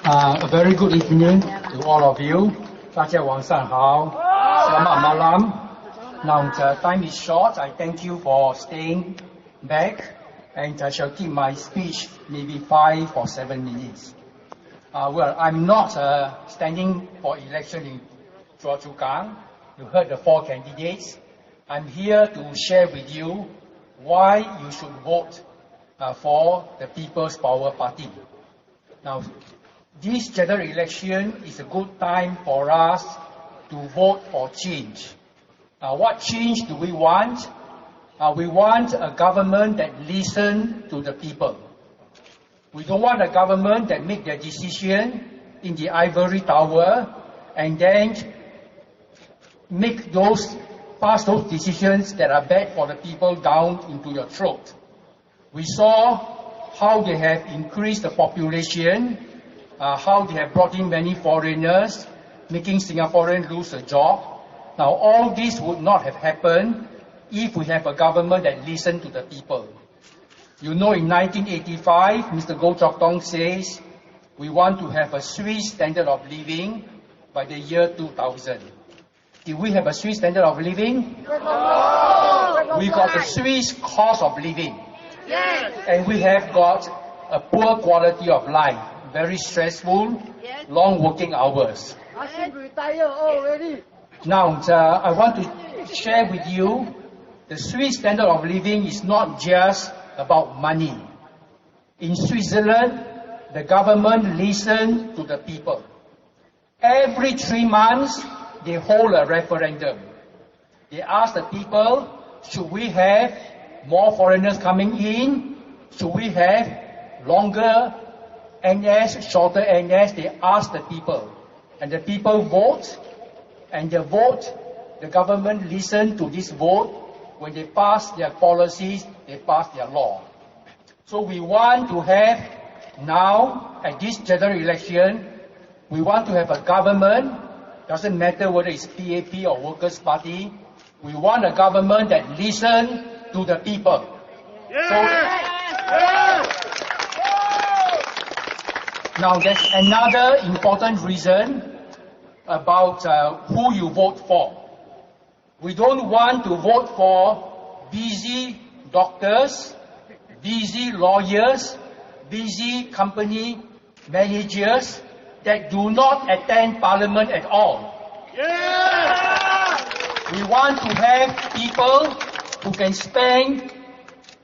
Speaker 11: A very good evening to all of you. 大家晚上好。Selamat malam. Now the time is short. I thank you for staying back, and I shall keep my speech maybe 5 or 7 minutes. Well, I'm not standing for election in CHOA CHU KANG. You heard the 4 candidates. I'm here to share with you why you should vote for the People's Power Party. Now, this general election is a good time for us to vote for change. What change do we want? We want a government that listens to the people. We don't want a government that makes their decision in the ivory tower and then pass those decisions that are bad for the people down into your throat. We saw how they have increased the population, how they have brought in many foreigners, making Singaporeans lose a job. Now all this would not have happened if we have a government that listens to the people. You know, in 1985, Mr. Goh Chok Tong says we want to have a Swiss standard of living by the year 2000. Did we have a Swiss standard of living? No. We got a Swiss cost of living. Yes. And we have got a poor quality of life, very stressful, yes. Long working hours. I should retire already. Now, I want to share with you, the Swiss standard of living is not just about money. In Switzerland, the government listens to the people. Every 3 months, they hold a referendum. They ask the people, should we have more foreigners coming in? Should we have longer NS, shorter NS? They ask the people. And the people vote. And the government listens to this vote. When they pass their policies, they pass their law. So we want to have now, at this general election, we want to have a government. Doesn't matter whether it's PAP or Workers' Party. We want a government that listens to the people. Yeah. So, now there's another important reason about who you vote for. We don't want to vote for busy doctors, busy lawyers, busy company managers that do not attend parliament at all. Yeah! We want to have people who can spend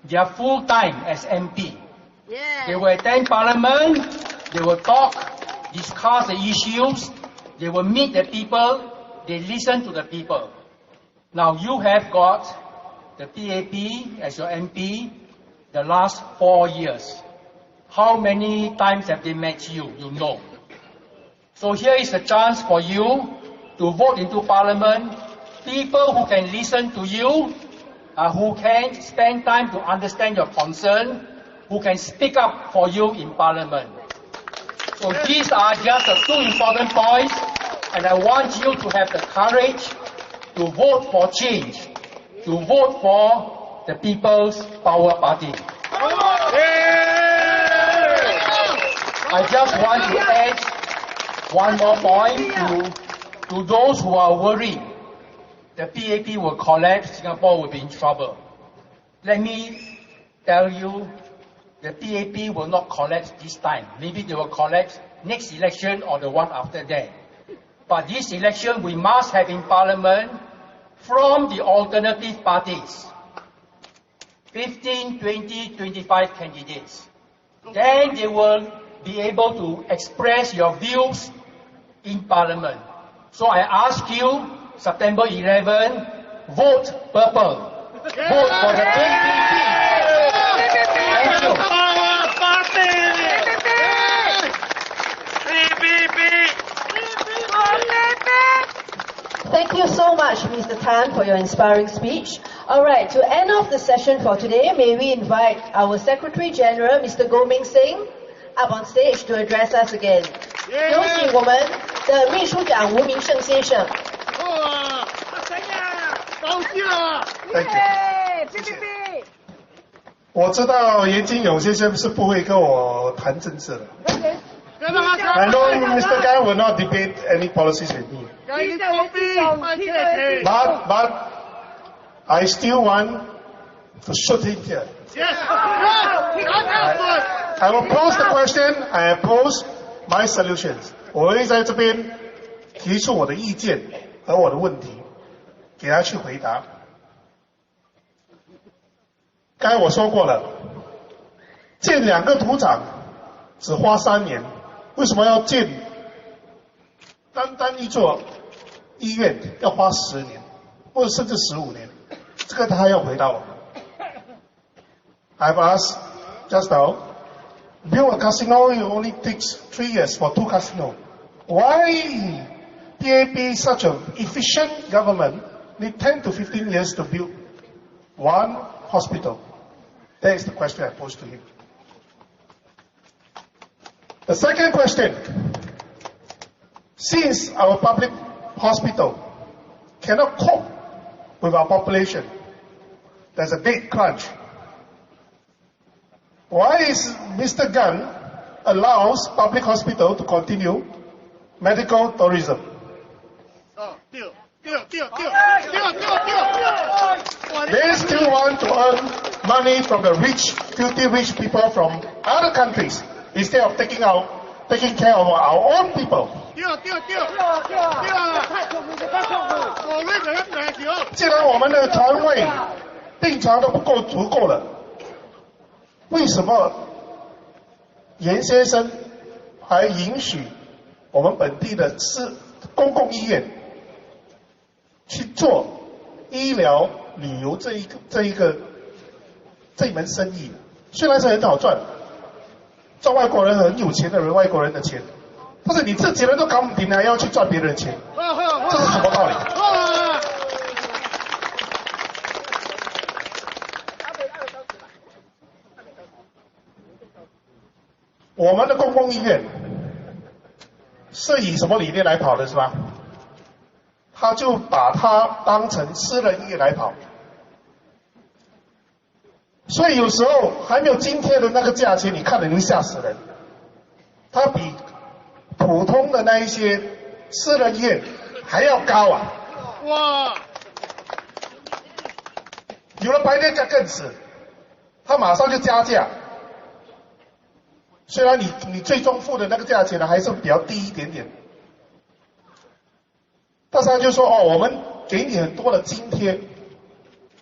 Speaker 11: their full time as MP. Yeah. They will attend parliament, they will talk, discuss the issues, they will meet the people, they listen to the people. Now you have got the PAP as your MP the last 4 years. How many times have they met you? You know. So here is a chance for you to vote into parliament, people who can listen to you, who can spend time to understand your concern, who can speak up for you in parliament. So these are just the 2 important points, and I want you to have the courage to vote for change, to vote for the People's Power Party. I just want to add one more point to those who are worried the PAP will collapse, Singapore will be in trouble. Let me tell you, the PAP will not collapse this time. Maybe they will collapse next election or the one after that. But this election we must have in parliament from the alternative parties. 15, 20, 25 candidates. Then they will be able to express your views in parliament. So I ask you, September 11, vote purple. Vote for the PPP. Thank you.
Speaker 3: Thank you so much, Mr. Tan, for your inspiring speech. All right, to end off the session for today, may we invite our Secretary General, Mr. Goh Ming Sing, up on stage to address us again. 有请我们的秘书长吴明胜先生。
Speaker 8: 哇，谁呀？高兴啊！
Speaker 5: 耶 ！PPP。
Speaker 7: 我知道严金勇先生是不会跟我谈政治的。I know Mr. Guy will not debate any policies with me. But I still want to shoot him here.
Speaker 8: Yes.
Speaker 7: I will pose the question. I pose my solutions. 我会在这边提出我的意见和我的问题，给他去回答。刚才我说过了，建2个土场只花3年，为什么要建单一座医院要花10年，或者甚至15年？这个他要回答我。I've asked just now, build a casino it only takes 3 years for 2 casinos. Why PAP, such an efficient government, need 10 to 15 years to build 1 hospital? That is the question I posed to him. The second question, since our public hospital cannot cope with our population, there's a big crunch. Why is Mr. Gunn allows public hospital to continue medical tourism? They still want to earn money from the rich, filthy rich people from other countries instead of taking care of our own people. 既然我们的床位、病床都不足够了，为什么严先生还允许我们本地的公共医院去做医疗旅游这一门生意？虽然是很好赚，赚外国人很有钱的人外国人的钱，但是你自己人都搞不定，还要去赚别人的钱，这是什么道理？我们的公共医院是以什么理念来跑的，是吧？他就把它当成私人医院来跑，所以有时候还没有今天的那个价钱，你看了你会吓死人。它比普通的那一些私人医院还要高啊！哇！有了白天更死，他马上就加价。虽然你最终付的那个价钱呢还是比较低一点点，但是他就说我们给你很多的津贴，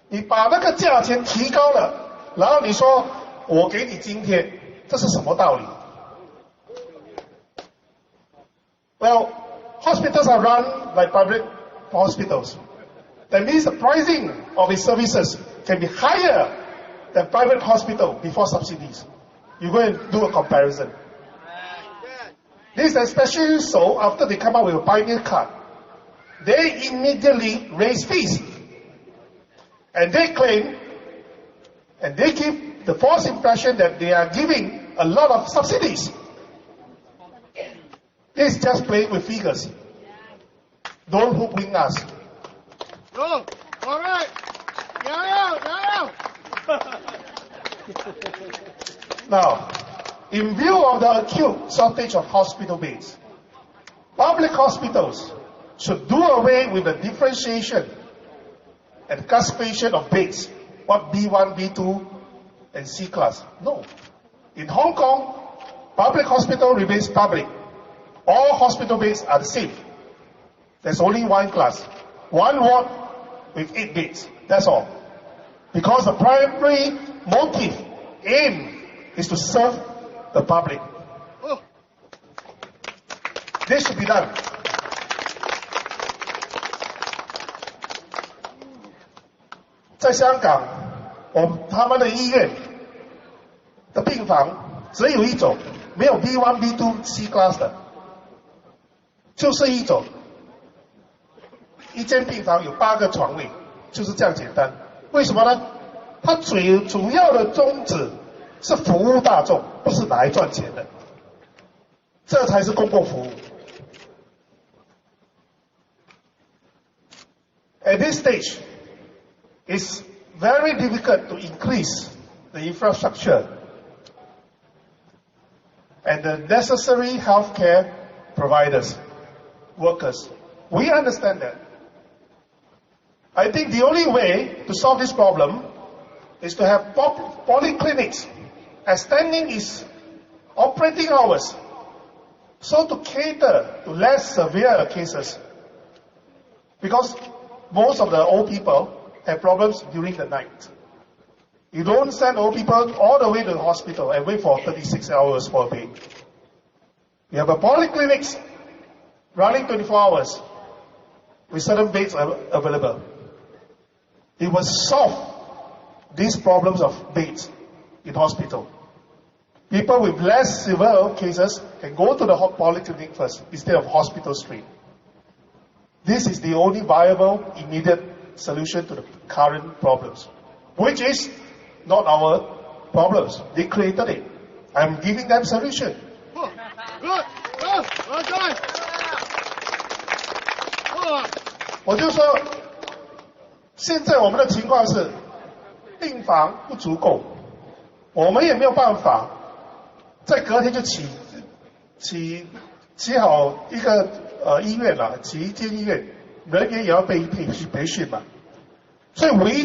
Speaker 7: 你把那个价钱提高了，然后你说我给你津贴，这是什么道理 ？Well, hospitals are run like public hospitals. That means the pricing of its services can be higher than private hospital before subsidies. You go and do a comparison. This is especially so after they come up with a pioneer card. They immediately raise fees. And they claim, and they give the false impression that they are giving a lot of subsidies. This is just playing with figures. Don't hoodwink us.
Speaker 8: Go. All right. Now.
Speaker 7: Now, in view of the acute shortage of hospital beds, public hospitals should do away with the differentiation and classification of beds, what B1, B2, and C class. No. In Hong Kong, public hospital remains public. All hospital beds are the same. There's only one class, one ward with 8 beds. That's all. Because the primary motive, aim, is to serve the public. This should be done. In 香港，他们的医院的病房只有一种，没有 B1、B2、C class 的，就是一种，一间病房有8个床位，就是这样简单。为什么呢？它最主要的宗旨是服务大众，不是拿来赚钱的，这才是公共服务。At this stage, it's very difficult to increase the infrastructure and the necessary healthcare providers, workers. We understand that. I think the only way to solve this problem is to have polyclinics extending its operating hours so to cater to less severe cases. Because most of the old people have problems during the night. You don't send old people all the way to the hospital and wait for 36 hours for a bed. You have a polyclinics running 24 hours with certain beds available. It will solve these problems of beds in hospital. People with less severe cases can go to the polyclinic first instead of hospital straight. This is the only viable, immediate solution to the current problems, which is not our problems. They created it. I'm giving them solution.
Speaker 8: Good. Well done.
Speaker 7: 我就说，现在我们的情况是，病房不足够，我们也没有办法，在隔天就起好一个医院了，起一间医院，人员也要被培训嘛。所以为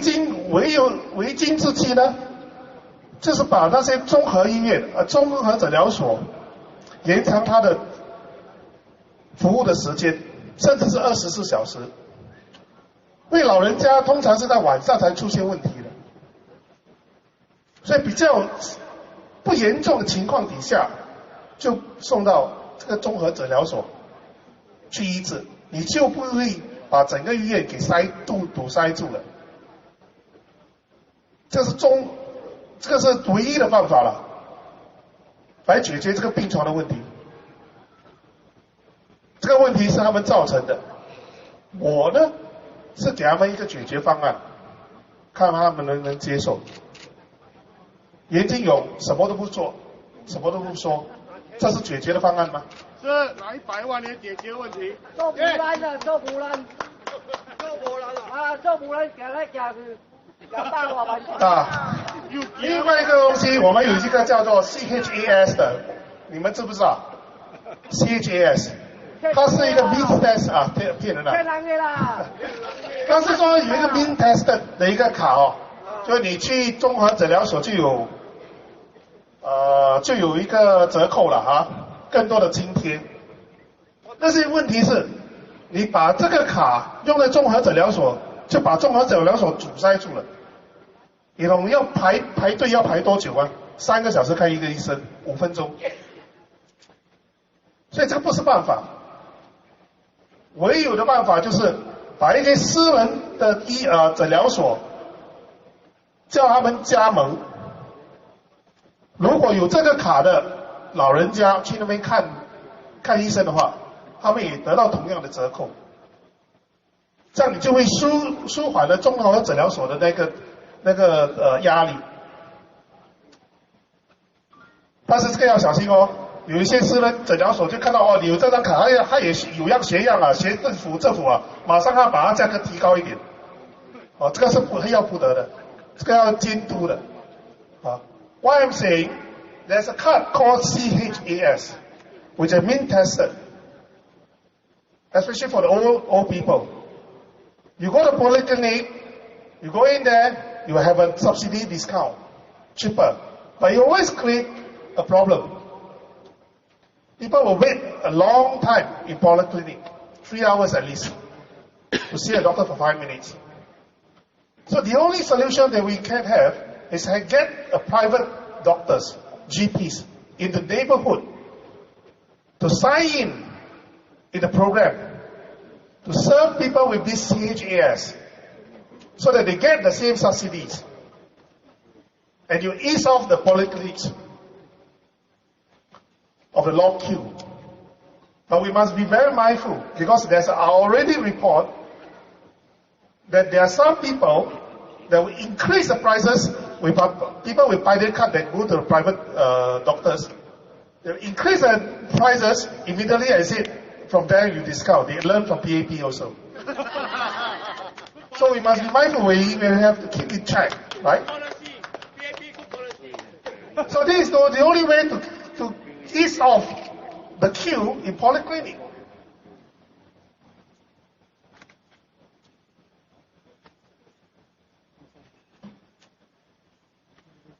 Speaker 7: 今之计呢，就是把那些综合医院、综合诊疗所延长它的服务的时间，甚至是24小时。因为老人家通常是在晚上才出现问题的，所以比较不严重的情况底下，就送到这个综合诊疗所去医治，你就不会把整个医院给堵塞住了。这是唯一的办法了，来解决这个病床的问题。这个问题是他们造成的，我呢是给他们一个解决方案，看他们能不能接受。严金勇什么都不做，什么都不说，这是解决的方案吗？
Speaker 8: 是拿100万来解决问题。
Speaker 5: 做不烂的，做不烂啊！做不烂，行来行去。
Speaker 7: 另外一个东西，我们有一个叫做 CHAS 的，你们知不知道 ？CHAS， 它是一个 mean test 啊，骗人的。它是说有一个 mean test 的一个卡哦，就是你去综合诊疗所就有一个折扣了啊，更多的津贴。但是问题是，你把这个卡用在综合诊疗所，就把综合诊疗所阻塞住了。你懂要排队要排多久啊？3个小时看一个医生，5分钟。所以这个不是办法，唯有的办法就是把一些私人的诊疗所叫他们加盟。如果有这个卡的老人家去那边看医生的话，他们也得到同样的折扣。这样你就会舒缓了综合诊疗所的那个压力。但是这个要小心哦，有一些私人诊疗所就看到哦，你有这张卡，他也有样学样啊，学政府啊，马上他把它价格提高一点。哦，这个是要不得的，这个要监督的。啊 ，Why I'm saying there's a card called CHAS, which is mean tested, especially for the old people. You go to polyclinic, you go in there, you have a subsidy discount, cheaper, but you always create a problem. People will wait a long time in polyclinic, 3 hours at least, to see a doctor for 5 minutes. So the only solution that we can have is to get a private doctors, GPs, in the neighborhood to sign in the program to serve people with this CHAS so that they get the same subsidies. And you ease off the polyclinics of the long queue. But we must be very mindful because there's already report that there are some people They will increase the prices with people with private card that go to the private doctors. They will increase the prices immediately. I said, from there you discount. They learn from PAP also. So we must be mindful. We have to keep in check, right? So this is the only way to ease off the queue in polyclinic.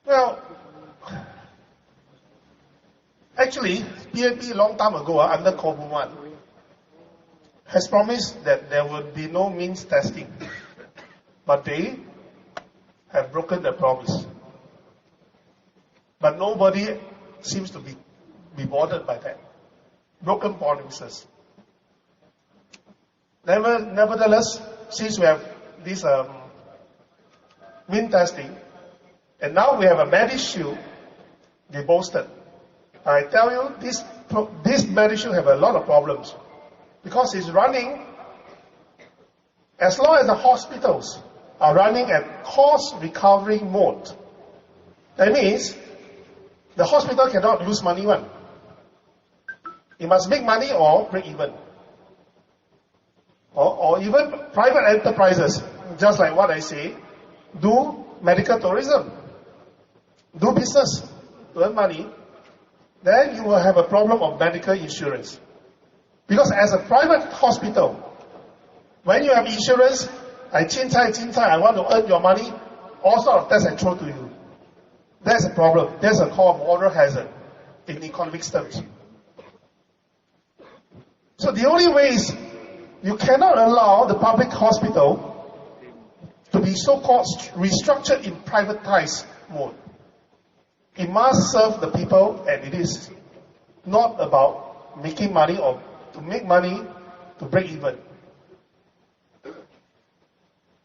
Speaker 7: Well, actually, PPP long time ago, under COVID 1, has promised that there would be no means testing. But they have broken the promise. But nobody seems to be bothered by that. Broken promises. Nevertheless, since we have this mean testing, and now we have a MediShield, they boasted. I tell you, this MediShield have a lot of problems. Because it's running, as long as the hospitals are running at cost recovery mode, that means the hospital cannot lose money one. It must make money or break even. Or even private enterprises, just like what I say, do medical tourism, do business, to earn money, then you will have a problem of medical insurance. Because as a private hospital, when you have insurance, I want to earn your money, all sort of tests and throw to you. That's a problem. That's a called moral hazard in economic terms. So the only way is you cannot allow the public hospital to be so-called restructured in privatized mode. It must serve the people, and it is not about making money or to make money to break even.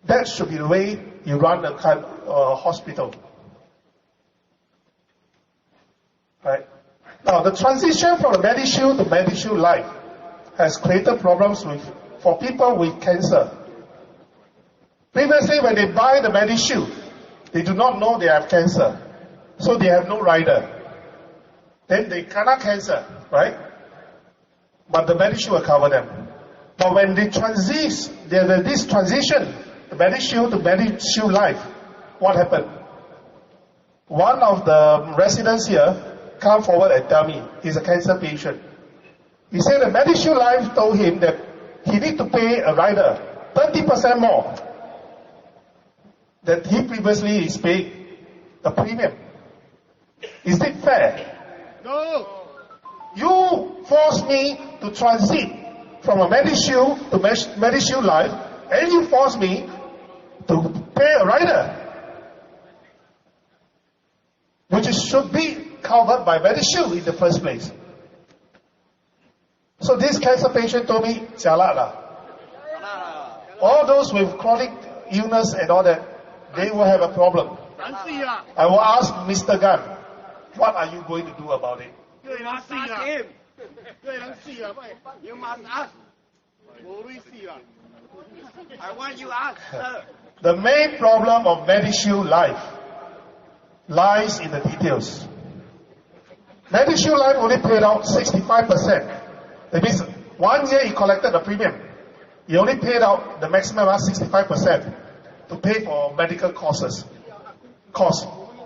Speaker 7: That should be the way you run a hospital. Right? Now, the transition from the MediShield to MediShield Life has created problems for people with cancer. Previously, when they buy the MediShield, they do not know they have cancer. So they have no rider. Then they cannot cancer, right? But the MediShield will cover them. But when they this transition, the MediShield to MediShield Life, what happened? One of the residents here come forward and tell me he's a cancer patient. He said the MediShield Life told him that he need to pay a rider 30% more that he previously is paying a premium. Is it fair?
Speaker 8: No.
Speaker 7: You force me to transit from a MediShield to MediShield Life, and you force me to pay a rider, which should be covered by MediShield in the first place. So this cancer patient told me, jialat lah. All those with chronic illness and all that, they will have a problem. I will ask Mr. Gan, what are you going to do about it?
Speaker 8: You must ask him. You must ask. I want you to ask, sir.
Speaker 7: The main problem of MediShield Life lies in the details. MediShield Life only paid out 65%. That means 1 year he collected the premium. He only paid out the maximum of 65% to pay for medical costs.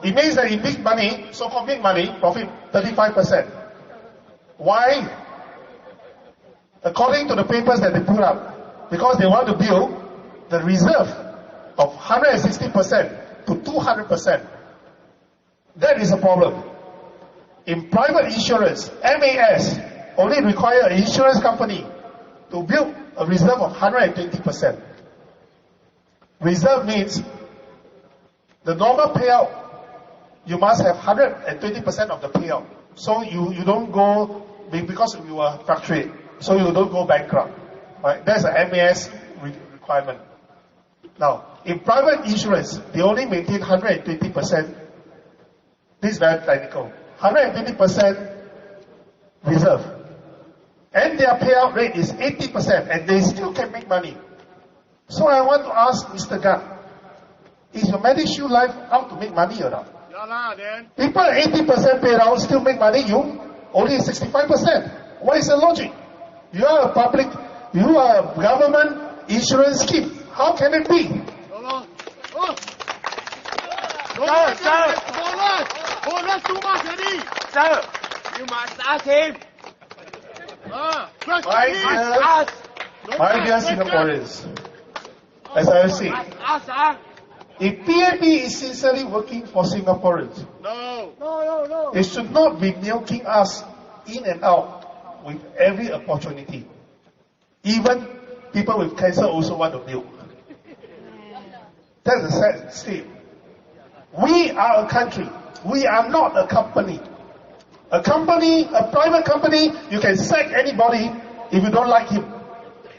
Speaker 7: It means that he make money, so-called make money, profit 35%. Why? According to the papers that they put up, because they want to build the reserve of 160% to 200%. That is a problem. In private insurance, MAS only require an insurance company to build a reserve of 120%. Reserve means the normal payout, you must have 120% of the payout. So you don't go, because you will fluctuate, so you don't go bankrupt. Right? That's a MAS requirement. Now, in private insurance, they only maintain 120%. This is very technical. 120% reserve. And their payout rate is 80%, and they still can make money. So I want to ask Mr. Gan, Is your MediShield Life out to make money or not?
Speaker 8: Yeah lah, then.
Speaker 7: People 80% pay out still make money, you only 65%. What is the logic? You are a public, you are a government insurance scheme. How can it be?
Speaker 8: Bonus too much already.
Speaker 5: Sir, you must ask him.
Speaker 7: My dear Singaporeans, as I was saying, if PPP is sincerely working for Singaporeans,
Speaker 8: No.
Speaker 7: it should not be milking us in and out with every opportunity. Even people with cancer also want to milk. That's the sad state. We are a country. We are not a company. A company, a private company, you can sack anybody if you don't like him.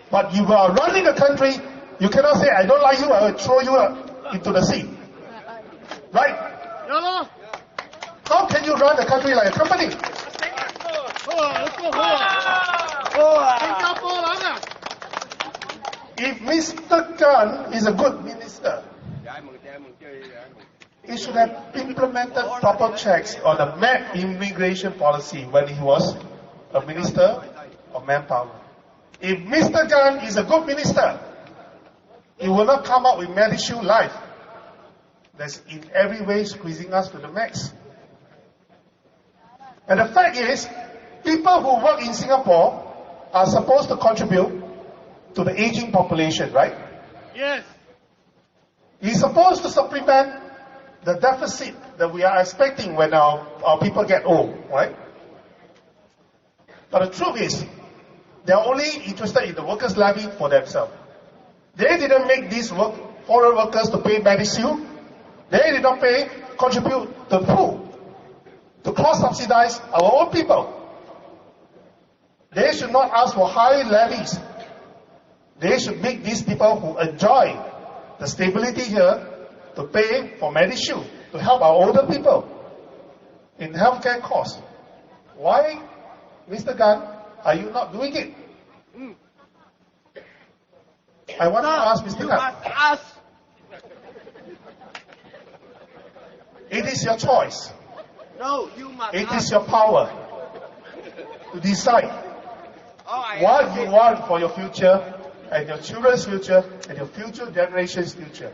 Speaker 7: But you are running a country, you cannot say, I don't like you, I will throw you into the sea. Right? How can you run a country like a company? If Mr. Khan is a good minister, he should have implemented proper checks on the MAP immigration policy when he was a minister of manpower. If Mr. Khan is a good minister, he will not come up with MediShield Life that's in every way squeezing us to the max. And the fact is, people who work in Singapore are supposed to contribute to the aging population, right?
Speaker 8: Yes.
Speaker 7: He's supposed to supplement the deficit that we are expecting when our people get old, right? But the truth is, they're only interested in the workers' levy for themselves. They didn't make these foreign workers to pay MediShield. They did not contribute to the pool, to cross-subsidize our own people. They should not ask for high levies. They should make these people who enjoy the stability here to pay for MediShield, to help our older people in healthcare costs. Why, Mr. Gan, are you not doing it? I want to ask Mr. Gan. It is your choice.
Speaker 5: No, you must.
Speaker 7: It is your power to decide what you want for your future and your children's future and your future generation's future.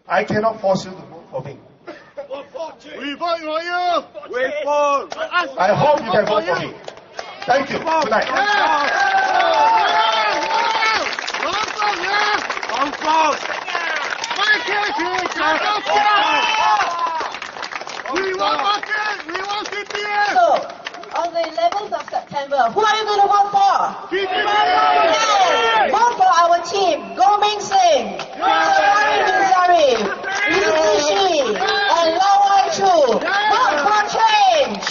Speaker 7: I cannot force you to vote for me.
Speaker 8: We vote for you.
Speaker 5: We vote.
Speaker 7: I hope you can vote for me. Thank you. Good night.
Speaker 8: We want market. We want CPF.
Speaker 3: So, on the 11th of September, who are you going to vote for? Yes. Vote for our team, Goming Singh, Savari Binsari, Lee Zishi, and Lawan Chu. Vote for change.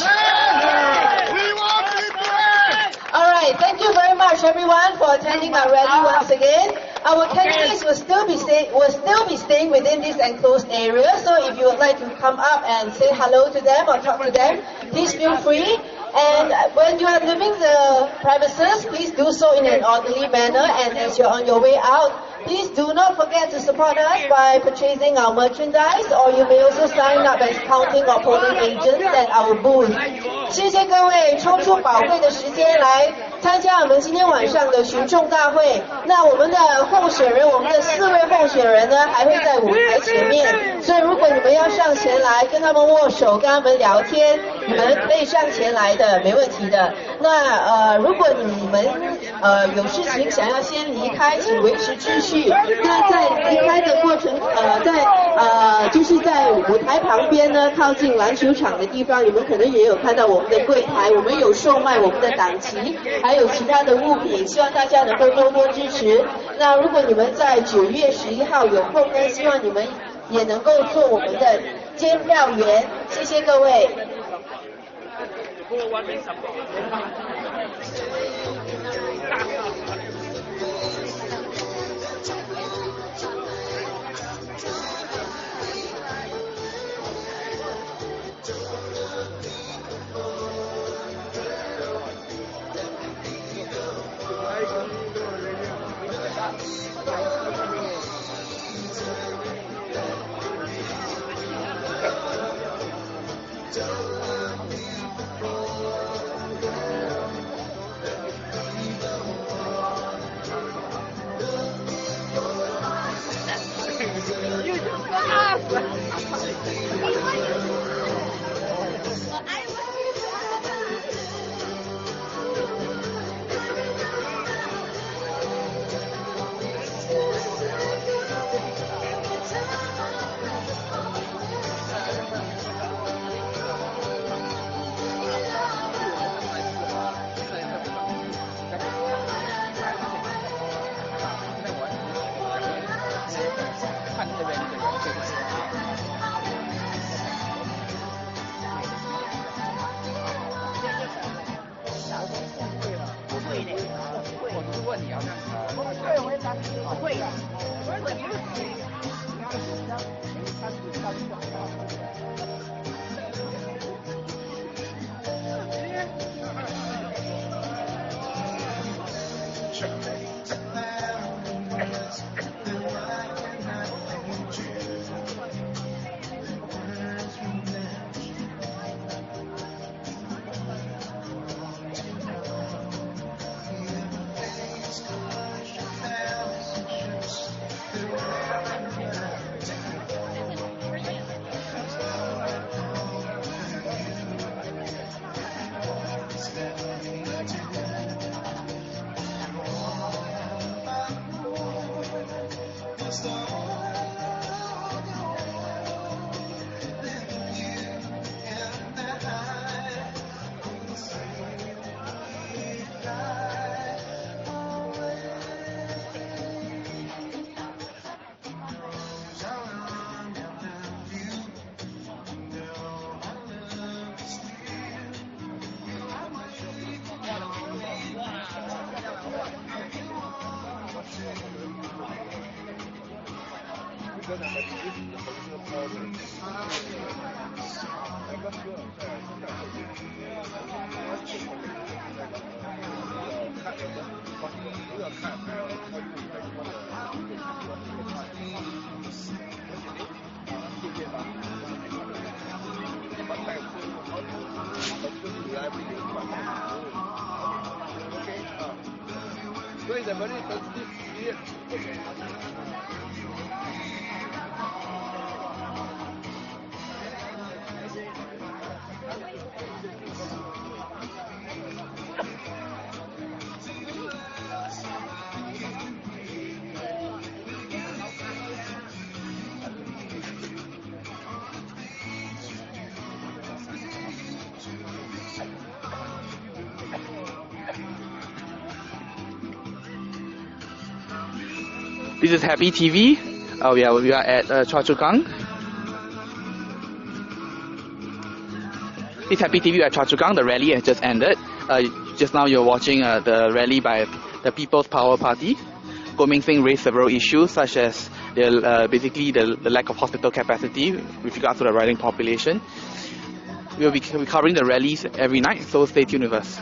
Speaker 8: We want CPF.
Speaker 3: All right, thank you very much, everyone, for attending our rally once again. Our candidates will still be staying within this enclosed area. So if you would like to come up and say hello to them or talk to them, please feel free. And when you are leaving the premises, please do so in an orderly manner. And as you're on your way out, please do not forget to support us by purchasing our merchandise, or you may also sign up as counting or polling agents at our booth. 谢谢各位抽出宝贵的时间来参加我们今天晚上的群众大会。那我们的候选人，我们的4位候选人呢，还会在舞台前面。所以如果你们要上前来跟他们握手、跟他们聊天，你们可以上前来的，没问题的。那如果你们有事情想要先离开，请维持秩序。那在离开的过程，就是在舞台旁边呢，靠近篮球场的地方，你们可能也有看到我们的柜台，我们有售卖我们的党旗，还有其他的物品，希望大家能够多多支持。那如果你们在9月11号有空呢，希望你们也能够做我们的监票员，谢谢各位。
Speaker 1: This is Happy TV. We are at CHOA CHU KANG. This is Happy TV at CHOA CHU KANG. The rally has just ended. Just now you're watching the rally by the People's Power Party. Goh Meng Seng raised several issues such as basically the lack of hospital capacity with regards to the rising population. We will be covering the rallies every night, so stay tuned with us.